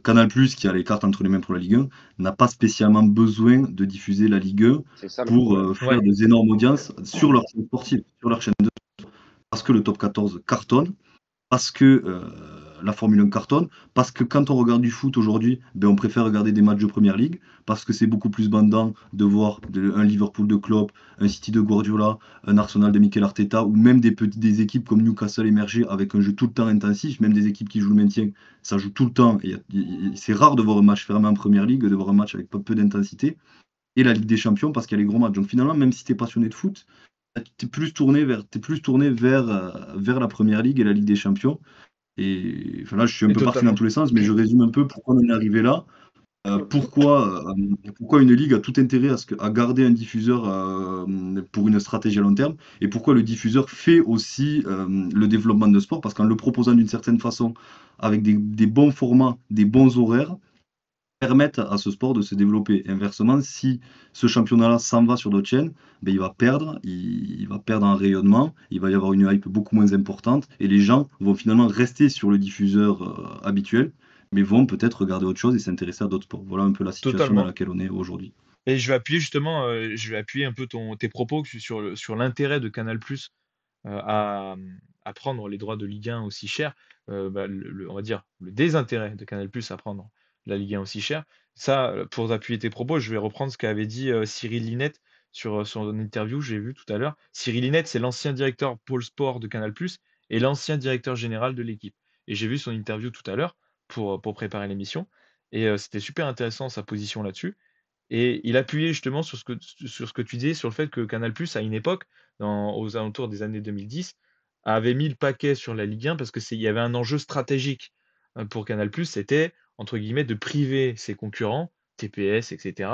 Canal+, qui a les cartes entre les mains pour la Ligue 1, n'a pas spécialement besoin de diffuser la Ligue 1 C'est ça le pour problème. faire des énormes audiences sur leur chaîne sportive, sur leur chaîne de sport. Parce que le Top 14 cartonne, parce que la Formule 1 cartonne, parce que quand on regarde du foot aujourd'hui, on préfère regarder des matchs de Première Ligue, parce que c'est beaucoup plus bandant de voir un Liverpool de Klopp, un City de Guardiola, un Arsenal de Mikel Arteta, ou même des équipes comme Newcastle émerger avec un jeu tout le temps intensif, même des équipes qui jouent le maintien, ça joue tout le temps. C'est rare de voir un match fermé en Première Ligue, de voir un match avec peu d'intensité. Et la Ligue des Champions, parce qu'il y a les gros matchs. Donc finalement, même si tu es passionné de foot, t'es plus tourné vers la Première Ligue et la Ligue des Champions. Et enfin là, je suis un Et peu parti dans totalement. tous les sens, mais je résume un peu pourquoi on en est arrivé là. Pourquoi une ligue a tout intérêt à garder un diffuseur pour une stratégie à long terme, et pourquoi le diffuseur fait aussi le développement de sport, parce qu'en le proposant d'une certaine façon, avec des bons formats, des bons horaires, permettent à ce sport de se développer. Inversement, si ce championnat-là s'en va sur d'autres chaînes, il va perdre en rayonnement, il va y avoir une hype beaucoup moins importante, et les gens vont finalement rester sur le diffuseur habituel, mais vont peut-être regarder autre chose et s'intéresser à d'autres sports. Voilà un peu la situation dans Totalement. laquelle on est aujourd'hui. Et je vais appuyer justement, je vais appuyer un peu tes propos sur l'intérêt de Canal+ à prendre les droits de Ligue 1 aussi cher, on va dire le désintérêt de Canal+ à prendre la Ligue 1 aussi cher. Ça, pour appuyer tes propos, je vais reprendre ce qu'avait dit Cyril Linette sur son interview, j'ai vu tout à l'heure. Cyril Linette, c'est l'ancien directeur pôle sport de Canal+ et l'ancien directeur général de l'équipe. Et j'ai vu son interview tout à l'heure pour préparer l'émission. Et c'était super intéressant sa position là-dessus. Et il appuyait justement sur ce que tu disais, sur le fait que Canal+, à une époque, aux alentours des années 2010, avait mis le paquet sur la Ligue 1 parce il y avait un enjeu stratégique pour Canal+, c'était, entre guillemets, de priver ses concurrents, TPS, etc.,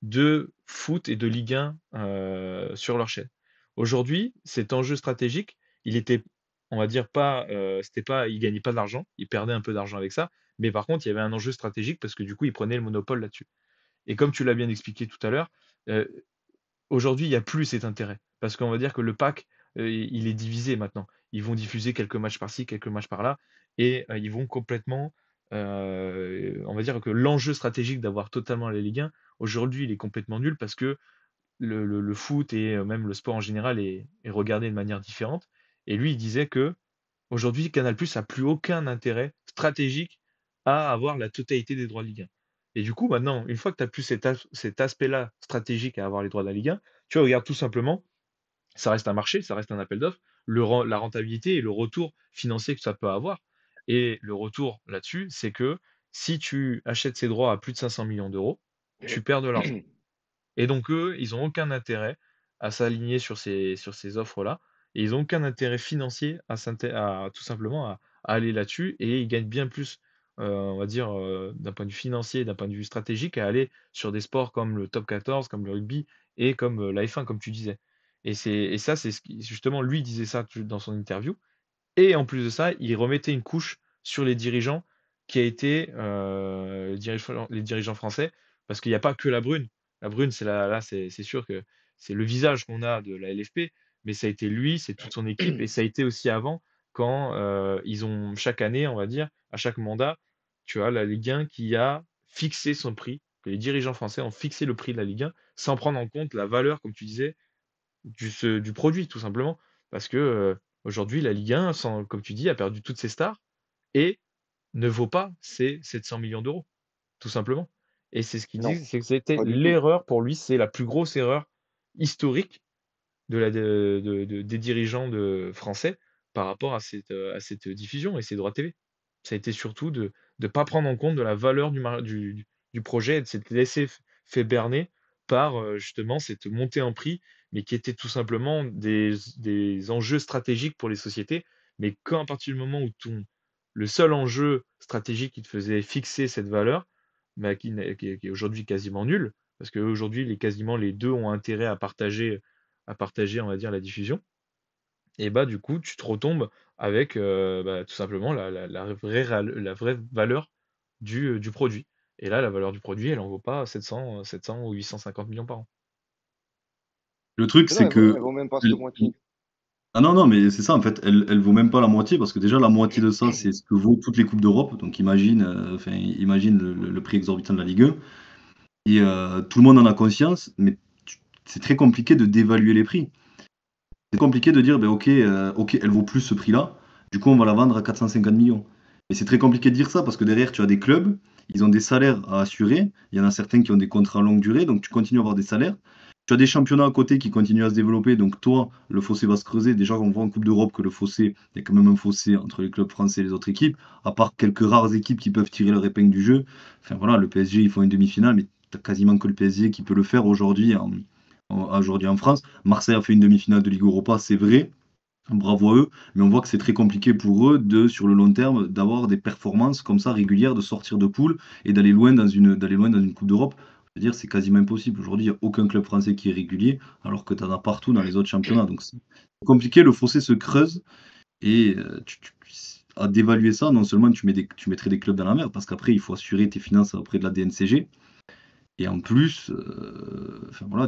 de foot et de Ligue 1 sur leur chaîne. Aujourd'hui, cet enjeu stratégique, il était, on va dire, il gagnait pas d'argent, il perdait un peu d'argent avec ça, mais par contre, il y avait un enjeu stratégique parce que du coup, il prenait le monopole là-dessus. Et comme tu l'as bien expliqué tout à l'heure, aujourd'hui, il n'y a plus cet intérêt. Parce qu'on va dire que le pack, il est divisé maintenant. Ils vont diffuser quelques matchs par-ci, quelques matchs par-là, et ils vont complètement. On va dire que l'enjeu stratégique d'avoir totalement la Ligue 1, aujourd'hui, il est complètement nul parce que le foot et même le sport en général est regardé de manière différente. Et lui, il disait que aujourd'hui, Canal+ a plus aucun intérêt stratégique à avoir la totalité des droits de Ligue 1. Et du coup, maintenant, une fois que tu as plus cet aspect-là stratégique à avoir les droits de la Ligue 1, tu regardes tout simplement, ça reste un marché, ça reste un appel d'offres, la rentabilité et le retour financier que ça peut avoir. Et le retour là-dessus, c'est que si tu achètes ces droits à plus de 500 millions d'euros, tu perds de l'argent. Et donc, eux, ils n'ont aucun intérêt à s'aligner sur ces offres-là. Et ils n'ont aucun intérêt financier à tout simplement à aller là-dessus. Et ils gagnent bien plus, on va dire, d'un point de vue financier, d'un point de vue stratégique, à aller sur des sports comme le top 14, comme le rugby et comme la F1, comme tu disais. Et ça, c'est justement, lui disait ça dans son interview. Et en plus de ça, il remettait une couche sur les dirigeants qui a été les dirigeants français, parce qu'il n'y a pas que la Brune. La Brune, là, c'est sûr que c'est le visage qu'on a de la LFP, mais ça a été lui, c'est toute son équipe, et ça a été aussi avant quand ils ont chaque année, on va dire, à chaque mandat, tu as la Ligue 1 qui a fixé son prix, que les dirigeants français ont fixé le prix de la Ligue 1 sans prendre en compte la valeur, comme tu disais, du produit, tout simplement. Parce que aujourd'hui, la Ligue 1, comme tu dis, a perdu toutes ses stars et ne vaut pas ses 700 millions d'euros, tout simplement. Et c'est ce qu'il Non, dit, c'est que c'était pas du tout. l'erreur pour lui, c'est la plus grosse erreur historique des dirigeants français par rapport à cette diffusion et ces droits TV. Ça a été surtout de ne pas prendre en compte de la valeur du projet et de s'être laissé fait berner par justement cette montée en prix, mais qui était tout simplement des enjeux stratégiques pour les sociétés. Mais quand à partir du moment où le seul enjeu stratégique qui te faisait fixer cette valeur, qui est aujourd'hui quasiment nul, parce qu'aujourd'hui, quasiment les deux ont intérêt à partager à partager, on va dire, la diffusion. Et bah, du coup, tu te retombes avec, bah, tout simplement la vraie valeur du produit. Et là, la valeur du produit, elle en vaut pas 700 ou 850 millions par an. Le truc, Mais non, c'est que. elle vaut même pas cette moitié. Ah non, non, mais c'est ça, en fait, elle vaut même pas la moitié, parce que déjà, la moitié de ça, c'est ce que vaut toutes les Coupes d'Europe. Donc imagine, enfin, imagine le prix exorbitant de la Ligue 1. Et tout le monde en a conscience, mais c'est très compliqué de dévaluer les prix. C'est compliqué de dire, ben, ok, elle vaut plus ce prix-là, du coup on va la vendre à 450 millions. Et c'est très compliqué de dire ça parce que derrière tu as des clubs, ils ont des salaires à assurer, il y en a certains qui ont des contrats longue durée, donc tu continues à avoir des salaires. Tu as des championnats à côté qui continuent à se développer, donc toi, le fossé va se creuser. Déjà, on voit en Coupe d'Europe que le fossé, il y a quand même un fossé entre les clubs français et les autres équipes, à part quelques rares équipes qui peuvent tirer leur épingle du jeu. Enfin voilà, le PSG, ils font une demi-finale, mais tu as quasiment que le PSG qui peut le faire aujourd'hui en France. Marseille a fait une demi-finale de Ligue Europa, c'est vrai, bravo à eux, mais on voit que c'est très compliqué pour eux sur le long terme, d'avoir des performances comme ça régulières, de sortir de poule et d'aller loin dans une Coupe d'Europe. C'est-à-dire, c'est quasiment impossible. Aujourd'hui, il n'y a aucun club français qui est régulier, alors que tu en as partout dans les autres championnats. Donc c'est compliqué, le fossé se creuse et à dévaluer ça, non seulement tu mettrais des clubs dans la merde, parce qu'après, il faut assurer tes finances auprès de la DNCG. Et en plus, enfin voilà,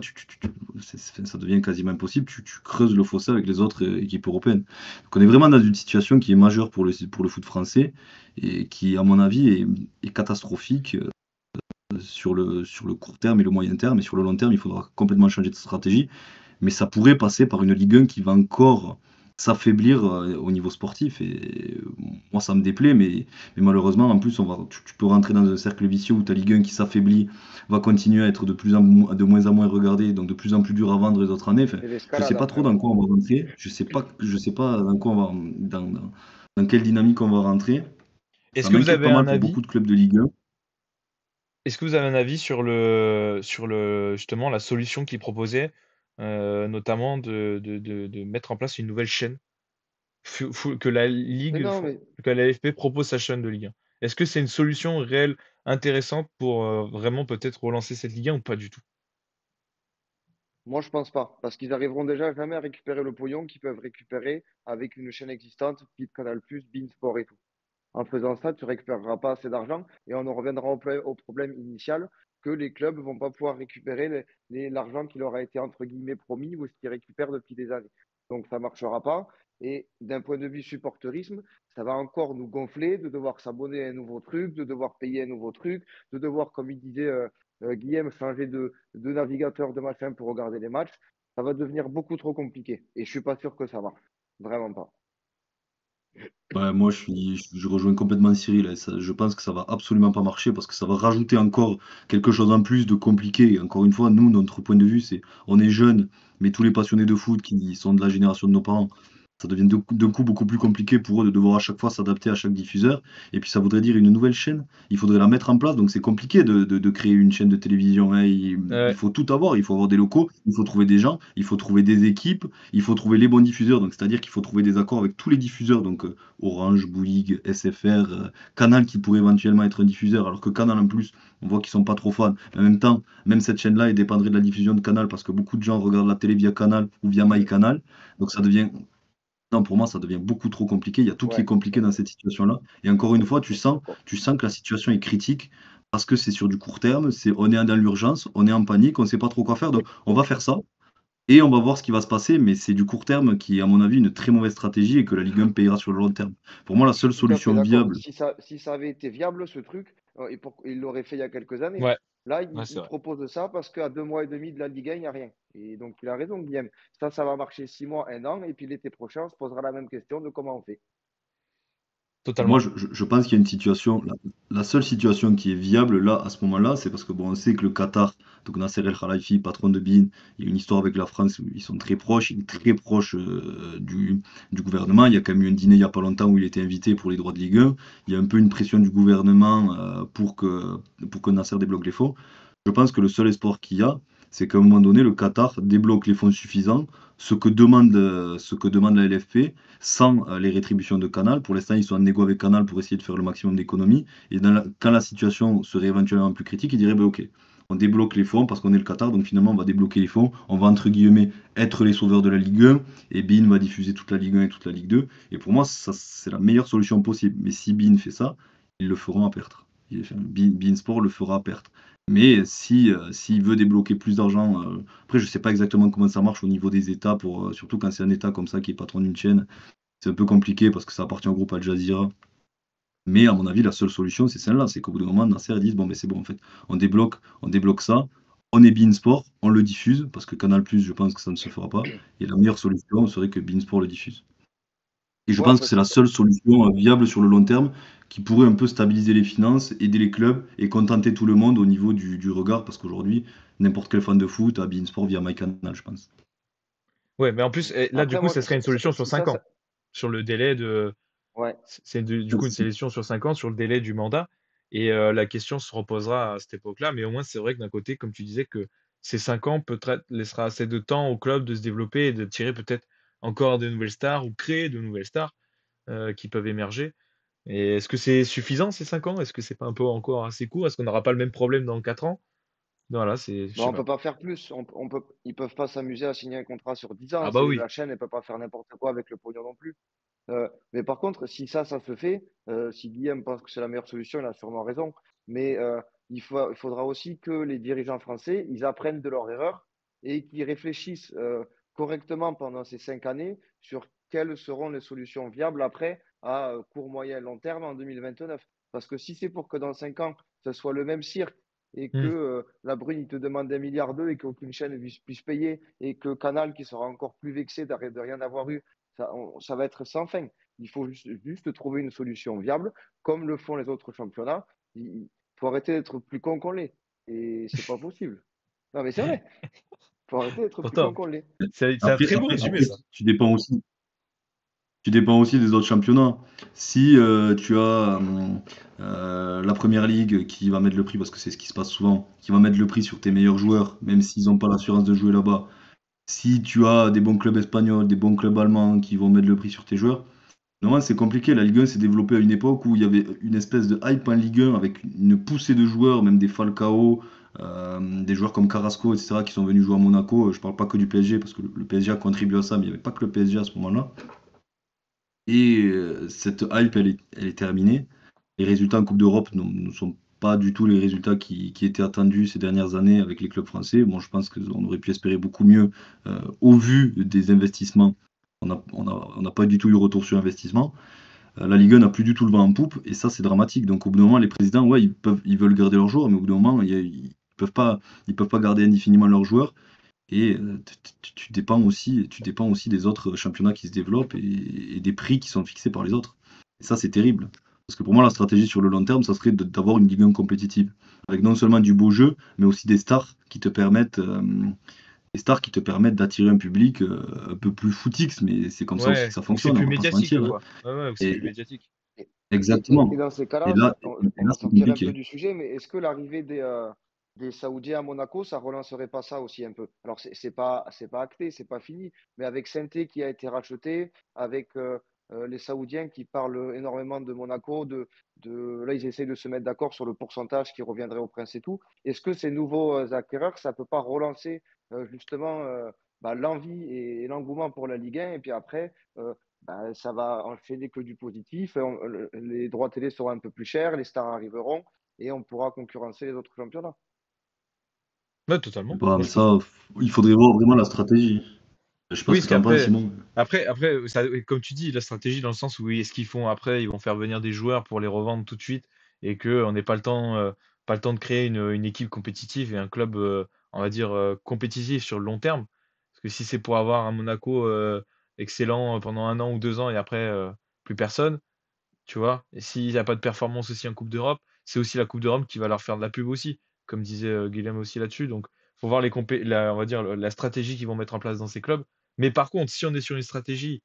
ça devient quasiment impossible. Tu creuses le fossé avec les autres équipes européennes. Donc on est vraiment dans une situation qui est majeure pour le foot français et qui, à mon avis, est catastrophique sur le court terme et le moyen terme. Et sur le long terme, il faudra complètement changer de stratégie. Mais ça pourrait passer par une Ligue 1 qui va encore s'affaiblir au niveau sportif. Et moi, ça me déplaît, mais malheureusement, en plus, tu peux rentrer dans un cercle vicieux où ta Ligue 1 qui s'affaiblit va continuer à être de moins en moins regardée, donc de plus en plus dur à vendre les autres années. Enfin, C'est je sais l'escalade pas trop après. dans quoi on va rentrer. Je sais pas dans quoi dans quelle dynamique on va rentrer. Ça Est-ce que vous m'inquiète avez pas mal un pour beaucoup avis? de clubs de Ligue 1. Est-ce que vous avez un avis sur le justement la solution qu'ils proposaient, notamment de mettre en place une nouvelle chaîne? Que la Mais Ligue non, fr mais que la LFP propose sa chaîne de Ligue 1. Est-ce que c'est une solution réelle, intéressante pour, vraiment peut-être relancer cette Ligue 1 ou pas du tout? moi je pense pas. Parce qu'ils arriveront déjà jamais à récupérer le pognon qu'ils peuvent récupérer avec une chaîne existante, type Canal+, beIN Sport et tout. En faisant ça, tu récupéreras pas assez d'argent et on en reviendra au problème initial que les clubs vont pas pouvoir récupérer l'argent qui leur a été entre guillemets promis ou ce qu'ils récupèrent depuis des années. Donc ça marchera pas. Et d'un point de vue supporterisme, ça va encore nous gonfler de devoir s'abonner à un nouveau truc, de devoir payer un nouveau truc, de devoir, comme il disait Guillaume, changer de navigateur, de machin pour regarder les matchs. Ça va devenir beaucoup trop compliqué. Et je suis pas sûr que ça marche. Vraiment pas. Ouais, moi, je rejoins complètement Cyril. Et je pense que ça va absolument pas marcher parce que ça va rajouter encore quelque chose en plus de compliqué. Et encore une fois, nous, notre point de vue, c'est on est jeunes, mais tous les passionnés de foot qui sont de la génération de nos parents, ça devient d'un coup beaucoup plus compliqué pour eux de devoir à chaque fois s'adapter à chaque diffuseur. Et puis ça voudrait dire une nouvelle chaîne. Il faudrait la mettre en place. Donc c'est compliqué de créer une chaîne de télévision, hein. Il Ouais, faut tout avoir. Il faut avoir des locaux, il faut trouver des gens, il faut trouver des équipes, il faut trouver les bons diffuseurs. Donc c'est-à-dire qu'il faut trouver des accords avec tous les diffuseurs. Donc Orange, Bouygues, SFR, Canal qui pourrait éventuellement être un diffuseur, alors que Canal en plus, on voit qu'ils sont pas trop fans. Mais en même temps, même cette chaîne-là, elle dépendrait de la diffusion de Canal parce que beaucoup de gens regardent la télé via Canal ou via MyCanal. Donc ça devient, non, pour moi, ça devient beaucoup trop compliqué. Il y a tout qui est Ouais, compliqué dans cette situation-là. Et encore une fois, je suis d'accord. tu sens que la situation est critique parce que c'est sur du court terme, on est dans l'urgence, on est en panique, on ne sait pas trop quoi faire. Donc on va faire ça. Et on va voir ce qui va se passer, mais c'est du court terme qui est, à mon avis, une très mauvaise stratégie et que la Ligue 1 payera sur le long terme. Pour moi, la Je suis seule tout à fait solution d'accord. viable. Si ça avait été viable, ce truc, il l'aurait fait il y a quelques années. ouais, Là, ouais, c'est il vrai. propose ça parce qu'à 2 mois et demi de la Ligue 1, il n'y a rien. Et donc, il a raison, Guillaume. Ça va marcher 6 mois, un an. Et puis l'été prochain, on se posera la même question de comment on fait. Moi, Totalement. je pense qu'il y a une situation, la seule situation qui est viable là, à ce moment-là, c'est parce que bon, on sait que le Qatar, donc Nasser El Khelaïfi, patron de BeIN, il y a une histoire avec la France où ils sont très proches, il est très proche du gouvernement. Il y a quand même eu un dîner il n'y a pas longtemps où il était invité pour les droits de Ligue 1. Il y a un peu une pression du gouvernement pour que Nasser débloque les fonds. Je pense que le seul espoir qu'il y a, c'est qu'à un moment donné, le Qatar débloque les fonds suffisants, ce que demande la LFP, sans les rétributions de Canal. Pour l'instant, ils sont en négo avec Canal pour essayer de faire le maximum d'économies. Et quand la situation serait éventuellement plus critique, ils diraient, ben, ok, on débloque les fonds parce qu'on est le Qatar, donc finalement on va débloquer les fonds, on va entre guillemets être les sauveurs de la Ligue 1 et beIN va diffuser toute la Ligue 1 et toute la Ligue 2. Et pour moi, ça c'est la meilleure solution possible. Mais si beIN fait ça, ils le feront à perte. beIN Sport le fera à perte. Mais si s'il veut débloquer plus d'argent, après je sais pas exactement comment ça marche au niveau des États, surtout quand c'est un État comme ça qui est patron d'une chaîne, c'est un peu compliqué parce que ça appartient au groupe Al Jazeera. Mais à mon avis, la seule solution, c'est celle-là. C'est qu'au bout d'un moment, Nasser ils disent, bon, mais c'est bon, en fait, on débloque ça, on est beIN Sport, on le diffuse, parce que Canal+, je pense que ça ne se fera pas. Et la meilleure solution serait que beIN Sport le diffuse. Et je Ouais, en pense que fait, c'est la seule solution viable sur le long terme qui pourrait un peu stabiliser les finances, aider les clubs et contenter tout le monde au niveau du regard, parce qu'aujourd'hui, n'importe quel fan de foot a beIN Sport via MyCanal, je pense. Ouais, mais en plus, là, du après, coup, moi, ça serait une solution sur si 5 ça, ans. Sur le délai de. ouais. Du coup une sélection sur 5 ans sur le délai du mandat. Et la question se reposera à cette époque-là. Mais au moins, c'est vrai que d'un côté, comme tu disais, que ces 5 ans peut-être laissera assez de temps au club de se développer et de tirer peut-être encore de nouvelles stars ou créer de nouvelles stars qui peuvent émerger. Et est-ce que c'est suffisant ces 5 ans? Est-ce que c'est pas un peu encore assez court? Est-ce qu'on n'aura pas le même problème dans 4 ans? Voilà, je Non, sais on pas. peut pas faire plus. Ils peuvent pas s'amuser à signer un contrat sur 10 ans. Ah bah oui. La chaîne, elle peut pas faire n'importe quoi avec le pognon non plus. Mais par contre, si ça se fait, si Guillaume pense que c'est la meilleure solution, il a sûrement raison. Mais il faudra aussi que les dirigeants français, ils apprennent de leurs erreurs et qu'ils réfléchissent correctement pendant ces 5 années sur quelles seront les solutions viables après à court, moyen et long terme en 2029. Parce que si c'est pour que dans 5 ans, ce soit le même cirque et que Hmm. la Brune, il te demande 1,2 milliard et qu'aucune chaîne ne puisse payer et que Canal, qui sera encore plus vexé de rien avoir eu, ça va être sans fin. Il faut juste trouver une solution viable, comme le font les autres championnats. Il faut arrêter d'être plus con qu'on l'est. Et c'est pas possible. Non, mais c'est vrai. Il faut arrêter d'être plus con Pourtant, qu'on l'est. c'est un Après, très beau après, résumé, après, ça. tu dépends aussi des autres championnats. Si tu as la Première Ligue qui va mettre le prix, parce que c'est ce qui se passe souvent, qui va mettre le prix sur tes meilleurs joueurs, même s'ils n'ont pas l'assurance de jouer là-bas. Si tu as des bons clubs espagnols, des bons clubs allemands qui vont mettre le prix sur tes joueurs, normalement c'est compliqué. La Ligue 1 s'est développée à une époque où il y avait une espèce de hype en Ligue 1 avec une poussée de joueurs, même des Falcao, des joueurs comme Carrasco, etc., qui sont venus jouer à Monaco. Je parle pas que du PSG, parce que le PSG a contribué à ça, mais il n'y avait pas que le PSG à ce moment-là. Et cette hype, elle est terminée. Les résultats en Coupe d'Europe ne sont pas du tout les résultats qui étaient attendus ces dernières années avec les clubs français. Bon, je pense qu'on aurait pu espérer beaucoup mieux au vu des investissements. On n'a pas du tout eu retour sur investissement. La Ligue 1 n'a plus du tout le vent en poupe et ça, c'est dramatique. Donc, au bout d'un moment, les présidents, ouais, ils veulent garder leurs joueurs, mais au bout d'un moment, ils peuvent pas garder indéfiniment leurs joueurs. Et tu dépends aussi des autres championnats qui se développent et des prix qui sont fixés par les autres. Et ça, c'est terrible. Parce que pour moi, la stratégie sur le long terme, ça serait d'avoir une Ligue 1 compétitive. Avec non seulement du beau jeu, mais aussi des stars qui te permettent d'attirer un public un peu plus footix. Mais c'est comme ça aussi que Ouais, ça ou que c'est fonctionne, on plus va pas se médiatique, mentir, hein. quoi. Ouais, ouais, ou que c'est Et, plus médiatique. Et, et exactement. dans ces Et cas-là, là, on va c'est sortir un peu compliqué. du sujet, mais est-ce que l'arrivée des Saoudiens à Monaco, ça relancerait pas ça aussi un peu? Alors, c'est pas acté, c'est pas fini, mais avec Saint-Étienne qui a été racheté, avec les Saoudiens qui parlent énormément de Monaco, là, ils essayent de se mettre d'accord sur le pourcentage qui reviendrait au Prince et tout. Est-ce que ces nouveaux acquéreurs, ça peut pas relancer justement l'envie et l'engouement pour la Ligue 1, et puis après, ça va enchaîner que du positif. Les droits télé seront un peu plus chers, les stars arriveront et on pourra concurrencer les autres championnats. Ouais, Je sais totalement. pas, Moi, mais je trouve. ça, il faudrait voir vraiment la stratégie. Je sais pas Oui, ce parce que t'en penses, qu'après, Simon. ça, oui, comme tu dis, la stratégie dans le sens où est-ce qu'ils font après, ils vont faire venir des joueurs pour les revendre tout de suite et que on n'ait pas le temps de créer une équipe compétitive et un club, on va dire, compétitif sur le long terme. Parce que si c'est pour avoir un Monaco excellent pendant 1 an ou 2 ans et après plus personne, tu vois. Et s'il n'y a pas de performance aussi en Coupe d'Europe, c'est aussi la Coupe d'Europe qui va leur faire de la pub aussi, comme disait Guillaume aussi là-dessus. Donc, faut voir on va dire la stratégie qu'ils vont mettre en place dans ces clubs. Mais par contre, si on est sur une stratégie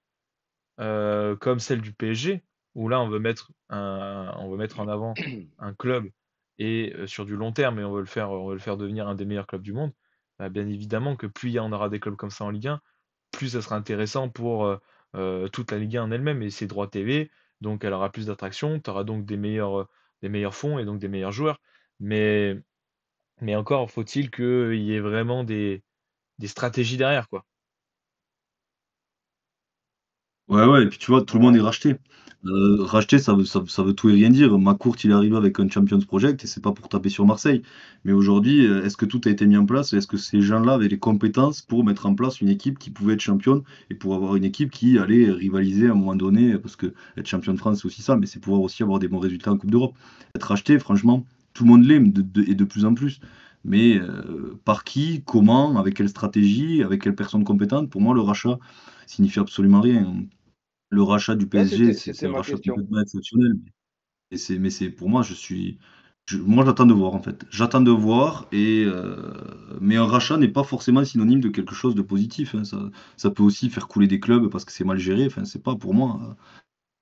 comme celle du PSG, où là on veut mettre en avant un club et sur du long terme, et on veut le faire devenir un des meilleurs clubs du monde, bah, bien évidemment que plus il y en aura des clubs comme ça en Ligue 1, plus ça sera intéressant pour toute la Ligue 1 en elle-même et ses droits TV. Donc elle aura plus d'attractions, tu auras donc des meilleurs fonds et donc des meilleurs joueurs. Mais Mais encore faut-il qu'il y ait vraiment des stratégies derrière, quoi. Ouais, et puis tu vois, tout le monde est Ouais. racheté. Racheté, ça veut tout et rien dire. McCourt, il est arrivé avec un Champions Project et c'est pas pour taper sur Marseille. Mais aujourd'hui, est-ce que tout a été mis en place? Est-ce que ces gens-là avaient les compétences pour mettre en place une équipe qui pouvait être championne et pour avoir une équipe qui allait rivaliser à un moment donné? Parce que être champion de France, c'est aussi ça, mais c'est pouvoir aussi avoir des bons résultats en Coupe d'Europe. Être racheté, franchement, tout le monde l'aime et de plus en plus. Mais par qui, comment, avec quelle stratégie, avec quelle personne compétente? Pour moi, le rachat signifie absolument rien. Le rachat du Ouais, PSG, c'est c'était un ma rachat question. complètement exceptionnel. Mais c'est pour moi, moi, j'attends de voir en fait. J'attends de voir mais un rachat n'est pas forcément synonyme de quelque chose de positif, hein. Ça peut aussi faire couler des clubs parce que c'est mal géré. Enfin, c'est pas pour moi.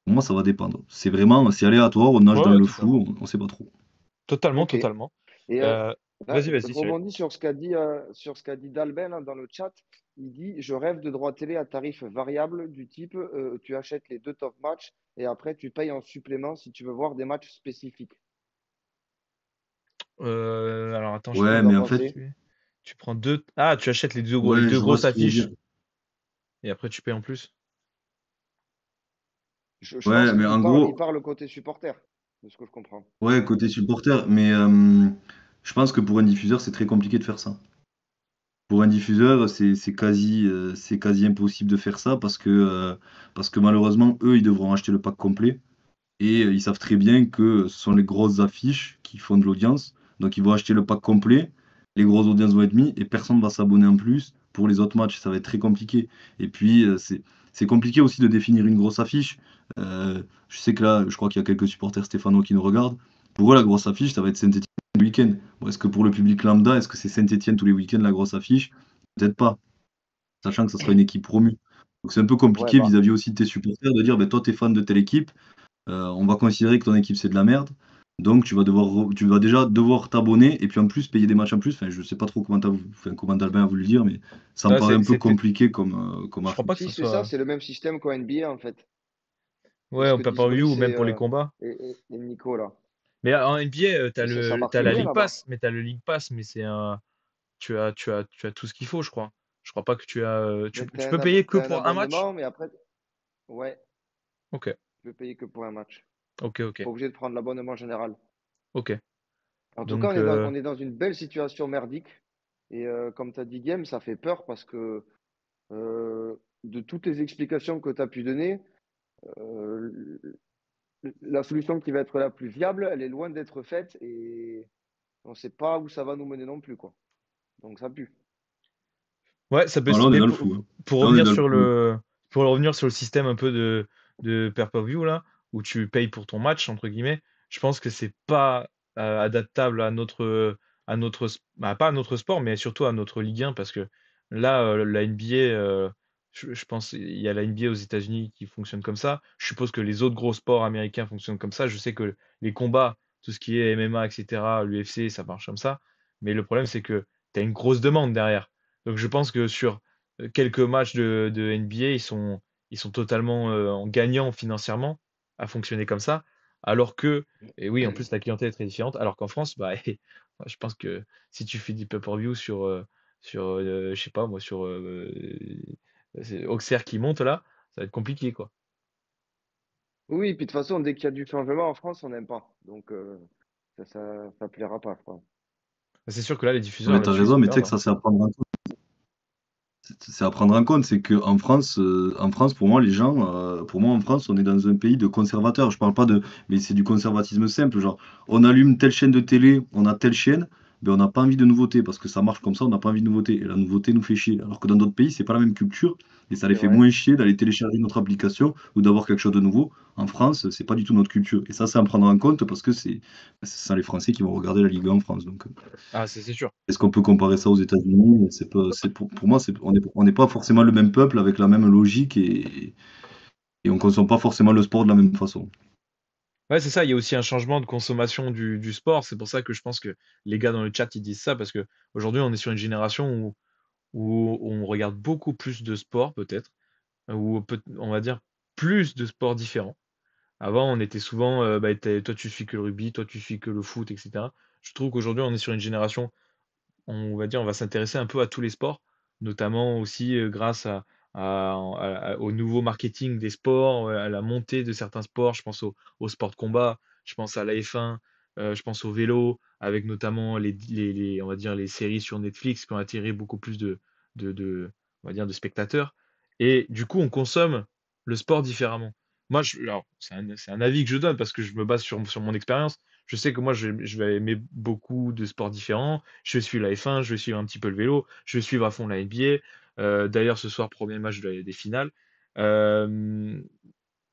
Pour moi, ça va dépendre. C'est aléatoire. On nage Ouais, dans ouais, le totalement. flou. On sait pas trop. Totalement, Ok. totalement. Et là, Vas-y, je vas-y, Cyril. rebondis sur ce qu'a dit Dalben là, dans le chat. Il dit, je rêve de droits télé à tarif variable du type, tu achètes les 2 top matchs et après tu payes en supplément si tu veux voir des matchs spécifiques. Alors attends, je Qu'est-ce que Ouais, vous en mais en fait, pensez? tu prends deux. Ah, tu achètes les ouais, deux je vois grosses ce que tu veux dire. affiches et après tu payes en plus. Je pense Ouais, mais qu'il en parle, il gros, parle côté supporter, de ce que je comprends. ouais, côté supporter, mais je pense que pour un diffuseur, c'est très compliqué de faire ça. Pour un diffuseur, c'est quasi impossible de faire ça parce que malheureusement, eux, ils devront acheter le pack complet et ils savent très bien que ce sont les grosses affiches qui font de l'audience. Donc ils vont acheter le pack complet, les grosses audiences vont être mises et personne ne va s'abonner en plus pour les autres matchs. Ça va être très compliqué. Et puis c'est compliqué aussi de définir une grosse affiche. Je sais que là, je crois qu'il y a quelques supporters stéphanois qui nous regardent. Pour eux, la grosse affiche, ça va être Saint-Étienne le week-end. Bon, est-ce que pour le public lambda, est-ce que c'est Saint-Étienne tous les week-ends la grosse affiche? Peut-être pas, sachant que ça sera une équipe promue. Donc c'est un peu Ouais, compliqué bah, vis-à-vis aussi de tes supporters de dire, ben, toi, tu es fan de telle équipe, on va considérer que ton équipe c'est de la merde. Donc tu vas déjà devoir t'abonner et puis en plus payer des matchs en plus. Enfin, je sais pas trop comment Dalbin a voulu le dire, mais ça me Ah, paraît un peu c'était. compliqué comme Je crois pas que affiche. si ça c'est ça, soit. c'est le même système qu'en NBA en fait. C'est Ouais, ce en que disent pay-per-view ou Brice même pour les combats. et Nico là. Mais en NBA, Et ça t'as marche la bien League là-bas. Pass, mais t'as le League Pass, mais tu as tout ce qu'il faut, je crois. Je crois pas que tu as. Mais Tu peux payer que t'as un pour un match? abonnement, mais après, ouais, Ok, tu peux payer que pour un match. ok, ok, Pas obligé de prendre l'abonnement général. ok. En tout cas, Donc, on est dans une belle situation merdique. Et comme tu as dit, Game, ça fait peur parce que de toutes les explications que tu as pu donner, euh, la solution qui va être la plus viable, elle est loin d'être faite et on ne sait pas où ça va nous mener non plus, quoi. Donc ça pue. ouais, ça peut. Alors là, on est Mais dans le flou, hein. pour Là, on est revenir dans le sur flou. le système un peu de pay-per-view là, où tu payes pour ton match entre guillemets, je pense que c'est pas adaptable pas à notre sport, mais surtout à notre Ligue 1 parce que là, la NBA, je pense il y a la NBA aux États-Unis qui fonctionne comme ça. Je suppose que les autres gros sports américains fonctionnent comme ça. Je sais que les combats, tout ce qui est MMA, etc., l'UFC, ça marche comme ça. Mais le problème, c'est que tu as une grosse demande derrière. Donc je pense que sur quelques matchs de NBA, ils sont totalement en gagnant financièrement à fonctionner comme ça. Alors que, et oui, en plus la clientèle est très différente, alors qu'en France, bah, je pense que si tu fais du pay-per-view je sais pas moi, c'est Auxerre qui monte là, ça va être compliqué quoi. Oui, puis de toute façon, dès qu'il y a du changement en France, on n'aime pas. Donc ça plaira pas, je crois. C'est sûr que là, les Mais diffuseurs t'as là-dessus, ils raison, sont mais tu sais que perdants. ça, c'est à prendre en compte. C'est à prendre en compte, c'est en France, pour moi, pour moi, en France, on est dans un pays de conservateurs. Je parle pas de, mais c'est du conservatisme simple. Genre, on allume telle chaîne de télé, on a telle chaîne, ben on n'a pas envie de nouveauté parce que ça marche comme ça, on n'a pas envie de nouveauté. Et la nouveauté nous fait chier. Alors que dans d'autres pays, c'est pas la même culture et ça les C'est fait vrai. moins chier d'aller télécharger notre application ou d'avoir quelque chose de nouveau. En France, c'est pas du tout notre culture. Et ça, c'est à prendre en compte parce que c'est les Français qui vont regarder la Ligue 1 en France. Donc, Ah, c'est sûr. est-ce qu'on peut comparer ça aux États-Unis? Pour moi, on n'est pas forcément le même peuple avec la même logique et on consomme pas forcément le sport de la même façon. Ouais, c'est ça, il y a aussi un changement de consommation du sport. C'est pour ça que je pense que les gars dans le chat, ils disent ça, parce que aujourd'hui, on est sur une génération où on regarde beaucoup plus de sport, peut-être, on va dire plus de sports différents. Avant, on était souvent, toi tu suis que le rugby, toi tu suis que le foot, etc. Je trouve qu'aujourd'hui, on est sur une génération. on va dire, on va s'intéresser un peu à tous les sports, notamment aussi grâce au nouveau marketing des sports, à la montée de certains sports. Je pense au sport de combat, je pense à la F1, je pense au vélo, avec notamment on va dire, les séries sur Netflix qui ont attiré beaucoup plus on va dire, de spectateurs. Et du coup, on consomme le sport différemment. Moi, alors, c'est un avis que je donne parce que je me base sur mon expérience. Je sais que moi, je vais aimer beaucoup de sports différents. Je vais suivre la F1, je vais suivre un petit peu le vélo, je vais suivre à fond la NBA. D'ailleurs, ce soir, premier match des finales. Euh,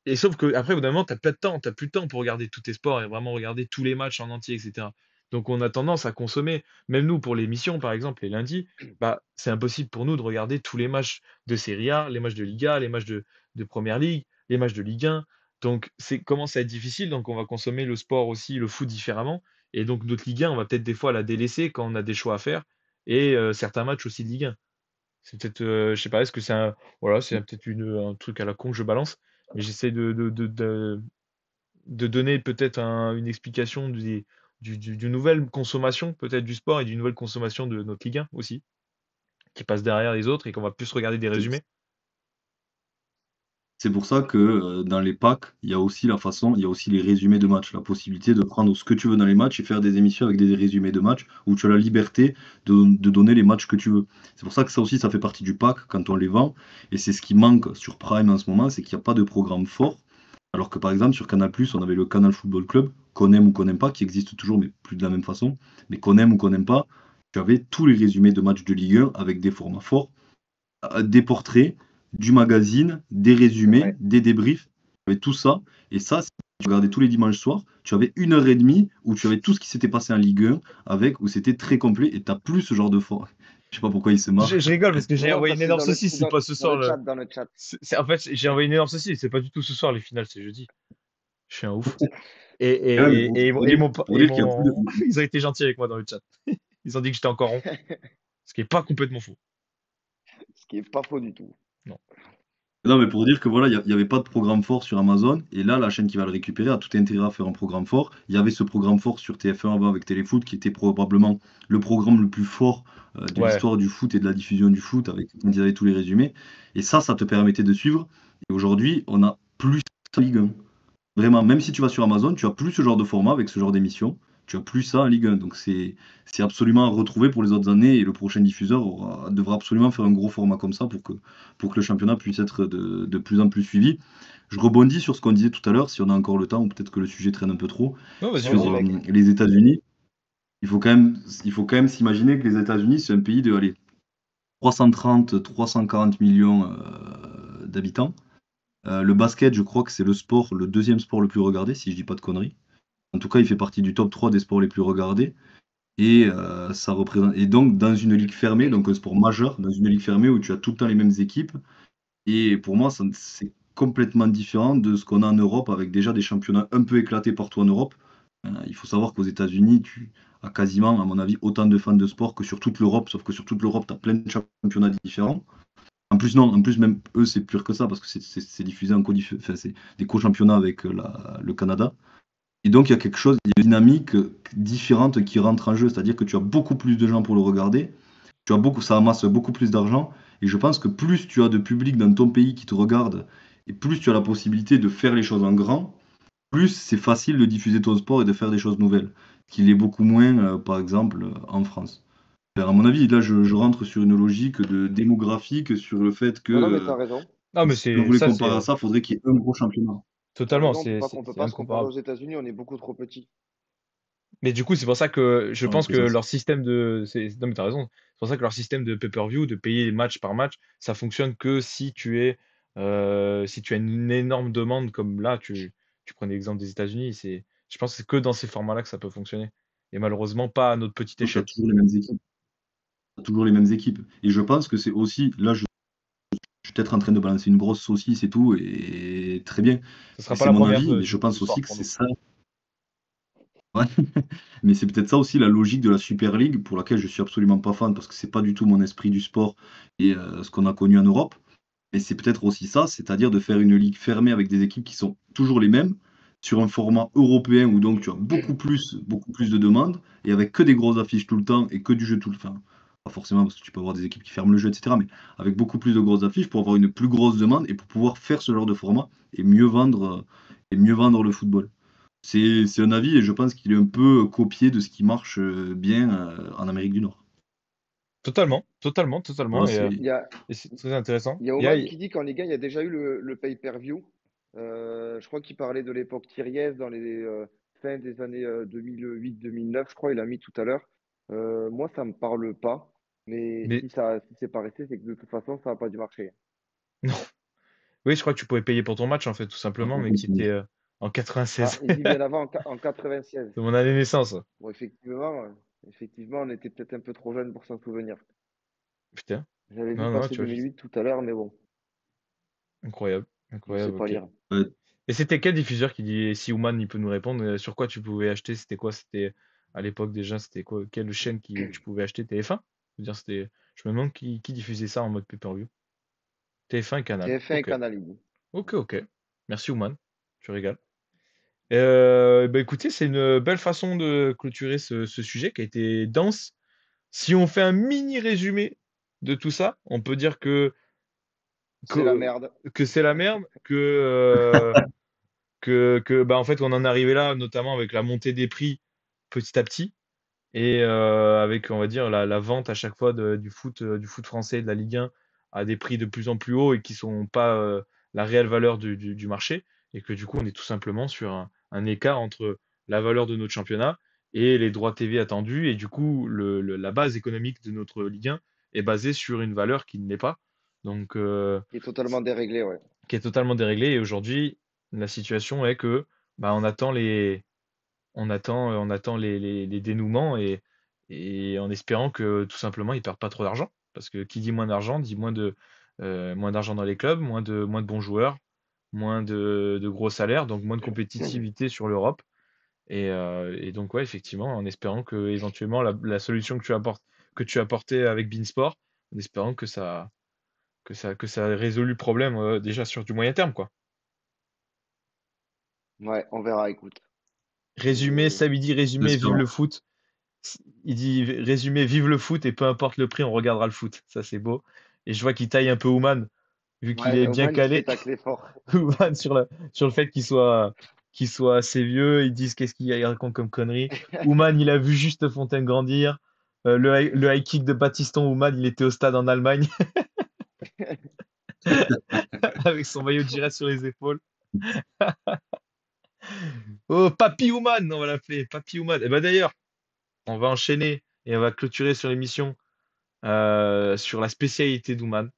et sauf que après, au bout d'un moment, t'as pas de temps, t'as plus de temps pour regarder tous tes sports et vraiment regarder tous les matchs en entier, etc. Donc on a tendance à consommer. Même nous, pour l'émission, par exemple, les lundis, bah, c'est impossible pour nous de regarder tous les matchs de Serie A, les matchs de Liga, les matchs de Première Ligue, les matchs de Ligue 1. Donc c'est commence à être difficile, donc on va consommer le sport aussi, le foot différemment. Et donc notre Ligue 1, on va peut-être des fois la délaisser quand on a des choix à faire. Et certains matchs aussi de Ligue 1. C'est peut-être, je sais pas, est-ce que voilà, c'est peut-être un truc à la con que je balance, mais j'essaie de donner peut-être une explication d'une nouvelle consommation peut-être du sport et d'une nouvelle consommation de notre Ligue 1 aussi, qui passe derrière les autres et qu'on va plus regarder des C'est résumés. c'est pour ça que dans les packs, il y a aussi les résumés de matchs, la possibilité de prendre ce que tu veux dans les matchs et faire des émissions avec des résumés de matchs où tu as la liberté de donner les matchs que tu veux. C'est pour ça que ça aussi, ça fait partie du pack quand on les vend. Et c'est ce qui manque sur Prime en ce moment, c'est qu'il n'y a pas de programme fort. Alors que par exemple, sur Canal+, on avait le Canal Football Club, qu'on aime ou qu'on n'aime pas, qui existe toujours, mais plus de la même façon. Mais qu'on aime ou qu'on n'aime pas, tu avais tous les résumés de matchs de Ligue 1 avec des formats forts, des portraits, du magazine, des C'est résumés, vrai. des débriefs, tu avais tout ça. Et ça, si tu regardais tous les dimanches soirs, tu avais 1 heure et demie où tu avais tout ce qui s'était passé en Ligue 1, où c'était très complet, et t'as plus ce genre de format. Je sais pas pourquoi il se marre. Je rigole parce que j'ai Non, envoyé parce une que énorme saucisse, c'est pas ce dans soir le chat, dans le chat. en fait, j'ai envoyé une énorme saucisse, c'est pas du tout ce soir les finales, c'est jeudi. Je suis un ouf. Et, Et ouais, mais et, et, pour et dire, mon, pour dire qu'il y a plus de... ils ont été gentils avec moi dans le chat. Ils ont dit que j'étais encore rond, ce qui est pas complètement faux. Ce qui est pas faux du tout. Non. Non, mais pour dire que voilà, il y avait pas de programme fort sur Amazon, et là, la chaîne qui va le récupérer a tout intérêt à faire un programme fort. Il y avait ce programme fort sur TF1 avant avec Téléfoot, qui était probablement le programme le plus fort de Ouais. l'histoire du foot et de la diffusion du foot, avec quand ils avaient tous les résumés. Et ça te permettait de suivre. Et aujourd'hui, on a plus ça en Ligue 1. Vraiment, même si tu vas sur Amazon, tu as plus ce genre de format avec ce genre d'émission. Tu as plus ça en Ligue 1. Donc c'est absolument à retrouver pour les autres années. Et le prochain diffuseur devra absolument faire un gros format comme ça pour que le championnat puisse être de plus en plus suivi. Je rebondis sur ce qu'on disait tout à l'heure, si on a encore le temps, ou peut-être que le sujet traîne un peu trop, Non, vas-y, sur Vas-y, vas-y. mec. les États-Unis. Il faut quand même s'imaginer que les États-Unis, c'est un pays de allez, 330, 340 millions d'habitants. Le basket, je crois que c'est le deuxième sport le plus regardé, si je dis pas de conneries. En tout cas, il fait partie du top 3 des sports les plus regardés. Et ça représente. Et donc, dans une ligue fermée, donc un sport majeur, dans une ligue fermée où tu as tout le temps les mêmes équipes. Et pour moi, c'est complètement différent de ce qu'on a en Europe, avec déjà des championnats un peu éclatés partout en Europe. Il faut savoir qu'aux États-Unis, tu as quasiment, à mon avis, autant de fans de sport que sur toute l'Europe, sauf que sur toute l'Europe, tu as plein de championnats différents. En plus, non, en plus, même eux, c'est pire que ça, parce que c'est diffusé en enfin, c'est des co-championnats avec le Canada. Et donc, il y a quelque chose, il y a une dynamique différente qui rentre en jeu, c'est-à-dire que tu as beaucoup plus de gens pour le regarder, ça amasse beaucoup plus d'argent, et je pense que plus tu as de public dans ton pays qui te regarde, et plus tu as la possibilité de faire les choses en grand, plus c'est facile de diffuser ton sport et de faire des choses nouvelles, qu'il est beaucoup moins, par exemple, en France. Alors, à mon avis, là, je rentre sur une logique de démographique, sur le fait que Non, non, mais t'as raison. Non, mais si on voulait c'est comparer à ça, il faudrait qu'il y ait un gros championnat. T'as totalement, raison, on peut c'est pas se comparer aux incomparable. États-Unis, on est beaucoup trop petits. Mais du coup, c'est pour ça que je Ouais, pense c'est que ça. leur système non, mais t'as raison. C'est pour ça que leur système de pay-per-view, de payer match par match, ça fonctionne que si tu as une énorme demande, comme là, tu prenais l'exemple des États-Unis, je pense que c'est que dans ces formats-là que ça peut fonctionner. Et malheureusement, pas à notre petite Tu as échelle. toujours les mêmes équipes. T'as toujours les mêmes équipes. Et je pense que c'est aussi, là, je suis peut-être en train de balancer une grosse saucisse et tout, et très bien. Ce Mais sera pas c'est la mon première avis, mais je ce pense soir aussi que pour c'est nous. ça. Ouais. Mais c'est peut-être ça aussi la logique de la Super League, pour laquelle je suis absolument pas fan, parce que c'est pas du tout mon esprit du sport et ce qu'on a connu en Europe. Mais c'est peut-être aussi ça, c'est-à-dire de faire une ligue fermée avec des équipes qui sont toujours les mêmes, sur un format européen où donc tu as beaucoup plus de demandes et avec que des grosses affiches tout le temps et que du jeu tout le temps. Pas forcément parce que tu peux avoir des équipes qui ferment le jeu, etc. Mais avec beaucoup plus de grosses affiches pour avoir une plus grosse demande et pour pouvoir faire ce genre de format et mieux vendre le football. C'est un avis et je pense qu'il est un peu copié de ce qui marche bien en Amérique du Nord. Totalement, totalement, totalement. Voilà, c'est Il y a, Et c'est très intéressant. il y a Oman qui dit qu'en Ligue 1, il y a déjà eu le pay-per-view. Je crois qu'il parlait de l'époque Thiriez dans les fins des années 2008-2009, je crois, il a mis tout à l'heure. Moi, ça me parle pas. Mais Mais si c'est pas resté, c'est que de toute façon, ça n'a pas dû marcher. non. Oui, je crois que tu pouvais payer pour ton match, en fait, tout pas simplement, mais qui était possible. en Ah, 96. il dit bien avant, en 96. De mon année de naissance. Bon, effectivement, on était peut-être un peu trop jeune pour s'en souvenir. Putain. J'avais vu Non, non, passer tu vois, 2008 tout à l'heure, mais bon, incroyable. je sais Incroyable, pas ok. lire. Ouais, Et c'était quel diffuseur qui dit, si Ouman il peut nous répondre, sur quoi tu pouvais acheter? C'était quoi? C'était à l'époque déjà, c'était quoi? Quelle chaîne où tu pouvais acheter TF1? Je veux dire, je me demande qui diffusait ça en mode pay-per-view. TF1 et Canal. TF1 et Ok. Canal, il dit. Ok, ok. Merci Ouman. Tu régales. Bah écoutez, c'est une belle façon de clôturer ce sujet qui a été dense. Si on fait un mini résumé de tout ça, on peut dire C'est la que, merde. que c'est la merde, bah en fait on en est arrivé là, notamment avec la montée des prix petit à petit et avec on va dire la vente à chaque fois du foot français, de la Ligue 1 à des prix de plus en plus hauts et qui sont pas la réelle valeur du marché et que du coup on est tout simplement sur un écart entre la valeur de notre championnat et les droits TV attendus et du coup la base économique de notre Ligue 1 est basée sur une valeur qui ne l'est pas. Donc Qui est totalement déréglé, ouais. qui est totalement déréglée. Et aujourd'hui, la situation est que bah, on attend les dénouements et en espérant que tout simplement ils perdent pas trop d'argent. Parce que qui dit moins d'argent dit moins d'argent dans les clubs, moins de bons joueurs, moins de gros salaires, donc moins de compétitivité sur l'Europe. Et donc ouais, effectivement, en espérant que éventuellement la solution que tu as apportée avec Beansport, en espérant que ça résolue le problème déjà sur du moyen terme, quoi. Ouais, on verra, écoute. Résumé, Et ça lui dit résumé, vive j'espère. le foot. Il dit résumé, vive le foot et peu importe le prix, on regardera le foot. Ça, c'est beau. Et je vois qu'il taille un peu Ouman, vu qu'il ouais, est bien Oman, il se fait calé. tacler fort. Ouman sur le fait qu'il soit assez vieux. Ils disent qu'est-ce qu'il raconte comme conneries. Ouman, il a vu juste Fontaine grandir. Le high kick de Battiston, Ouman, il était au stade en Allemagne avec son maillot de Giresse sur les épaules. Oh, Papy Ouman, on va l'appeler. Papy Ouman. Et ben d'ailleurs, on va enchaîner et on va clôturer sur l'émission sur la spécialité d'Ouman,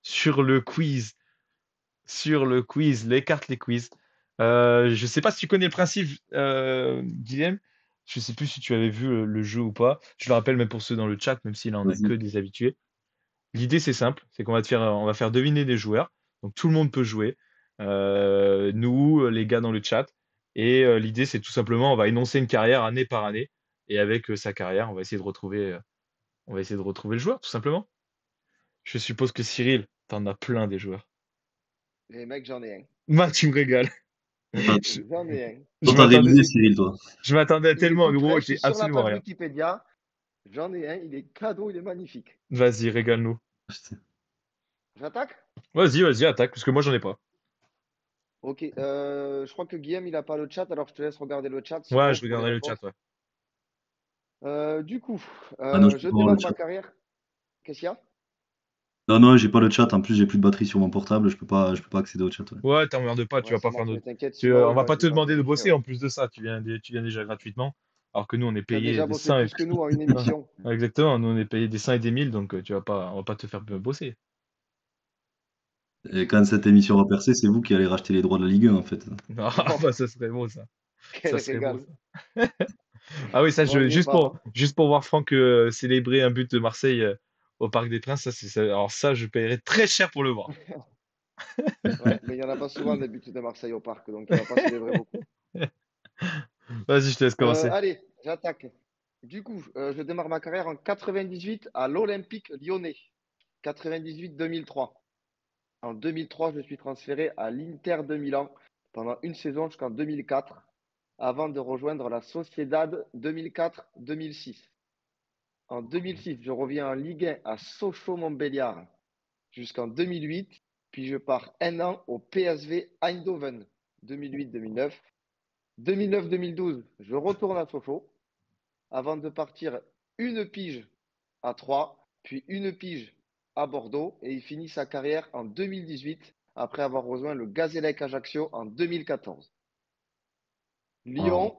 sur le quiz, les cartes, les quiz. Je sais pas si tu connais le principe, Guillaume. Je sais plus si tu avais vu le jeu ou pas. Je le rappelle même pour ceux dans le chat, même si là on a que Vas-y. des habitués. L'idée c'est simple, c'est on va faire deviner des joueurs. Donc tout le monde peut jouer. Nous, les gars dans le chat. Et l'idée c'est tout simplement, on va énoncer une carrière année par année. Et avec sa carrière, on va essayer de retrouver le joueur, tout simplement. Je suppose que Cyril, t'en as plein des joueurs. Les mecs, j'en ai un. Moi, tu me régales. Toi, Je, J'en ai un. je toi, t'as m'attendais, révisé, Cyril, toi. je m'attendais à Il est tellement, tout gros, prêt. Je j'ai suis sur la absolument page rien. Wikipédia. J'en ai un. Il est cadeau, il est magnifique. Vas-y, régale-nous. J'attaque? Vas-y, vas-y, attaque, parce que moi, j'en ai pas. Ok. Je crois que Guillaume, il n'a pas le chat, alors je te laisse regarder le chat Ouais, sinon je pour les regarderai le chat, réponses. ouais. Du coup, Ah non, je peux je pas voir le démarre chat. ma carrière. Qu'est-ce qu'il y a? Non, non, j'ai pas le chat. En plus, j'ai plus de batterie sur mon portable. Je peux pas accéder au chat. Ouais. Ouais, t'emmerdes pas, tu Ouais, vas ça pas faire marche, d'autres. mais t'inquiète, On sinon, va bah, pas je te vais pas te demander de vérifier, bosser ouais. en plus de ça. Tu viens déjà gratuitement. Alors que nous, on est Tu as payé déjà des bossé 100 et... plus que nous en une Ouais, émission. exactement, nous, on est payé des 100 et des 1000, donc on va pas te faire bosser. Et quand cette émission va percer, c'est vous qui allez racheter les droits de la Ligue 1, en fait. Ah, Oh, bah, ça serait beau, ça. quel Ça serait beau, régal. ça. Ah oui, ça, Bon, on y est pas, hein. juste pour voir Franck célébrer un but de Marseille au Parc des Princes, alors ça, je paierais très cher pour le voir. Ouais, mais il n'y en a pas souvent des buts de Marseille au parc, donc il va pas célébrer beaucoup. Vas-y, je te laisse commencer. Allez, j'attaque. Du coup, je démarre ma carrière en 98 à l'Olympique lyonnais. 98-2003. En 2003, je suis transféré à l'Inter de Milan pendant une saison jusqu'en 2004, avant de rejoindre la Sociedad 2004-2006. En 2006, je reviens en Ligue 1 à Sochaux-Montbéliard jusqu'en 2008, puis je pars un an au PSV Eindhoven 2008-2009. 2009-2012, je retourne à Sochaux avant de partir une pige à Troyes, puis une pige à Bordeaux, et il finit sa carrière en 2018 après avoir rejoint le Gazélec Ajaccio en 2014. Waouh. Lyon,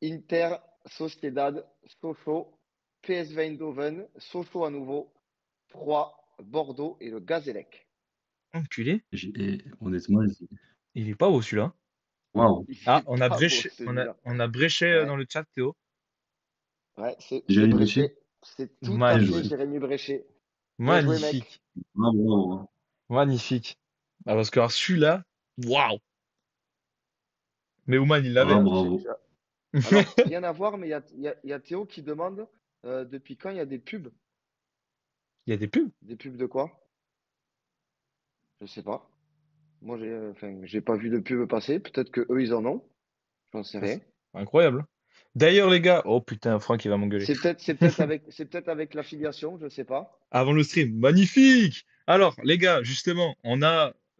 Inter, Sociedad, Sochaux, PSV Eindhoven, Sochaux à nouveau, Troyes, Bordeaux et le Gazélec. Enculé. Honnêtement, Il est pas beau celui-là. waouh. Il Ah, fait pas beau celui-là. on a bréché Ouais, dans le chat, Théo. ouais, c'est Jérémy Bréchet. Bréchet. C'est tout à Bien fait joué. Magnifique, Jérémy Bréchet. Bien joué, mec. magnifique, Bravo, bravo. magnifique. Ah, parce que alors, celui-là, waouh. Mais Ouman, il l'avait, Ah, hein. bravo. Alors, rien à voir, mais il y a Théo qui demande depuis quand il y a des pubs. Il y a des pubs. Des pubs de quoi? Je sais pas. Moi, j'ai pas vu de pub passer. Peut-être que eux, ils en ont. J'en sais Ça, rien. c'est incroyable. D'ailleurs, les gars, oh putain, Franck, il va m'engueuler. C'est peut-être avec l'affiliation, je sais pas. Avant le stream, magnifique. Alors, les gars, justement,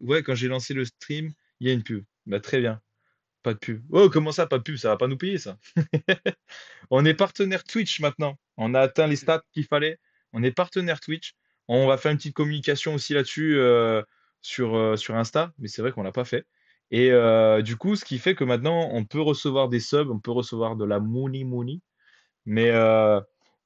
ouais, quand j'ai lancé le stream, il y a une pub. Bah, très bien. Pas de pub. Oh, comment ça, pas de pub? Ça va pas nous payer, ça. On est partenaire Twitch maintenant. On a atteint les stats qu'il fallait. On est partenaire Twitch. On va faire une petite communication aussi là-dessus sur Insta, mais c'est vrai qu'on l'a pas fait. Et du coup, ce qui fait que maintenant, on peut recevoir des subs, on peut recevoir de la money. Mais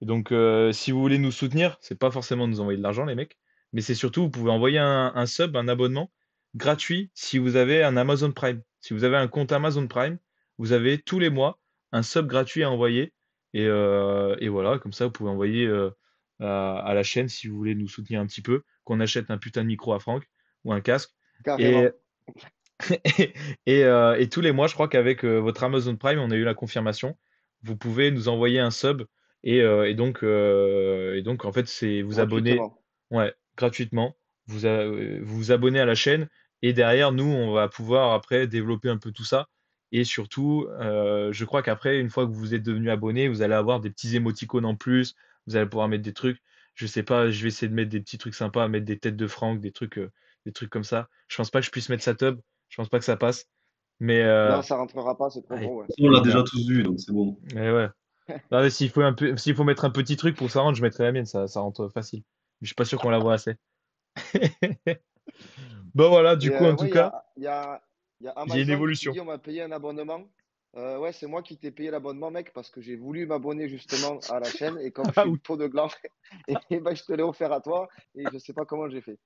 donc, si vous voulez nous soutenir, c'est pas forcément nous envoyer de l'argent, les mecs, mais c'est surtout, vous pouvez envoyer un sub, un abonnement gratuit si vous avez un Amazon Prime. Si vous avez un compte Amazon Prime, vous avez tous les mois un sub gratuit à envoyer. Et voilà, comme ça, vous pouvez envoyer à la chaîne si vous voulez nous soutenir un petit peu, qu'on achète un putain de micro à Franck ou un casque. Et, Carrément. et tous les mois, je crois qu'avec votre Amazon Prime, on a eu la confirmation. Vous pouvez nous envoyer un sub et donc en fait, c'est vous abonner, Gratuitement. ouais, gratuitement. Vous vous abonnez à la chaîne et derrière, nous, on va pouvoir après développer un peu tout ça. Et surtout, je crois qu'après, une fois que vous êtes devenu abonné, vous allez avoir des petits émoticônes en plus. Vous allez pouvoir mettre des trucs. Je sais pas, je vais essayer de mettre des petits trucs sympas, mettre des têtes de Franck, des trucs comme ça. Je pense pas que je puisse mettre sa tub. Je pense pas que ça passe. Mais Non, ça rentrera pas, c'est trop allez, gros. Ouais. On l'a déjà voilà. tous vu, donc c'est bon. Mais ouais. Non, mais s'il faut mettre un petit truc pour que ça rentre, je mettrai la mienne, ça rentre facile. Mais je suis pas sûr qu'on la voit assez. Bon voilà, du Et coup, en tout ouais, cas, il y a j'ai une Amazon qui évolution. dit on m'a payé un abonnement. Ouais, c'est moi qui t'ai payé l'abonnement, mec, parce que j'ai voulu m'abonner justement à la chaîne. Et comme je Ah suis oui. une peau de gland, et ben, je te l'ai offert à toi. Et je sais pas comment j'ai fait.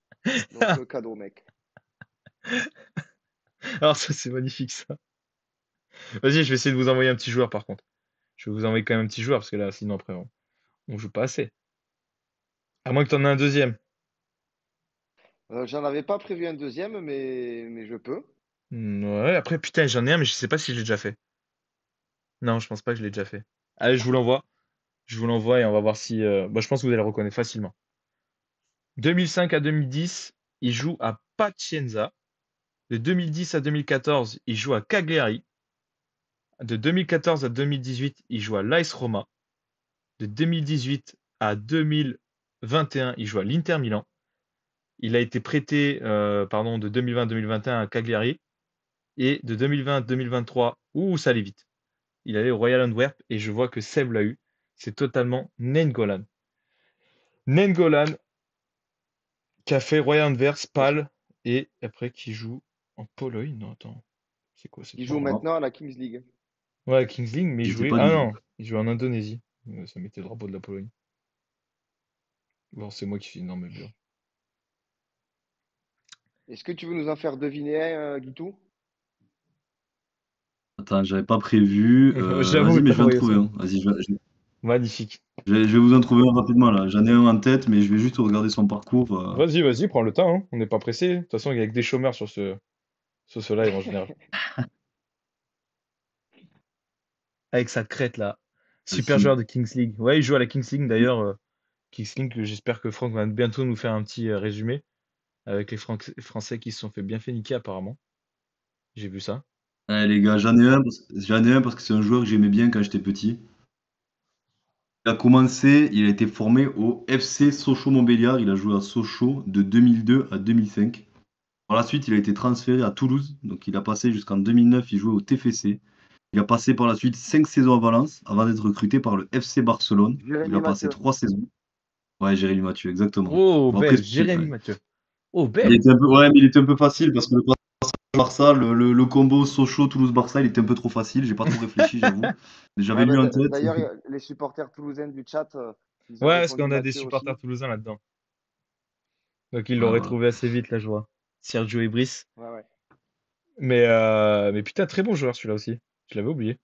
Donc, cadeau, mec. Alors ça, c'est magnifique ça. Vas-y, je vais essayer de vous envoyer un petit joueur par contre. Je vais vous envoyer quand même un petit joueur parce que là, sinon après, on joue pas assez. À moins que tu en aies un deuxième. J'en avais pas prévu un deuxième, mais je peux. Ouais, après, putain, j'en ai un, mais je sais pas si je l'ai déjà fait. Non, je pense pas que je l'ai déjà fait. Allez, je vous l'envoie. Je vous l'envoie et on va voir si. Bah, je pense que vous allez le reconnaître facilement. 2005 à 2010, il joue à Pacienza. De 2010 à 2014, il joue à Cagliari. De 2014 à 2018, il joue à l'AS Roma. De 2018 à 2021, il joue à l'Inter Milan. Il a été prêté de 2020 à 2021 à Cagliari. Et de 2020 à 2023, ça allait vite. Il allait au Royal Antwerp et je vois que Seb l'a eu. C'est totalement Nainggolan. Nainggolan qui a fait Royal Antwerp, Est-ce Spal et après qui joue en Pologne. Non, attends. C'est quoi cette qu'il joue fois? Voilà. maintenant à la Kings League? Ouais, Kings League, mais il J'étais jouait. pas Ah dedans. non, il jouait en Indonésie. Ça mettait le drapeau de la Pologne. Bon, c'est moi qui suis. Non, mais bien. Est-ce que tu veux nous en faire deviner un, Guitou? Attends, j'avais pas prévu. J'avoue, Vas-y, mais t'as je vais en envoyé trouver ça. un. Vas-y, Magnifique. je vais vous en trouver un rapidement là. J'en ai un en tête, mais je vais juste regarder son parcours. Vas-y, prends le temps, hein. On n'est pas pressé. De toute façon, il y a que des chômeurs sur ce live en général. Avec sa crête là. Super Vas-y. joueur de Kings League. Ouais, il joue à la Kings League d'ailleurs. Kings League, j'espère que Franck va bientôt nous faire un petit résumé avec les Français qui se sont fait bien fait niquer apparemment. J'ai vu ça. Les gars, j'en ai un parce que c'est un joueur que j'aimais bien quand j'étais petit. Il a été formé au FC Sochaux-Montbéliard. Il a joué à Sochaux de 2002 à 2005. Par la suite, il a été transféré à Toulouse. Donc, il a passé jusqu'en 2009, il jouait au TFC. Il a passé par la suite 5 saisons à Valence avant d'être recruté par le FC Barcelone, où il Jérémy a passé Mathieu. 3 saisons. Ouais, Jérémy Mathieu, exactement. Oh, Bon, après, belle, Jérémy ouais. Mathieu. Oh, Il belle. était un peu, ouais, mais il était un peu facile parce que le Barça, le combo Sochaux-Toulouse-Barça, il était un peu trop facile. J'ai pas trop réfléchi, j'avoue. Mais j'avais Ah, lui bah, en tête. d'ailleurs, les supporters toulousains du chat, ils ont Ouais, parce répondu qu'on a des Mathieu aussi. supporters toulousains là-dedans. Donc ils Ouais, l'auraient voilà. trouvé assez vite, la joie. Sergio et Brice. Ouais, ouais. Mais putain, très bon joueur celui-là aussi. Je l'avais oublié.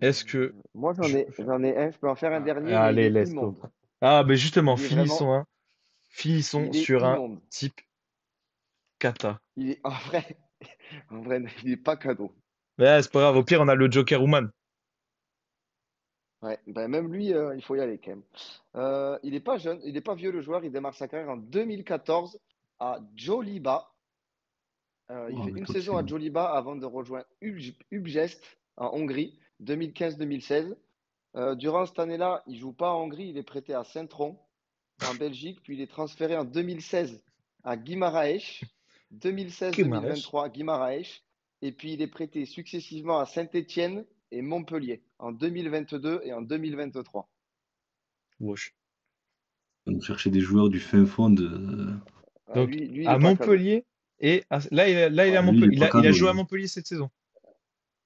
Est-ce que Moi, je peux faire... j'en ai un. Je peux en faire un Ah, dernier, mais il allez, est let's go. immonde. Ah, ben justement, Il est vraiment, finissons il est sur un immonde. type kata. Il est, en vrai, il est pas cadeau. Mais c'est pas grave, au pire, on a le Joker Woman. Ouais, ben même lui, il faut y aller quand même. Il est pas jeune, il est pas vieux le joueur. Il démarre sa carrière en 2014 à Joliba. Il Oh, fait mais une toi, saison à Joliba avant de rejoindre Ubgest en Hongrie, 2015-2016. Durant cette année-là, il joue pas en Hongrie, il est prêté à Saint-Tron en Belgique, puis il est transféré en 2016 à Guimaraes, Guimarães. 2016-2023 à Guimaraes, et puis il est prêté successivement à Saint-Étienne et Montpellier en 2022 et en 2023. Wesh. on cherchait des joueurs du fin fond de. Donc, Lui, il à est pas cadeau. Montpellier, là, il est Ouais, à Lui, il Montpellier. est pas Il a cadeau, joué à lui. Montpellier cette saison.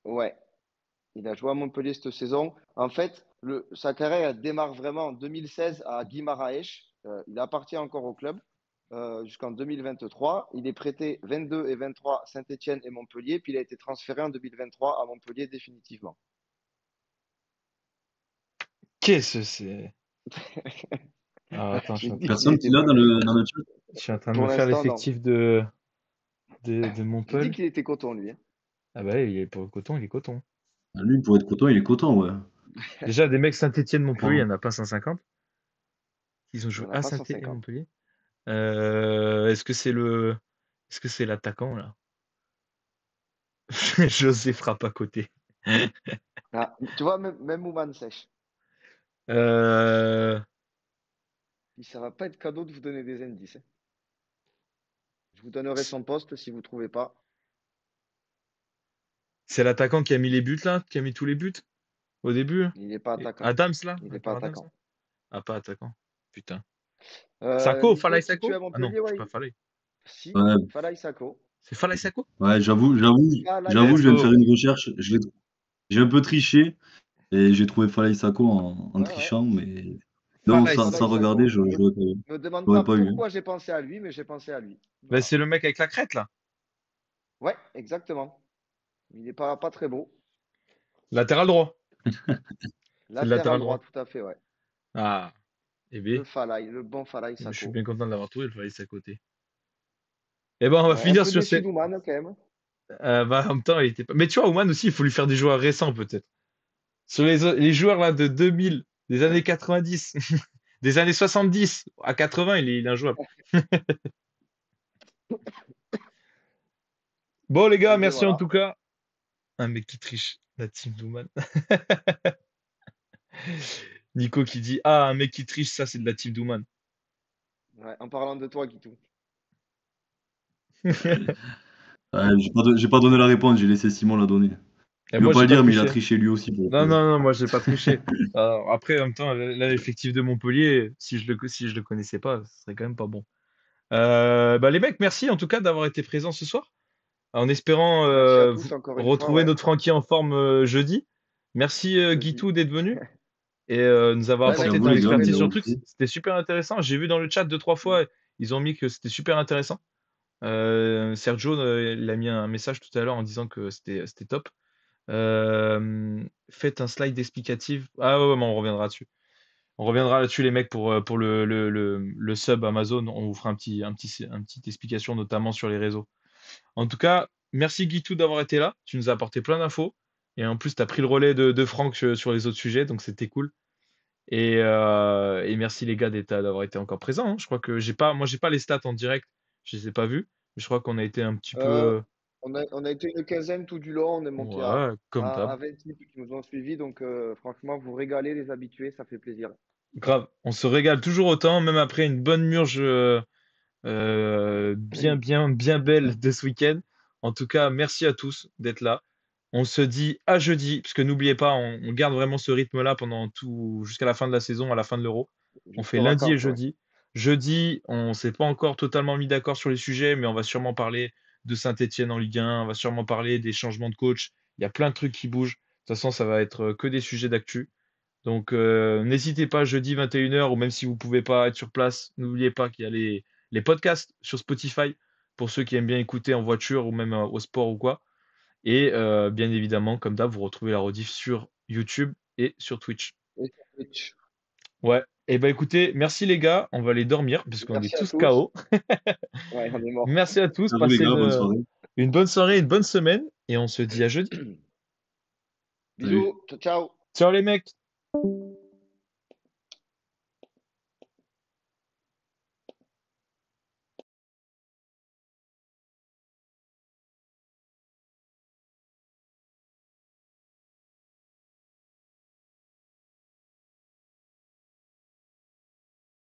ouais. Il a joué à Montpellier cette saison. En fait, sa carrière elle démarre vraiment en 2016 à Guimaraes. Il appartient encore au club jusqu'en 2023. Il est prêté 22 et 23 Saint-Étienne et Montpellier, puis il a été transféré en 2023 à Montpellier définitivement. Qu'est-ce que c'est? Ah, attends, J'ai dit qu'il Personne qui était l'a pas. dans le chat. je suis en train de me Pour faire l'instant, non. l'effectif de J'ai dit Montpellier. qu'il était coton, lui, hein. Ah bah, il est pour le coton, il est coton. Ah, lui, pour être coton, il est coton, ouais. Déjà, des mecs Saint-Étienne-Montpellier, il n'y Bon. en a pas 150. Ils ont Il joué n'y en a à pas Saint-Étienne et 150. Montpellier. Est-ce que c'est l'attaquant là? José frappe à côté. Ah, tu vois, même Ouman sèche. Euh, Ça va pas être cadeau de vous donner des indices, hein. Je vous donnerai son poste si vous ne trouvez pas. c'est l'attaquant qui a mis les buts là, qui a mis tous les buts au début. Il n'est pas Et attaquant. Adams là, Il n'est pas encore Adams attaquant. là. Ah, pas attaquant. Putain. Sako, Nico, Falaï si tu es Sako? à Ah non, Montpellier, c'est ouais. pas Falaï. Si, Ouais, Falaï Sako. C'est Falaï Sako? ouais, Falaï je Let's viens de faire go. une recherche. J'ai un peu triché et j'ai trouvé Falaï Sako en Ouais, ouais. trichant, mais non, Falaï sans Falaï Sako. regarder, Sako. je Me demande l'aurais pas pas eu, hein. pourquoi j'ai pensé à lui, mais j'ai pensé à lui. Bah, Voilà. c'est le mec avec la crête là. Ouais, exactement. Il n'est pas très beau. Latéral droit. C'est le Latéral latéral droit, droit. tout à fait, ouais. Ah, eh bien, Le Falaï, le bon Falaï je suis Sako. bien content de l'avoir trouvé, le Falaï Sako. Eh ben, on va Ouais, un finir peu sur déçu ces. d'Ouman quand même. Bah, en même temps, il était pas. Mais tu vois, Oman aussi, il faut lui faire des joueurs récents peut-être. Sur les joueurs là de 2000, des années 90, des années 70 à 80, il est injouable. Bon, les gars, Et bien merci en voilà. tout cas. Un mec qui triche, la team d'Oman. Nico qui dit ah, un mec qui triche, ça c'est de la team d'Oman. Ouais, en parlant de toi, Guitou. Ouais, j'ai pas donné la réponse, j'ai laissé Simon la donner. Et Il veut moi, pas j'ai le pas dire, mais il a triché. triché lui aussi pour le Non, coup. non, non, moi, j'ai pas triché. Après, en même temps, là, l'effectif de Montpellier, si je le connaissais pas, ce serait quand même pas bon. Bah, les mecs, merci en tout cas d'avoir été présents ce soir. En espérant Merci à tous encore une fois, retrouver ouais. notre Francky en forme jeudi. Merci Jeudi. Guitou d'être venu et nous avoir Ouais, Merci bah, à apporté vous ton les écoute, gars de expertise nous sur avoir le truc. écoutés. C'était super intéressant. J'ai vu dans le chat deux, trois mm, fois, ils ont mis que c'était super intéressant. Sergio, il a mis un message tout à l'heure en disant que c'était top. Faites un slide explicatif. Ah ouais, ouais, mais on reviendra dessus. On reviendra là-dessus, les mecs, pour le sub Amazon. On vous fera un petit explication, notamment sur les réseaux. En tout cas, merci Guitou d'avoir été là. Tu nous as apporté plein d'infos. Et en plus, tu as pris le relais de Franck sur les autres sujets, donc c'était cool. Et merci les gars d'avoir été encore présents, hein. Je crois que moi, j'ai pas les stats en direct. Je les ai pas vus. Mais je crois qu'on a été un petit Euh, peu. On a été une quinzaine tout du long, on est monté Ouais, comme à d'hab. 20 types qui nous ont suivis, donc franchement, vous régalez les habitués, ça fait plaisir. Grave. On se régale toujours autant, même après une bonne murge bien belle de ce week-end. En tout cas, merci à tous d'être là. On se dit à jeudi, parce que n'oubliez pas, on garde vraiment ce rythme-là pendant tout, jusqu'à la fin de la saison, à la fin de l'Euro. On fait Jusqu'aux lundi et vacances, ouais. jeudi. Jeudi, on s'est pas encore totalement mis d'accord sur les sujets, mais on va sûrement parler de Saint-Étienne en Ligue 1, on va sûrement parler des changements de coach. Il y a plein de trucs qui bougent. De toute façon, ça va être que des sujets d'actu. Donc, n'hésitez pas, jeudi 21h, ou même si vous pouvez pas être sur place, n'oubliez pas qu'il y a les podcasts sur Spotify pour ceux qui aiment bien écouter en voiture ou même au sport ou quoi. Et bien évidemment, comme d'hab, vous retrouvez la rediff sur YouTube et sur Twitch. Et sur Twitch. Ouais. Et ben écoutez, merci les gars, on va aller dormir puisqu'on est Merci à tous tous. KO. Ouais, on est mort. Merci à tous, Ciao les passez gars, bonne soirée. une bonne soirée, une bonne semaine et on se dit à jeudi. Salut. Bisous, ciao, ciao. Ciao les mecs!